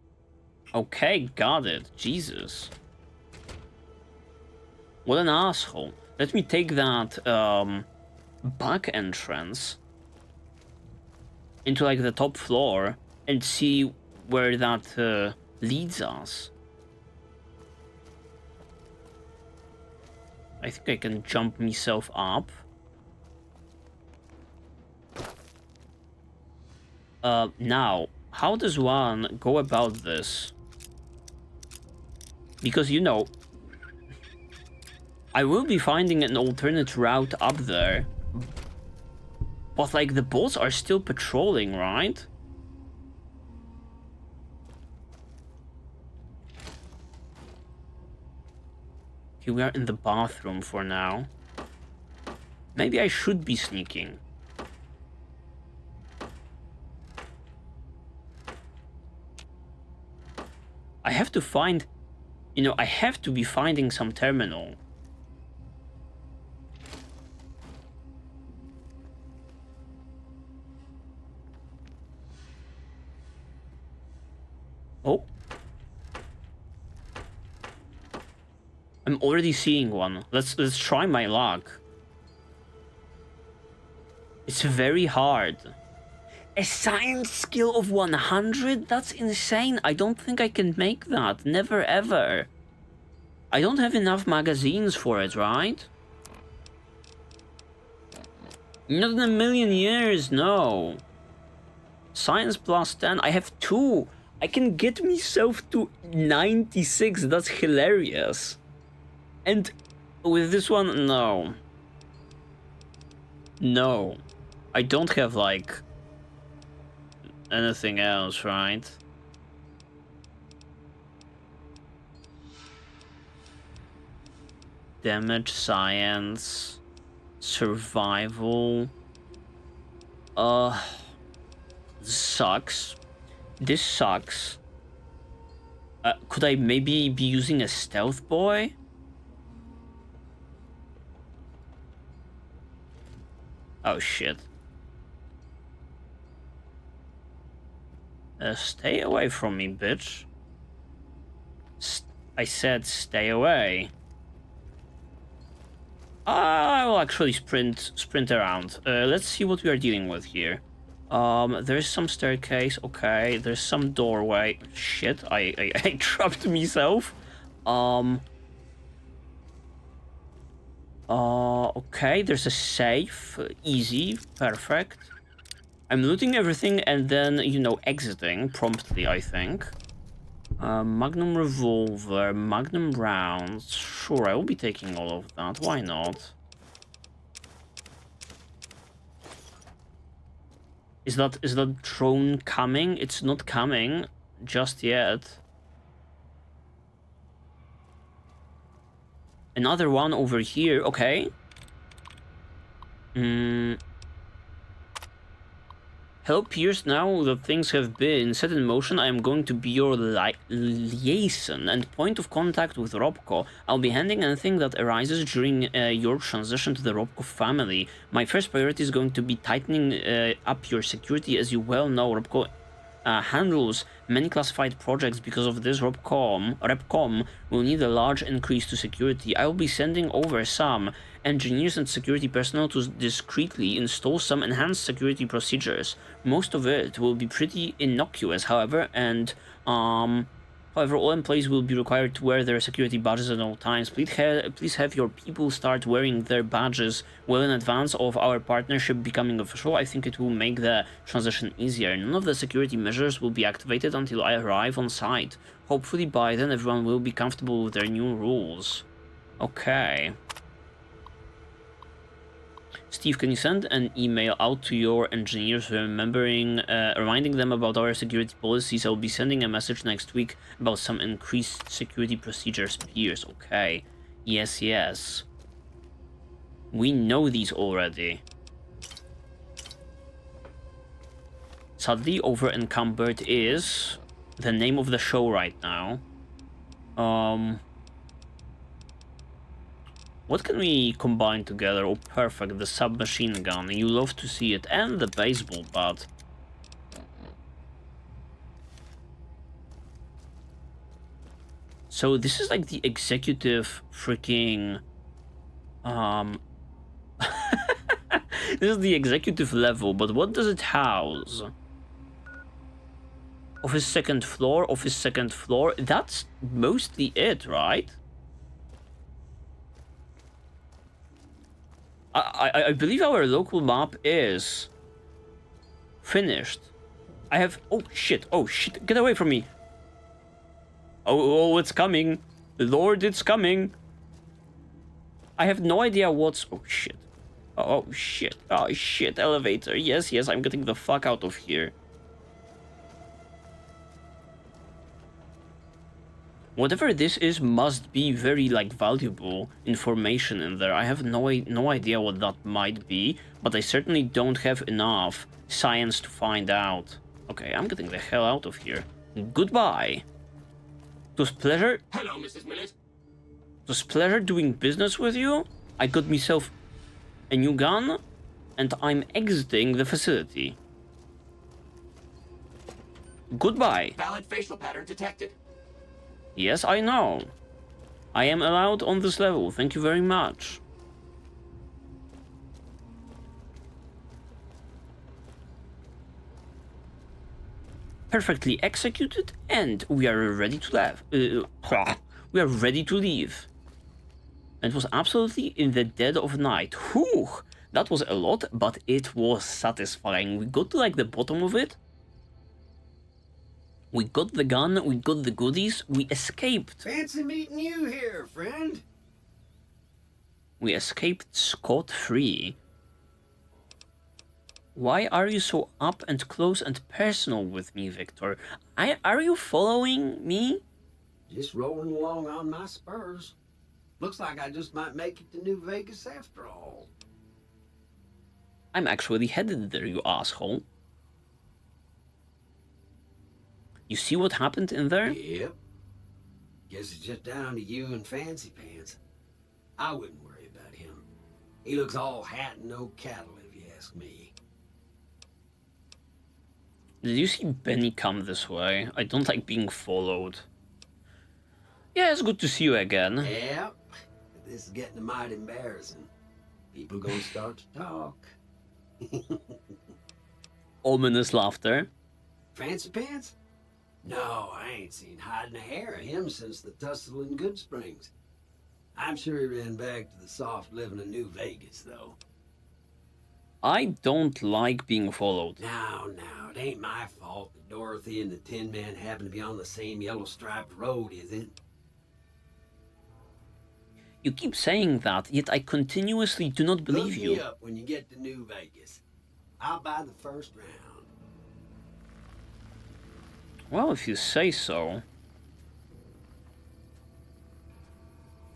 Okay, got it. Jesus. What an asshole. Let me take that, back entrance into, like, the top floor and see where that, leads us. I think I can jump myself up. Now, how does one go about this? Because, you know, I will be finding an alternate route up there. But, like, the boats are still patrolling, right? Okay, we are in the bathroom for now. Maybe I should be sneaking. I have to find... You know, I have to be finding some terminal. Oh. I'm already seeing one. Let's try my luck. It's very hard. A science skill of 100? That's insane. I don't think I can make that. Never ever. I don't have enough magazines for it, right? Not in a million years, no. Science plus 10. I have 2. I can get myself to 96. That's hilarious. And with this one, no. No. I don't have, like, anything else, right? Damage, science, survival. This sucks. This sucks. Could I maybe be using a stealth boy? Oh shit. Stay away from me, bitch. I said stay away. I will actually sprint around. Let's see what we are dealing with here. There's some staircase. Okay, there's some doorway. Shit, I trapped myself. Okay, there's a safe. Easy, perfect. I'm looting everything and then, you know, exiting promptly, I think. Magnum revolver, magnum rounds. Sure, I will be taking all of that. Why not? Is that drone coming? It's not coming just yet. Another one over here. Okay. Hello, Pierce. Now that things have been set in motion, I am going to be your liaison and point of contact with Robco. I'll be handling anything that arises during your transition to the Robco family. My first priority is going to be tightening up your security. As you well know, Robco handles many classified projects. Because of this, Repcom will need a large increase to security. I will be sending over some engineers and security personnel to discreetly install some enhanced security procedures. Most of it will be pretty innocuous, however, and all employees will be required to wear their security badges at all times. Please have your people start wearing their badges well in advance of our partnership becoming official. I think it will make the transition easier. None of the security measures will be activated until I arrive on site. Hopefully by then everyone will be comfortable with their new rules. Okay. Steve, can you send an email out to your engineers reminding them about our security policies? I will be sending a message next week about some increased security procedures. Pierce, okay. Yes. We know these already. Sadly, over encumbered is the name of the show right now. What can we combine together? Oh, perfect, the submachine gun. You love to see it. And the baseball bat. So this is like the executive freaking... This is the executive level, but what does it house? Office second floor, office second floor. That's mostly it, right? I believe our local map is finished. I have... Oh, shit. Oh, shit. Get away from me. Oh, it's coming. Lord, it's coming. I have no idea what's... Oh, shit. Oh, shit. Oh, shit. Elevator. Yes, yes, I'm getting the fuck out of here. Whatever this is must be very, like, valuable information in there. I have no idea what that might be, but I certainly don't have enough science to find out. Okay, I'm getting the hell out of here. Goodbye. It was pleasure...
Hello, Mrs. Millet.
It was pleasure doing business with you. I got myself a new gun, and I'm exiting the facility. Goodbye.
Valid facial pattern detected.
Yes, I know. I am allowed on this level. Thank you very much. Perfectly executed, and we are ready to leave. We are ready to leave. And it was absolutely in the dead of night. Whew! That was a lot, but it was satisfying. We got to like the bottom of it. We got the gun, we got the goodies, we escaped.
Fancy meeting you here, friend.
We escaped scot-free. Why are you so up and close and personal with me, Victor? Are you following me?
Just rolling along on my spurs. Looks like I just might make it to New Vegas after all.
I'm actually headed there, you asshole. You see what happened in there?
Yep. Guess it's just down to you and Fancy Pants. I wouldn't worry about him. He looks all hat and no cattle, if you ask me.
Did you see Benny come this way? I don't like being followed. Yeah, it's good to see you again.
Yep. This is getting mighty embarrassing. People gonna start to talk.
Ominous laughter.
Fancy Pants? No, I ain't seen hide and hair of him since the tussle in Good Springs. I'm sure he ran back to the soft living of New Vegas, though.
I don't like being followed.
Now, it ain't my fault that Dorothy and the Tin Man happen to be on the same yellow striped road, is it?
You keep saying that, yet I continuously do not believe you.
Look me up when you get to New Vegas. I'll buy the first round.
Well, if you say so.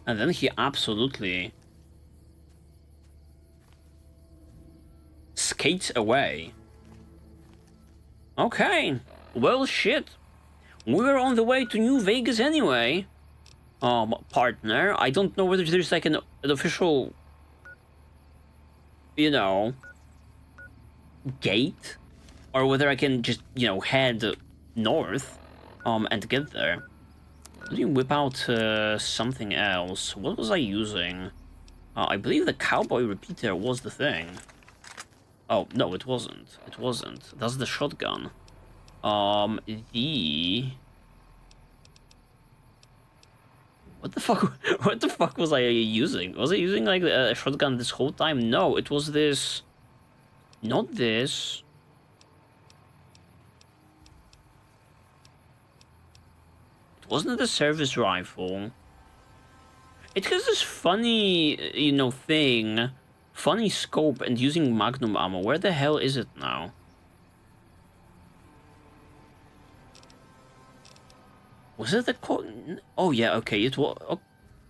And then he absolutely skates away. Okay, well, shit. We're on the way to New Vegas anyway. Partner, I don't know whether there's like an official, you know, gate, or whether I can just, you know, head north, and get there. Let me whip out something else. What was I using? I believe the cowboy repeater was the thing. Oh, no, it wasn't. It wasn't. That's the shotgun. What the fuck? What the fuck was I using? Was I using like a shotgun this whole time? No, it was this. Not this. It wasn't a service rifle. It has this funny, you know, thing. Funny scope and using magnum ammo. Where the hell is it now? Was it the Oh yeah, okay, it was.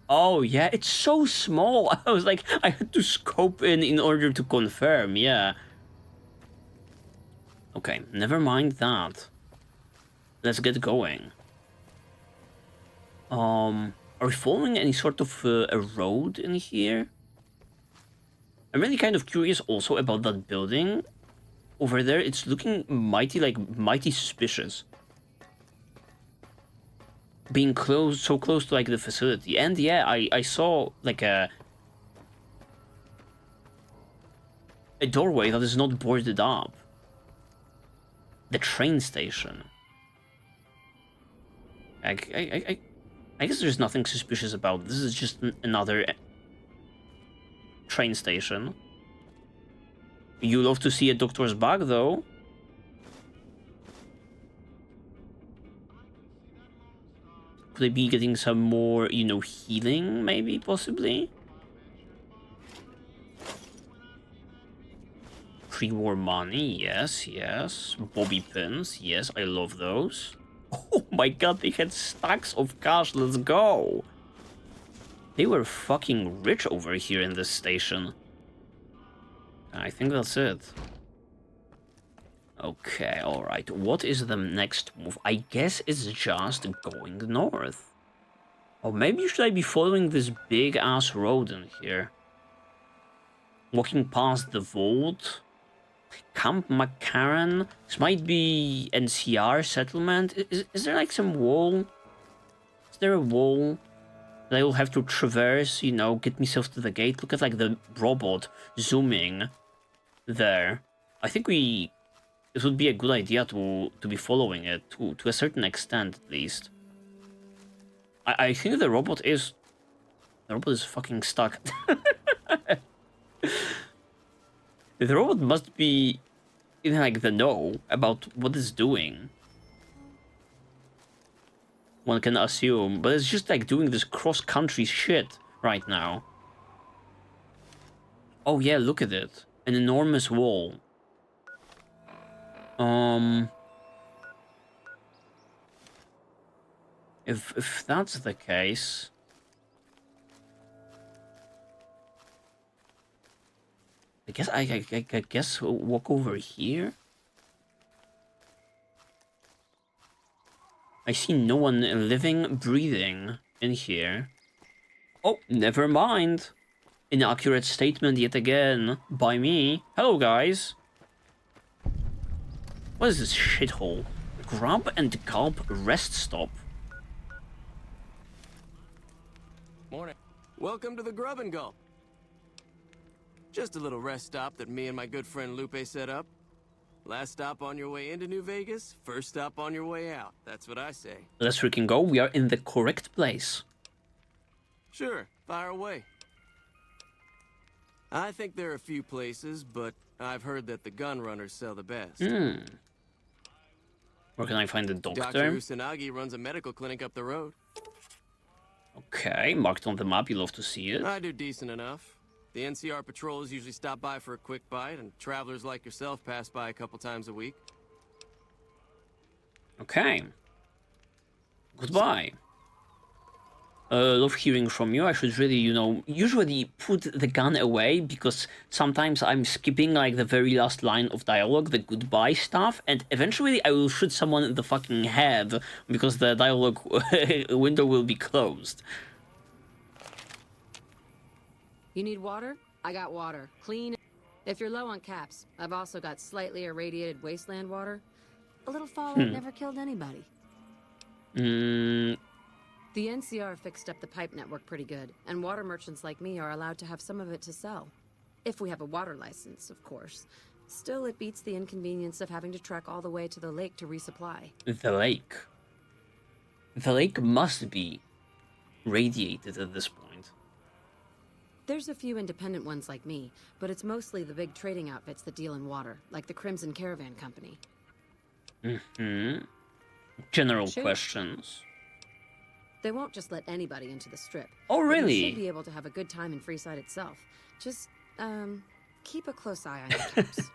Oh yeah, it's so small. I was like, I had to scope in order to confirm. Yeah. Okay, never mind that. Let's get going. Are we following any sort of a road in here? I'm really kind of curious also about that building over there. It's looking mighty suspicious. Being so close to like the facility. And yeah, I saw like a doorway that is not boarded up. The train station. I guess there's nothing suspicious about this. Is just another train station. You love to see a doctor's bag, though. Could I be getting some more, you know, healing, maybe, possibly? Pre-war money, yes, yes. Bobby pins, yes, I love those. Oh my god, they had stacks of cash, let's go! They were fucking rich over here in this station. I think that's it. Okay, alright. What is the next move? I guess it's just going north. Or maybe should I be following this big-ass road in here? Walking past the vault? Camp McCarran? This might be NCR settlement? Is there like some wall? Is there a wall that I will have to traverse, you know, get myself to the gate? Look at like the robot zooming there. I think it would be a good idea to be following it to a certain extent at least. I think the robot is fucking stuck. The robot must be in like the know about what it's doing. One can assume, but it's just like doing this cross-country shit right now. Oh yeah, look at it. An enormous wall. If that's the case, I guess we'll walk over here. I see no one living, breathing in here. Oh, never mind. Inaccurate statement yet again by me. Hello, guys. What is this shithole? Grub and Gulp rest stop.
Morning. Welcome to the Grub and Gulp. Just a little rest stop that me and my good friend Lupe set up. Last stop on your way into New Vegas, first stop on your way out. That's what I say.
Let's freaking go. We are in the correct place.
Sure, fire away. I think there are a few places, but I've heard that the gun runners sell the best.
Where can I find the doctor?
Dr. Usanagi runs a medical clinic up the road.
Okay, marked on the map. You love to see it.
I do decent enough. The NCR patrols usually stop by for a quick bite, and travelers like yourself pass by a couple times a week.
Okay. Goodbye. Love hearing from you. I should really, you know, usually put the gun away because sometimes I'm skipping like the very last line of dialogue, the goodbye stuff, and eventually I will shoot someone in the fucking head because the dialogue window will be closed.
You need water? I got water. Clean. If you're low on caps, I've also got slightly irradiated wasteland water. A little Fallout never killed anybody. The NCR fixed up the pipe network pretty good, and water merchants like me are allowed to have some of it to sell. If we have a water license, of course. Still, it beats the inconvenience of having to trek all the way to the lake to resupply.
The lake. The lake must be radiated at this point.
There's a few independent ones like me, but it's mostly the big trading outfits that deal in water, like the Crimson Caravan Company.
General questions.
They won't just let anybody into the strip.
Oh, really?
You should be able to have a good time in Freeside itself. Just, keep a close eye on your caps.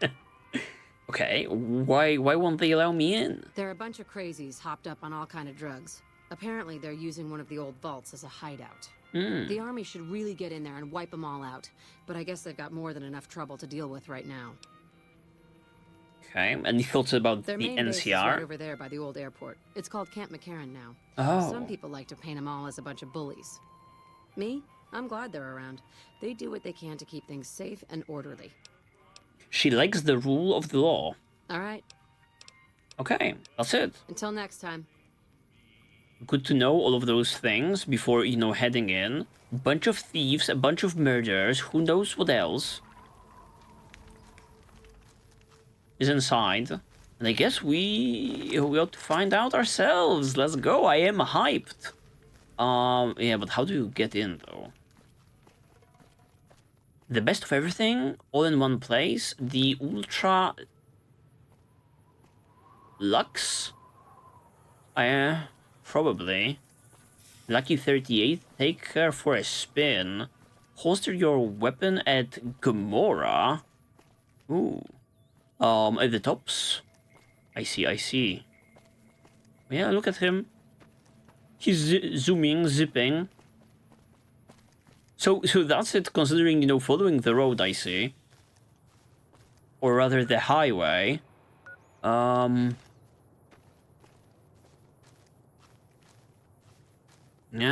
Okay, why won't they allow me in?
There are a bunch of crazies hopped up on all kind of drugs. Apparently, they're using one of the old vaults as a hideout. The army should really get in there and wipe them all out, but I guess they've got more than enough trouble to deal with right now.
Okay, any thoughts about
Their
the
main base is right
NCR?
over there by the old airport. It's called Camp McCarran now.
Oh.
Some people like to paint them all as a bunch of bullies. Me? I'm glad they're around. They do what they can to keep things safe and orderly.
She likes the rule of the law.
All right.
Okay, that's it.
Until next time.
Good to know all of those things before, you know, heading in. Bunch of thieves, a bunch of murderers, who knows what else is inside. And I guess we ought to find out ourselves. Let's go, I am hyped. Yeah, but how do you get in, though? The best of everything, all in one place. The Ultra Lux? Probably. Lucky 38, take her for a spin. Holster your weapon at Gamora. Ooh. At the tops? I see. Yeah, look at him. He's zooming, zipping. So that's it, considering, you know, following the road, I see. Or rather, the highway. Yeah,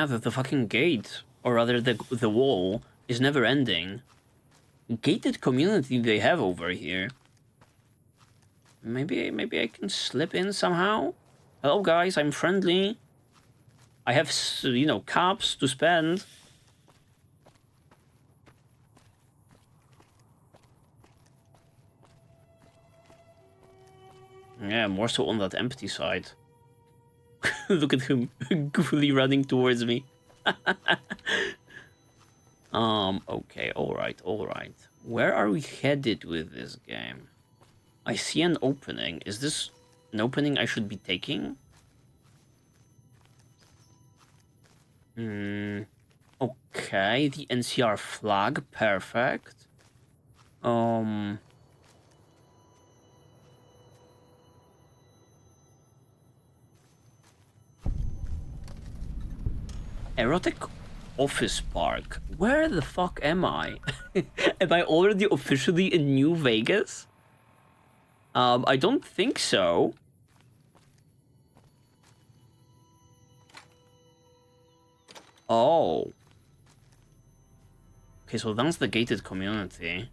the fucking gate, or rather the wall, is never ending. Gated community they have over here. Maybe I can slip in somehow? Hello guys, I'm friendly. I have, you know, caps to spend. Yeah, more so on that empty side. Look at him goofily running towards me. Okay, alright. Where are we headed with this game? I see an opening. Is this an opening I should be taking? Okay, the NCR flag, perfect. Erotic office park. Where the fuck am I? Am I already officially in New Vegas? I don't think so. Oh. Okay, so that's the gated community.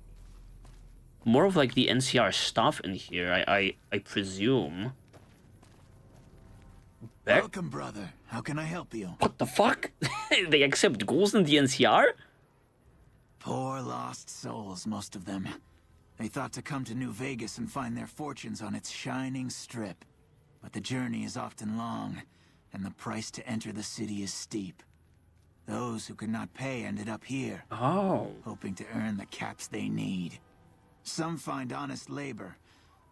More of like the NCR stuff in here, I presume.
Welcome, brother. How can I help you?
What the fuck? They accept ghouls in the NCR?
Poor lost souls, most of them. They thought to come to New Vegas and find their fortunes on its shining strip. But the journey is often long, and the price to enter the city is steep. Those who could not pay ended up here.
Oh.
Hoping to earn the caps they need. Some find honest labor,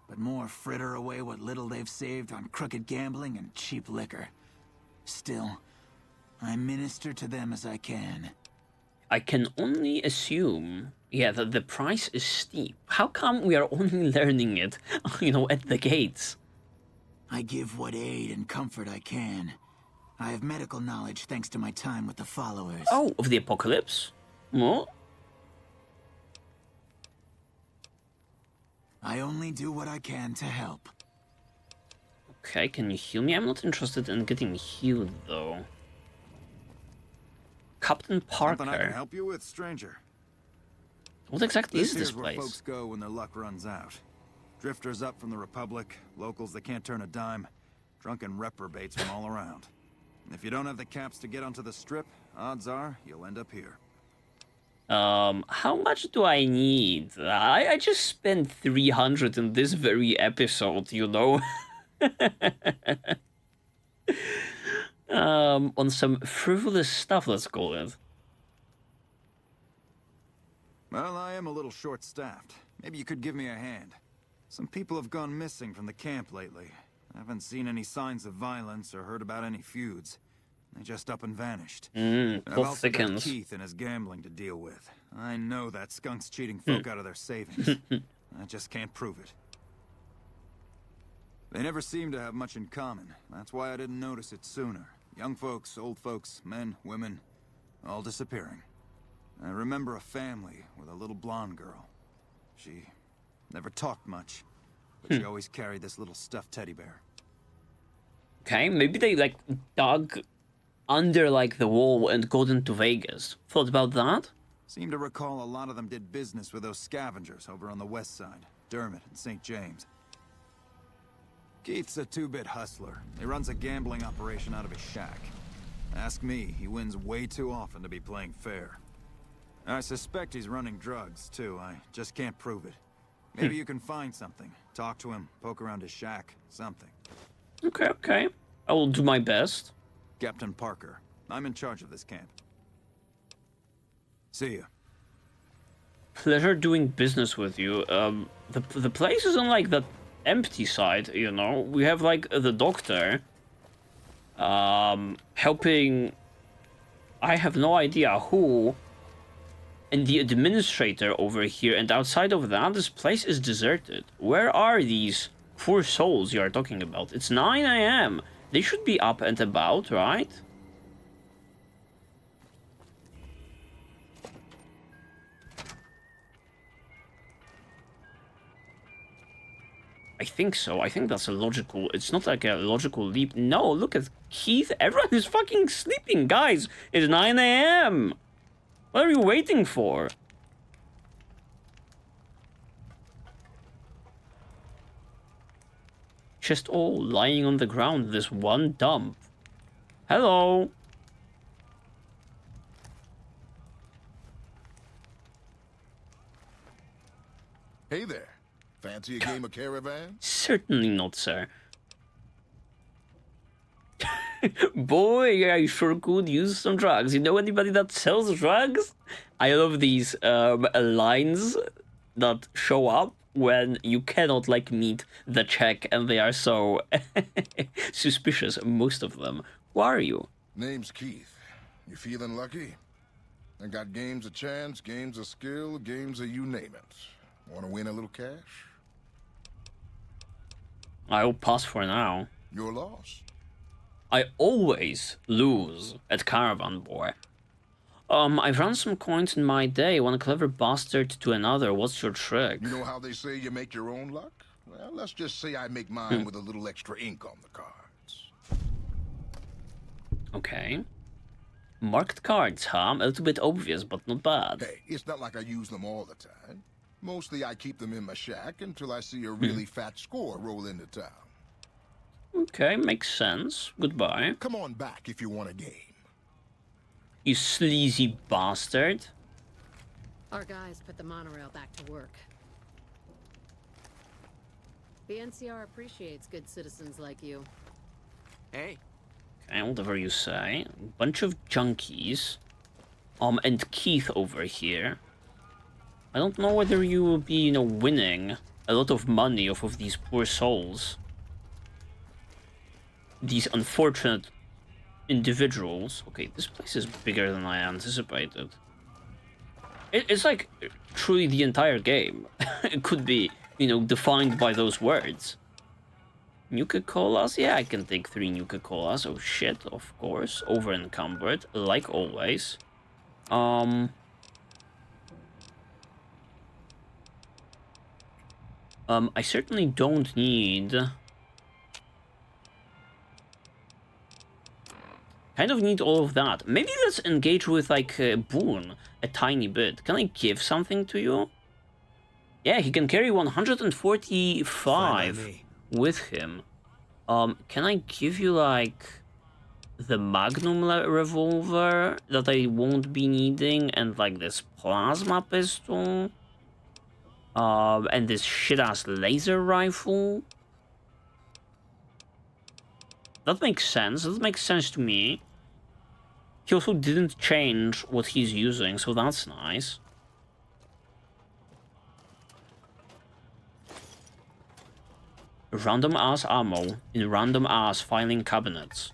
but more fritter away what little they've saved on crooked gambling and cheap liquor. Still, I minister to them as I can.
I can only assume, yeah, that the price is steep. How come we are only learning it, you know, at the gates?
I give what aid and comfort I can. I have medical knowledge thanks to my time with the followers.
Oh, of the apocalypse? What?
I only do what I can to help.
Okay, can you heal me? I'm not interested in getting healed, though. Captain Parker.
Something I can help you with, stranger.
What exactly is this
Where
place?
folks go when their luck runs out. Drifters up from the Republic, locals that can't turn a dime, drunken reprobates from all around. And if you don't have the caps to get onto the strip, odds are you'll end up here.
How much do I need? I just spent 300 in this very episode, you know? On some frivolous stuff, let's call it.
Well, I am a little short-staffed. Maybe you could give me a hand. Some people have gone missing from the camp lately. I haven't seen any signs of violence or heard about any feuds. They just up and vanished. I've also got Keith and his gambling to deal with. I know that skunk's cheating folk out of their savings. I just can't prove it. They never seem to have much in common. That's why I didn't notice it sooner. Young folks, old folks, men, women, all disappearing. I remember a family with a little blonde girl. She never talked much, but she always carried this little stuffed teddy bear.
Okay, maybe they, like, dug under, like, the wall and got into Vegas. Thought about that?
Seem to recall a lot of them did business with those scavengers over on the west side. Dermot and St. James. Keith's a two-bit hustler. He runs a gambling operation out of his shack. Ask me, he wins way too often to be playing fair. I suspect he's running drugs, too. I just can't prove it. Maybe you can find something. Talk to him, poke around his shack, something.
Okay. I will do my best.
Captain Parker. I'm in charge of this camp. See ya.
Pleasure doing business with you. The place isn't like the empty side, you know. We have like the doctor helping, I have no idea who, and the administrator over here, and outside of that this place is deserted. Where are these poor souls you are talking about? It's 9 AM. They should be up and about, right? I think so. I think that's a logical... It's not like a logical leap. No, look at Keith. Everyone is fucking sleeping, guys. It's 9 AM. What are you waiting for? Just all lying on the ground in this one dump. Hello.
Hey there. Fancy a game of Caravan?
Certainly not, sir. Boy, I sure could use some drugs. You know anybody that sells drugs? I love these lines that show up when you cannot, like, meet the check, and they are so suspicious, most of them. Who are you?
Name's Keith. You feeling lucky? I got games of chance, games of skill, games of you name it. Want to win a little cash?
I'll pass for now.
Your loss.
I always lose at Caravan, boy. I've run some coins in my day, one clever bastard to another. What's your trick?
You know how they say you make your own luck? Well, let's just say I make mine with a little extra ink on the cards.
Okay. Marked cards, huh? A little bit obvious, but not bad.
Hey, it's not like I use them all the time. Mostly I keep them in my shack until I see a really fat score roll into town.
Okay, makes sense. Goodbye.
Come on back if you want a game.
You sleazy bastard.
Our guys put the monorail back to work. The NCR appreciates good citizens like you.
Hey.
Okay, whatever you say. Bunch of junkies. And Keith over here. I don't know whether you will be, you know, winning a lot of money off of these poor souls. These unfortunate individuals. Okay, this place is bigger than I anticipated. It's like truly the entire game. It could be, you know, defined by those words. Nuka-Colas? Yeah, I can take 3 Nuka-Colas. Oh shit, of course. Over encumbered, like always. I certainly don't need... Kind of need all of that. Maybe let's engage with, like, Boone a tiny bit. Can I give something to you? Yeah, he can carry 145 with him. Can I give you, like, the Magnum revolver that I won't be needing, and, like, this plasma pistol? And this shit-ass laser rifle? That makes sense. That makes sense to me. He also didn't change what he's using, so that's nice. Random ass ammo in random ass filing cabinets.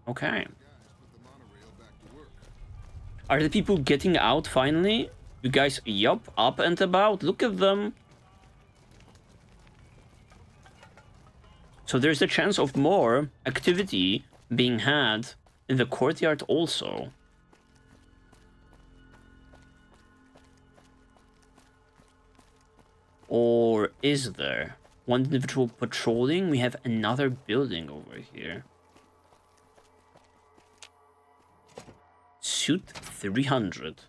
Okay. Are the people getting out finally? You guys, yup, up and about. Look at them. So there's a chance of more activity being had in the courtyard also. Or is there? One individual patrolling. We have another building over here. Suit 300.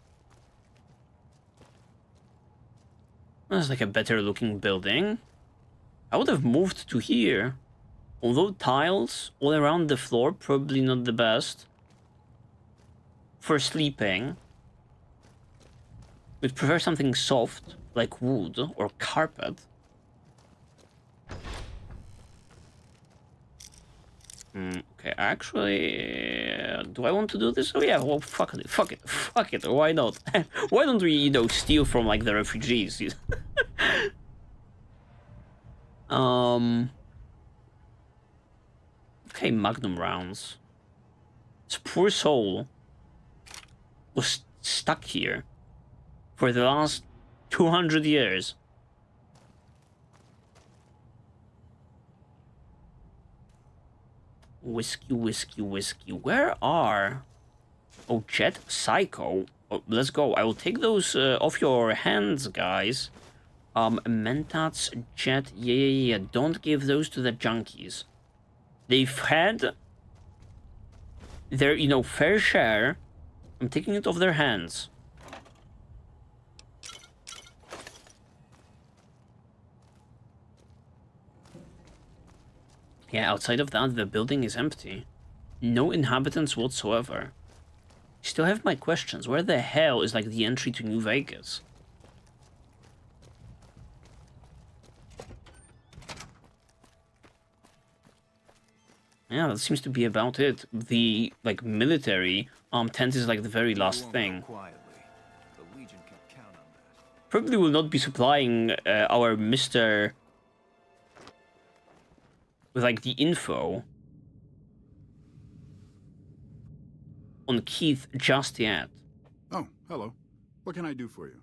That's like a better looking building. I would have moved to here. Although tiles all around the floor, probably not the best. For sleeping. We'd prefer something soft, like wood or carpet. Okay, actually, do I want to do this? Oh yeah, well, fuck it, why not? Why don't we, you know, steal from, like, the refugees? Okay, Magnum rounds. This poor soul was stuck here for the last 200 years. Whiskey, whiskey, whiskey. Where are... Oh, Jet, Psycho. Oh, let's go. I will take those off your hands, guys. Mentats, Jet. Yeah. Don't give those to the junkies. They've had their, you know, fair share. I'm taking it off their hands. Yeah, outside of that, the building is empty. No inhabitants whatsoever. Still have my questions. Where the hell is, like, the entry to New Vegas? Yeah, that seems to be about it. The, like, military tent is, like, the very last thing. Probably will not be supplying our Mr. with, like, the info on Keith just yet.
Oh, hello. What can I do for you?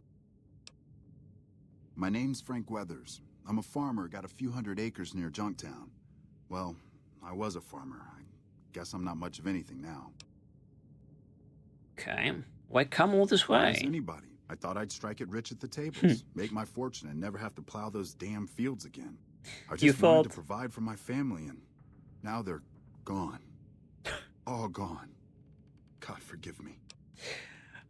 My name's Frank Weathers. I'm a farmer, got a few hundred acres near Junktown. Well, I was a farmer. I guess I'm not much of anything now.
Okay. Why come all this way?
As anybody. I thought I'd strike it rich at the tables, make my fortune, and never have to plow those damn fields again. I just wanted to provide for my family, and now they're gone. All gone. God, forgive me.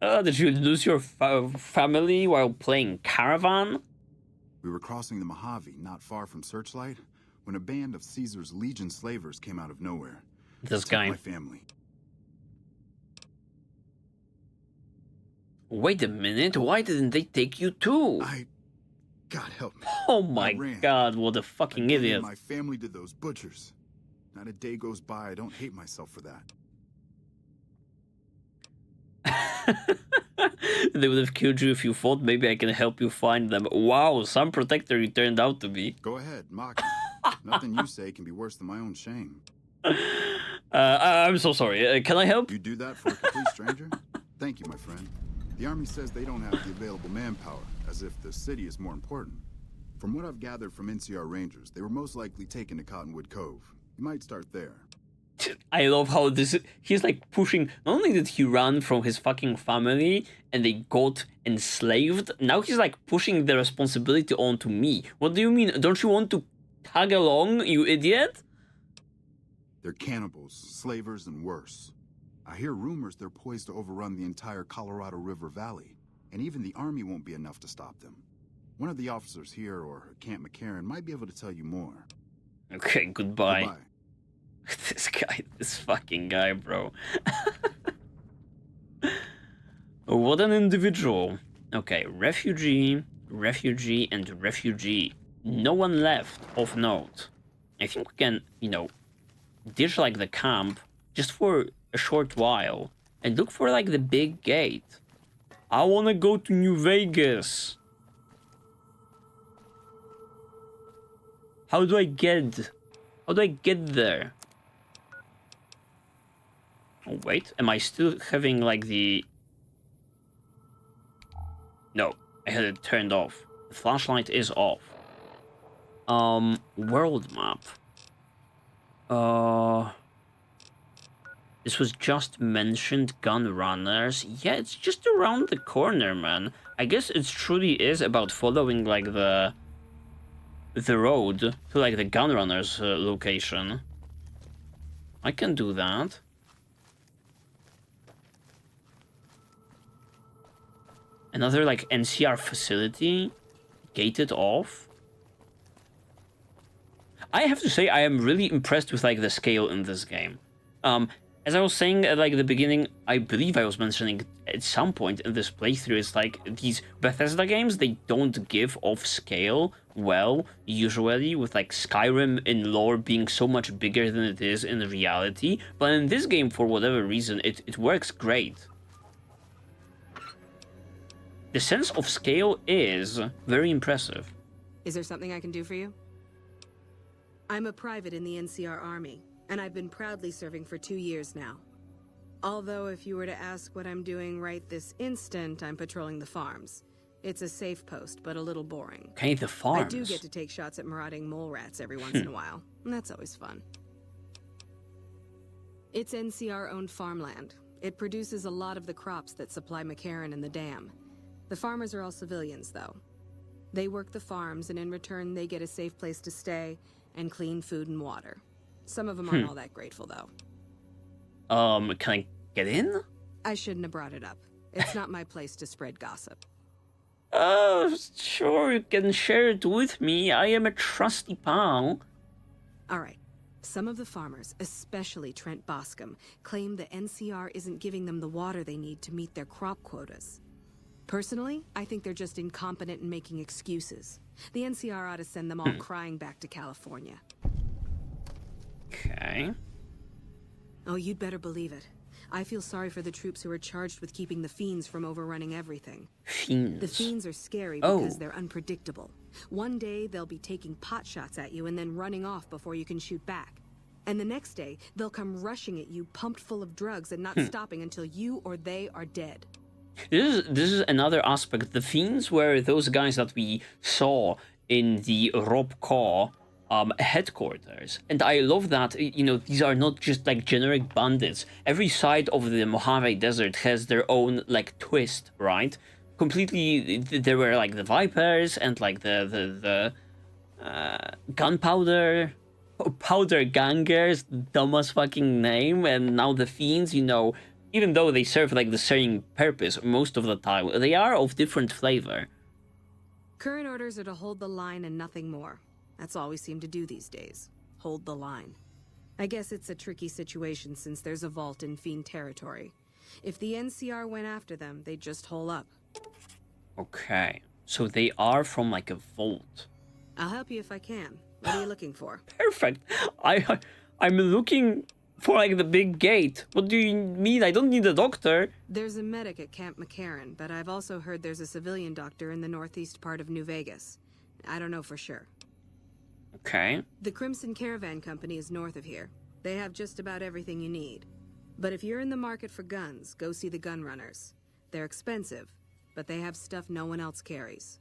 Did you lose your family while playing Caravan?
We were crossing the Mojave, not far from Searchlight, when a band of Caesar's Legion slavers came out of nowhere.
This guy.
My family.
Wait a minute, why didn't they take you too?
God help me.
Oh my god, what a fucking idiot.
My family to those butchers. Not a day goes by I don't hate myself for that.
They would have killed you if you thought maybe I can help you find them. Wow, some protector you turned out to be.
Go ahead, mock me. Nothing you say can be worse than my own shame.
I'm so sorry. Can I help?
You do that for a complete stranger? Thank you, my friend. The army says they don't have the available manpower, as if the city is more important. From what I've gathered from NCR Rangers, they were most likely taken to Cottonwood Cove. You might start there.
I love how he's like pushing, not only did he run from his fucking family and they got enslaved, now he's like pushing the responsibility onto me. What do you mean? Don't you want to tag along, you idiot?
They're cannibals, slavers, and worse. I hear rumors they're poised to overrun the entire Colorado River Valley, and even the army won't be enough to stop them. One of the officers here, or at Camp McCarran, might be able to tell you more.
Okay, goodbye. This fucking guy, bro. What an individual. Okay, refugee, and refugee. No one left of note. I think we can, you know, ditch like the camp just for a short while and look for like the big gate. I wanna go to New Vegas. How do I get there? Oh, wait, am I still having like the... No, I had it turned off. The flashlight is off. World map. This was just mentioned, gun runners. Yeah, it's just around the corner, man. I guess it truly is about following like the road to like the gun runners location. I can do that. Another like NCR facility gated off. I have to say I am really impressed with like the scale in this game. As I was saying at like the beginning, I believe I was mentioning at some point in this playthrough, it's like these Bethesda games, they don't give off scale well, usually, with like Skyrim in lore being so much bigger than it is in reality, but in this game, for whatever reason, it works great. The sense of scale is very impressive.
Is there something I can do for you? I'm a private in the NCR Army, and I've been proudly serving for 2 years now. Although if you were to ask what I'm doing right this instant, I'm patrolling the farms. It's a safe post, but a little boring.
Okay, the farms.
I do get to take shots at marauding mole rats every once in a while, and that's always fun. It's NCR-owned farmland. It produces a lot of the crops that supply McCarran and the dam. The farmers are all civilians, though. They work the farms, and in return, they get a safe place to stay and clean food and water. Some of them aren't all that grateful, though.
Can I get in?
I shouldn't have brought it up. It's not my place to spread gossip.
Oh, sure, you can share it with me. I am a trusty pal.
All right. Some of the farmers, especially Trent Boscom, claim the NCR isn't giving them the water they need to meet their crop quotas. Personally, I think they're just incompetent and making excuses. The NCR ought to send them all crying back to California.
Okay.
Oh, you'd better believe it. I feel sorry for the troops who are charged with keeping the Fiends from overrunning everything.
Fiends?
The Fiends are scary because they're unpredictable. One day, they'll be taking pot shots at you and then running off before you can shoot back. And the next day, they'll come rushing at you, pumped full of drugs and not stopping until you or they are dead.
This is another aspect. The Fiends were those guys that we saw in the Rob Caw headquarters. And I love that, you know, these are not just like generic bandits. Every side of the Mojave Desert has their own like twist, right? Completely, there were like the Vipers and like the gunpowder powder gangers, dumbest fucking name, and now the Fiends, you know, even though they serve like the same purpose most of the time, they are of different flavor.
Current orders are to hold the line and nothing more. That's all we seem to do these days. Hold the line. I guess it's a tricky situation since there's a vault in Fiend territory. If the NCR went after them, they'd just hole up.
Okay, so they are from like a vault.
I'll help you if I can. What are you looking for?
Perfect. I'm looking for like the big gate. What do you mean? I don't need a doctor.
There's a medic at Camp McCarran, but I've also heard there's a civilian doctor in the northeast part of New Vegas. I don't know for sure.
Okay.
The Crimson Caravan Company is north of here. They have just about everything you need. But if you're in the market for guns, go see the gun runners. They're expensive, but they have stuff no one else carries.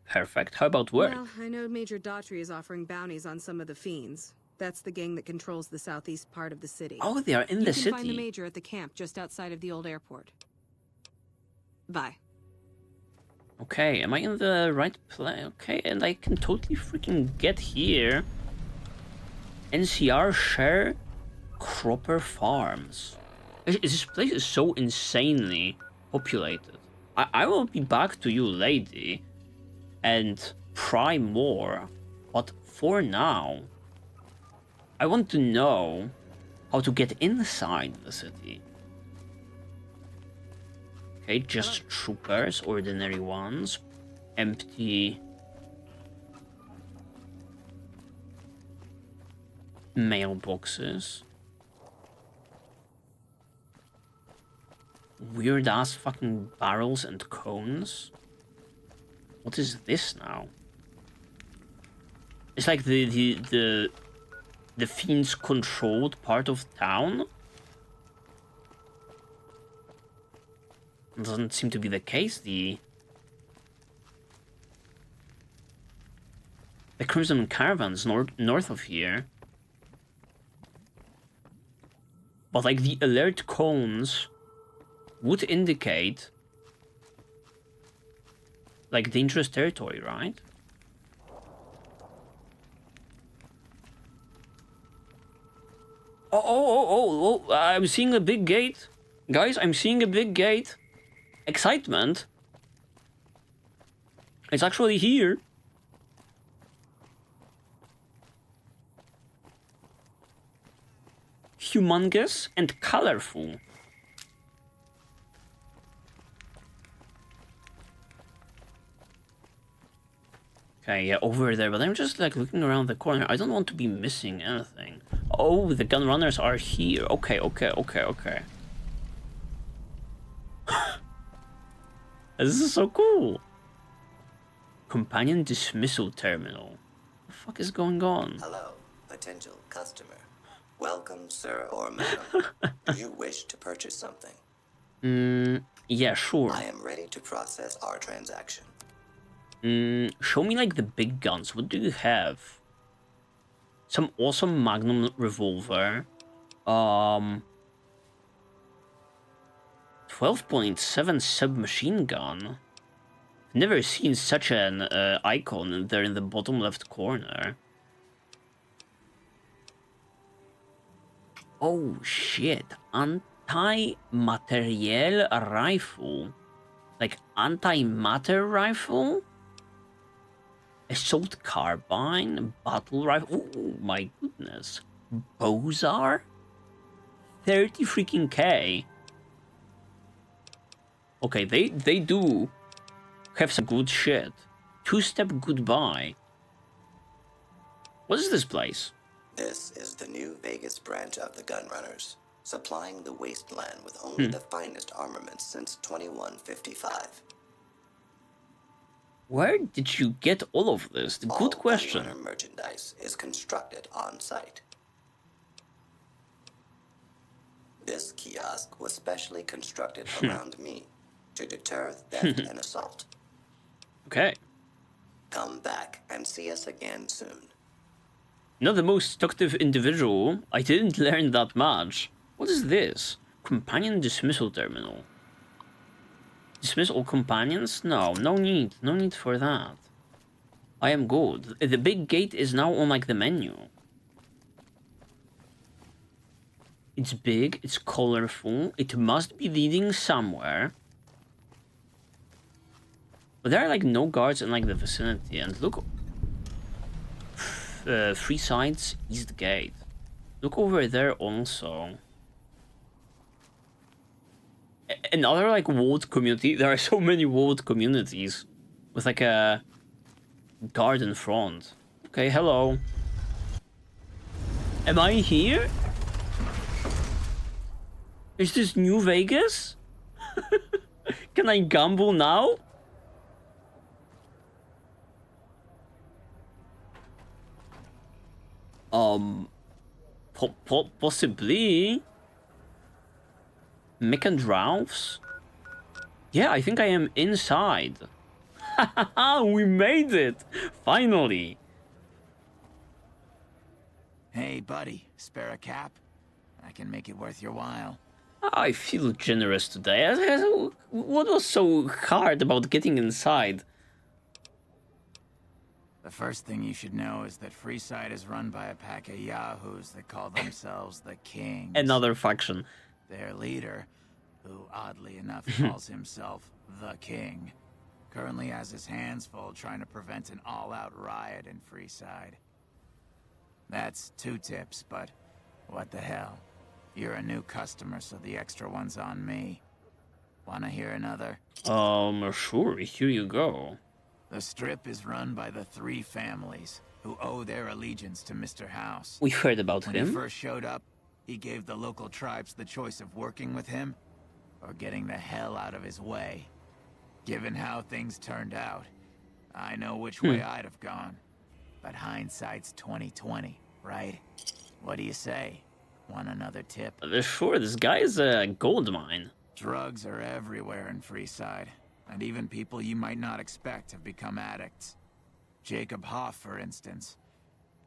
Perfect. How about work?
Well, I know Major Daughtry is offering bounties on some of the Fiends. That's the gang that controls the southeast part of the city.
Oh, they are in the city.
You can find the Major at the camp just outside of the old airport. Bye.
Okay, am I in the right place? Okay, and I can totally freaking get here. NCR Share Cropper Farms. This place is so insanely populated. I will be back to you, lady, and pry more. But for now, I want to know how to get inside the city. Okay, just troopers, ordinary ones, empty mailboxes, weird ass fucking barrels and cones. What is this now? It's like the Fiends controlled part of town. Doesn't seem to be the case. The Crimson Caravans north of here. But like the alert cones would indicate like dangerous territory, right? Oh, I'm seeing a big gate. Guys, I'm seeing a big gate. Excitement. It's actually here. humongous and colorful. Okay, yeah, over there, but I'm just like looking around the corner. I don't want to be missing anything. Oh, the gun runners are here. Okay, okay, okay, okay. This is so cool. Companion dismissal terminal. What the fuck is going on?
Hello, potential customer. Welcome, sir or madam. Do you wish to purchase something?
Yeah, sure.
I am ready to process our transaction.
Show me like the big guns. What do you have? Some awesome Magnum revolver. 12.7 submachine gun. Never seen such an icon there in the bottom left corner. Oh shit, anti-materiel rifle. Like anti-matter rifle? Assault carbine, battle rifle. Oh my goodness. Bozar? 30 freaking K. Okay, they do have some good shit. Two-step goodbye. What is this place?
This is the New Vegas branch of the Gunrunners, supplying the Wasteland with only the finest armaments since 2155.
Where did you get all of this? Good question.
Gunrunner merchandise is constructed on site. This kiosk was specially constructed around me to deter theft and assault.
Okay.
Come back and see us again soon.
Not the most talkative individual. I didn't learn that much. What is this? Companion dismissal terminal. Dismiss all companions? No, no need. No need for that. I am good. The big gate is now on like the menu. It's big, it's colorful, it must be leading somewhere. But there are like no guards in like the vicinity, and look... three sides, east gate. Look over there also. Another like walled community. There are so many walled communities with like a guard in front. Okay, hello. Am I here? Is this New Vegas? Can I gamble now? Possibly. Mick and Ralph's? Yeah, I think I am inside. We made it! Finally!
Hey, buddy, spare a cap? I can make it worth your while.
I feel generous today. What was so hard about getting inside?
The first thing you should know is that Freeside is run by a pack of yahoos that call themselves the Kings.
Another faction.
Their leader, who oddly enough calls himself the King, currently has his hands full trying to prevent an all-out riot in Freeside. That's 2 tips, but what the hell? You're a new customer, so the extra one's on me. Wanna hear another?
Sure, here you go.
The Strip is run by the 3 families who owe their allegiance to Mr. House.
We heard about
When
him.
he first showed up, he gave the local tribes the choice of working with him or getting the hell out of his way. Given how things turned out, I know which way I'd have gone. But hindsight's 20/20, right? What do you say? Want another tip?
Sure, this guy is a gold mine.
Drugs are everywhere in Freeside, and even people you might not expect have become addicts. Jacob Hoff, for instance.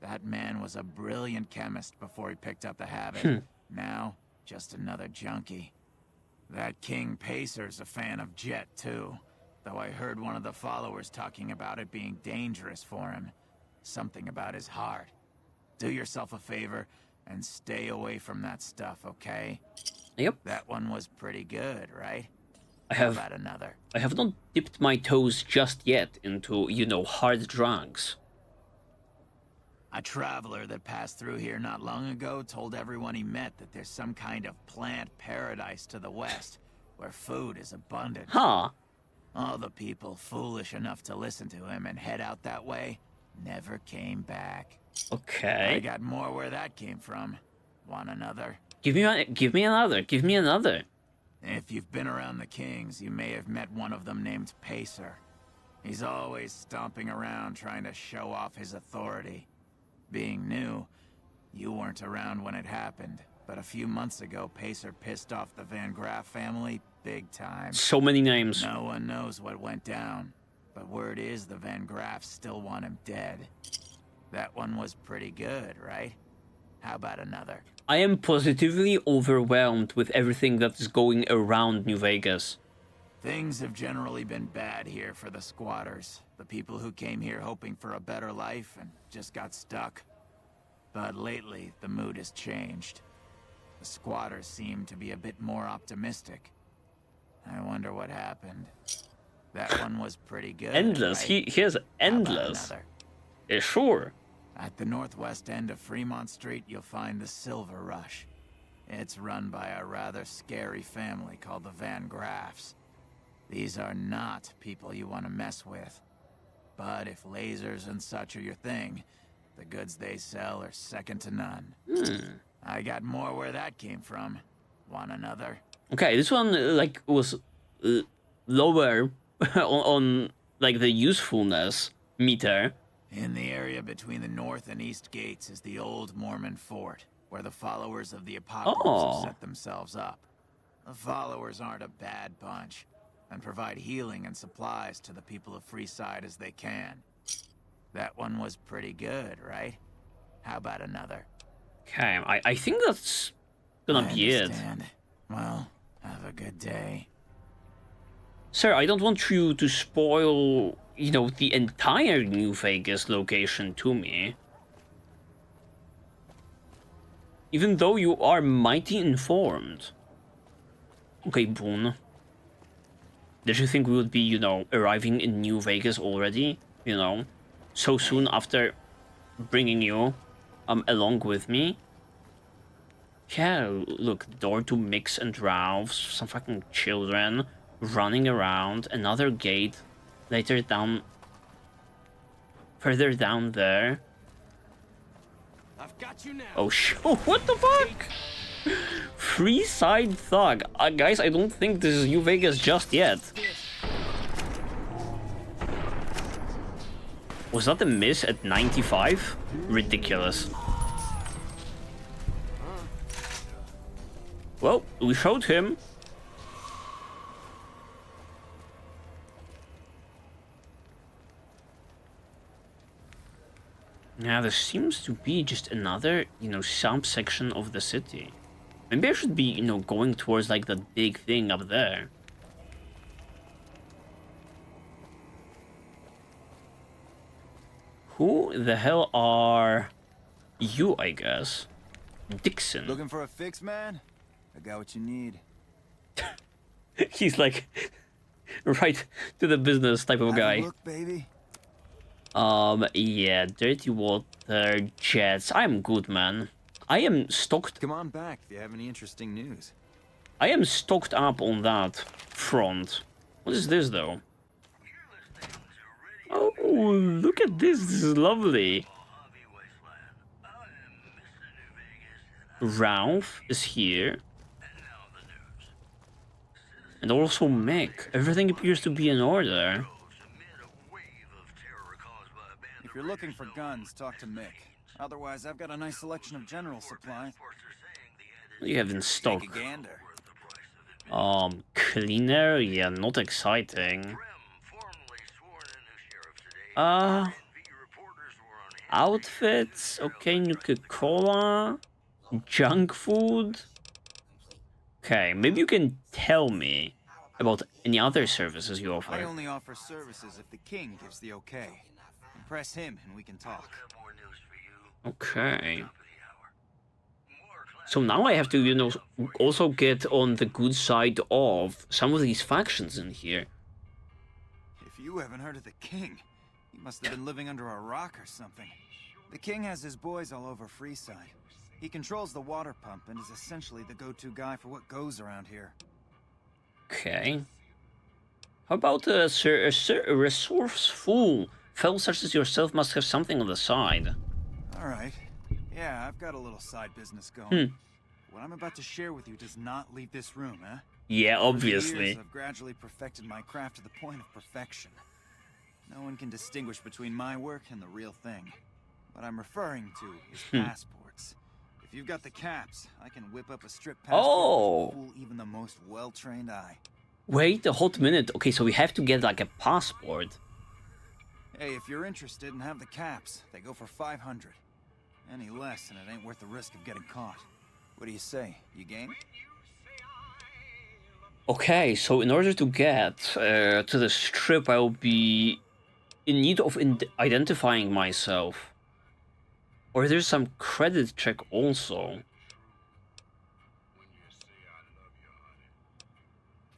That man was a brilliant chemist before he picked up the habit. Now, just another junkie. That King Pacer's a fan of Jet, too. Though I heard one of the followers talking about it being dangerous for him. Something about his heart. Do yourself a favor and stay away from that stuff, okay?
Yep.
That one was pretty good, right?
How
about another?
I have not dipped my toes just yet into, you know, hard drugs.
A traveler that passed through here not long ago told everyone he met that there's some kind of plant paradise to the west, where food is abundant.
Huh.
All the people foolish enough to listen to him and head out that way never came back.
Okay.
I got more where that came from. Want another?
Give me another. Give me another.
If you've been around the Kings, you may have met one of them named Pacer. He's always stomping around trying to show off his authority. Being new, you weren't around when it happened, but a few months ago, Pacer pissed off the Van Graff family big time.
So many names.
No one knows what went down, but word is the Van Graffs still want him dead. That one was pretty good, right? How about another?
I am positively overwhelmed with everything that is going around New Vegas.
Things have generally been bad here for the squatters, the people who came here hoping for a better life and just got stuck. But lately, the mood has changed. The squatters seem to be a bit more optimistic. I wonder what happened. That one was pretty good.
Endless.
Right?
He has endless. Yeah, sure.
At the northwest end of Fremont Street, you'll find the Silver Rush. It's run by a rather scary family called the Van Graffs. These are not people you want to mess with. But if lasers and such are your thing, the goods they sell are second to none. I got more where that came from. Want another?
Okay, this one like was lower on like the usefulness meter.
In the area between the north and east gates is the old Mormon fort, where the followers of the Apocalypse have set themselves up. The followers aren't a bad bunch, and provide healing and supplies to the people of Freeside as they can. That one was pretty good, right? How about another?
Okay, I think that's gonna be it.
Well, have a good day.
Sir, I don't want you to spoil, you know, the entire New Vegas location to me. Even though you are mighty informed. Okay, Boone. Did you think we would be, you know, arriving in New Vegas already? You know, so soon after bringing you along with me? Yeah, look, door to Mix and Ralph's, some fucking children running around, another gate later down, further down there.
I've got you now.
Oh, what the fuck? Freeside Thug. Guys, I don't think this is New Vegas just yet. Was that a miss at 95? Ridiculous. Well, we showed him. Yeah, there seems to be just another, you know, subsection of the city. Maybe I should be, you know, going towards, like, that big thing up there. Who the hell are you, I guess? Dixon.
Looking for a fix, man? I got what you need.
He's like right to the business type of guy.
Look, baby.
Yeah, dirty water, jets. I'm good, man. I am stocked.
Come on back if you have any interesting news.
I am stocked up on that front. What is this, though? Oh, look at this. This is lovely. Ralph is here. And also Mick. Everything appears to be in order.
If you're looking for guns, talk to Mick. Otherwise, I've got a nice selection of general supplies.
What do you have in stock?
Take a gander.
Cleaner? Yeah, not exciting. Outfits? Okay, Nuka-Cola? Junk food? Okay, maybe you can tell me about any other services you offer.
I only offer services if the king gives the okay. Impress him and we can talk.
Okay. So now I have to, you know, also get on the good side of some of these factions in here.
If you haven't heard of the king, you must have been living under a rock or something.
The king has his boys all over Freeside. He controls the water pump and is essentially the go-to guy for what goes around here.
Okay. How about a resourceful fellow such as yourself must have something on the side?
All right. Yeah, I've got a little side business going. What I'm about to share with you does not leave this room, eh?
Yeah,
Over the
obviously.
years, I've gradually perfected my craft to the point of perfection. No one can distinguish between my work and the real thing. What I'm referring to is passports. If you've got the caps, I can whip up a strip passport that will fool even the most well-trained eye.
Wait a hot minute. Okay, so we have to get like a passport.
Hey, if you're interested and have the caps, they go for 500. Any less, and it ain't worth the risk of getting caught. What do you say? You game?
Okay, so in order to get to the strip, I will be in need of identifying myself. Or there's some credit check also.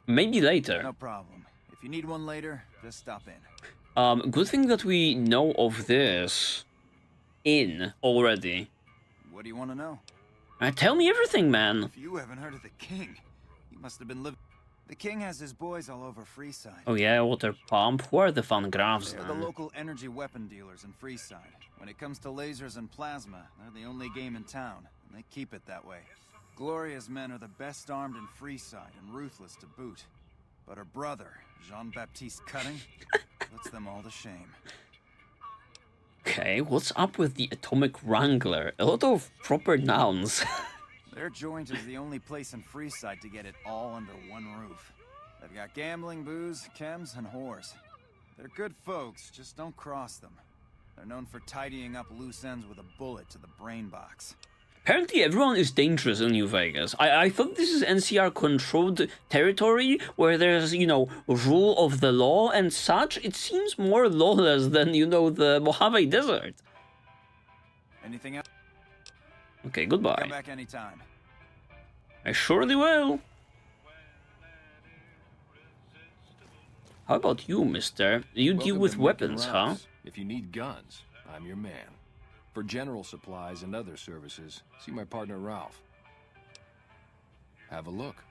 Maybe later.
No problem. If you need one later, just stop in.
Good thing that we know of this inn already.
What do you want to know?
Tell me everything, man.
If you haven't heard of the king, you must have been living. The king has his boys all over Freeside.
Oh yeah, water pump. Who are the Van Graafs
They're the
then?
local energy weapon dealers in Freeside. When it comes to lasers and plasma, they're the only game in town, and they keep it that way. Gloria's men are the best armed in Freeside and ruthless to boot. But her brother, Jean-Baptiste Cutting, puts them all to shame.
Okay, what's up with the Atomic Wrangler? A lot of proper nouns.
Their joint is the only place in Freeside to get it all under one roof. They've got gambling, booze, chems, and whores. They're good folks, just don't cross them. They're known for tidying up loose ends with a bullet to the brain box.
Apparently everyone is dangerous in New Vegas. I thought this is NCR-controlled territory where there's, you know, rule of the law and such. It seems more lawless than, you know, the Mojave Desert.
Anything else?
Okay, goodbye.
Come back anytime.
I surely will. How about you, mister? You deal with weapons, huh?
If you need guns, I'm your man. For general supplies and other services, see my partner Ralph. Have a look.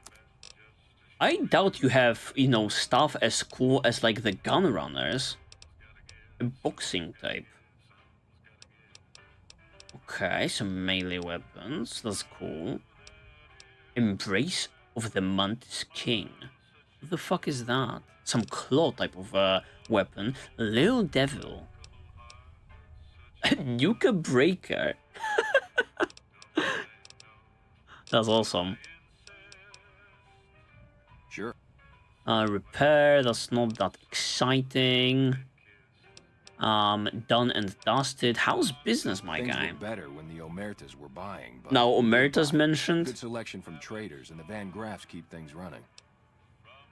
I doubt you have, you know, stuff as cool as like the gun runners. A boxing type. Okay, some melee weapons. That's cool. Embrace of the Mantis King. What the fuck is that? Some claw type of weapon. Little Devil. Nuka Breaker. That's awesome.
Sure.
Repair, that's not that exciting. Done and dusted. How's business, my
Things
guy?
were better when the Omertas were buying, but
Now Omerta's mentioned.
good selection from traders, and the Van Graafs keep things running.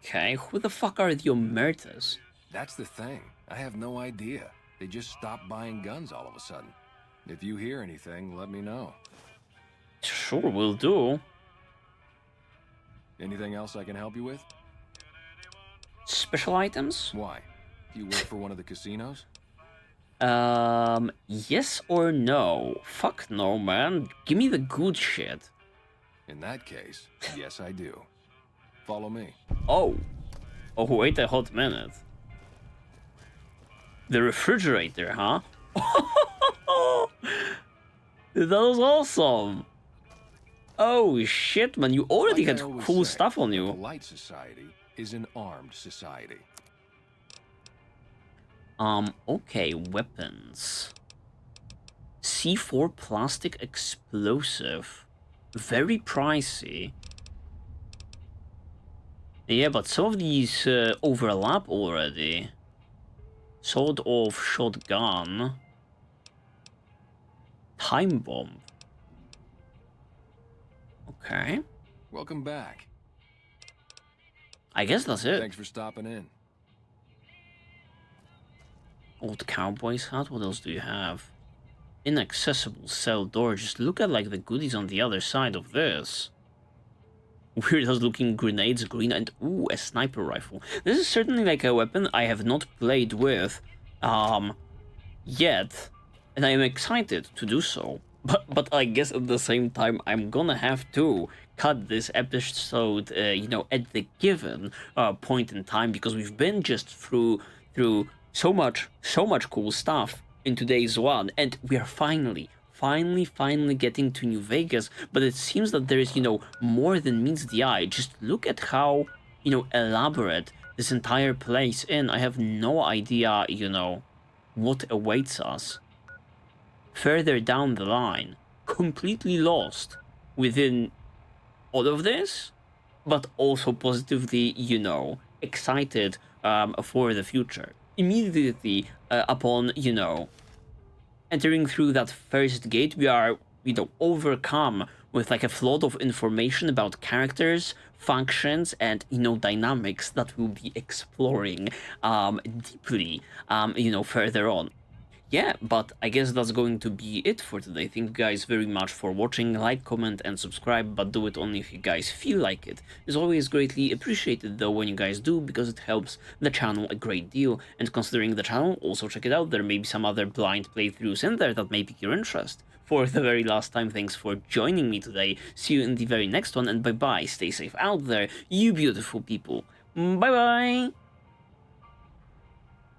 Okay, who the fuck are the Omertas?
That's the thing. I have no idea. They just stopped buying guns all of a sudden. If you hear anything, let me know.
Sure, will do.
Anything else I can help you with?
Special items?
Why? Do you work for one of the casinos?
Yes or no? Fuck no, man. Give me the good shit.
In that case, yes I do. Follow me.
Oh. Oh, wait a hot minute. The refrigerator, huh? That was awesome. Oh shit, man, you already
Like I
had
always
cool
say,
stuff on
a
you.
polite society is an armed society.
Okay, weapons. C4 plastic explosive. Very pricey. Yeah, but some of these overlap already. Sawed-off shotgun. Time bomb. Okay.
Welcome back.
I guess that's it.
Thanks for stopping in.
Old cowboy's hat. What else do you have? Inaccessible cell door. Just look at like the goodies on the other side of this. Weird ass looking grenades, green, and ooh, a sniper rifle. This is certainly like a weapon I have not played with, yet. and I am excited to do so. But I guess at the same time, I'm gonna have to cut this episode, you know, at the given point in time, because we've been just through so much cool stuff in today's one, and we are finally getting to New Vegas. But it seems that there is, you know, more than meets the eye. Just look at how, you know, elaborate this entire place is. I have no idea, you know, what awaits us further down the line. Completely lost within all of this, but also positively, you know, excited for the future. Immediately upon, you know, entering through that first gate, we are, you know, overcome with like a flood of information about characters, functions, and, you know, dynamics that we'll be exploring deeply, you know, further on. Yeah, but I guess that's going to be it for today. Thank you guys very much for watching. Like, comment, and subscribe, but do it only if you guys feel like it. It's always greatly appreciated though when you guys do, because it helps the channel a great deal. And considering the channel, also check it out. There may be some other blind playthroughs in there that may pique your interest. For the very last time, thanks for joining me today. See you in the very next one, and bye-bye. Stay safe out there, you beautiful people. Bye-bye!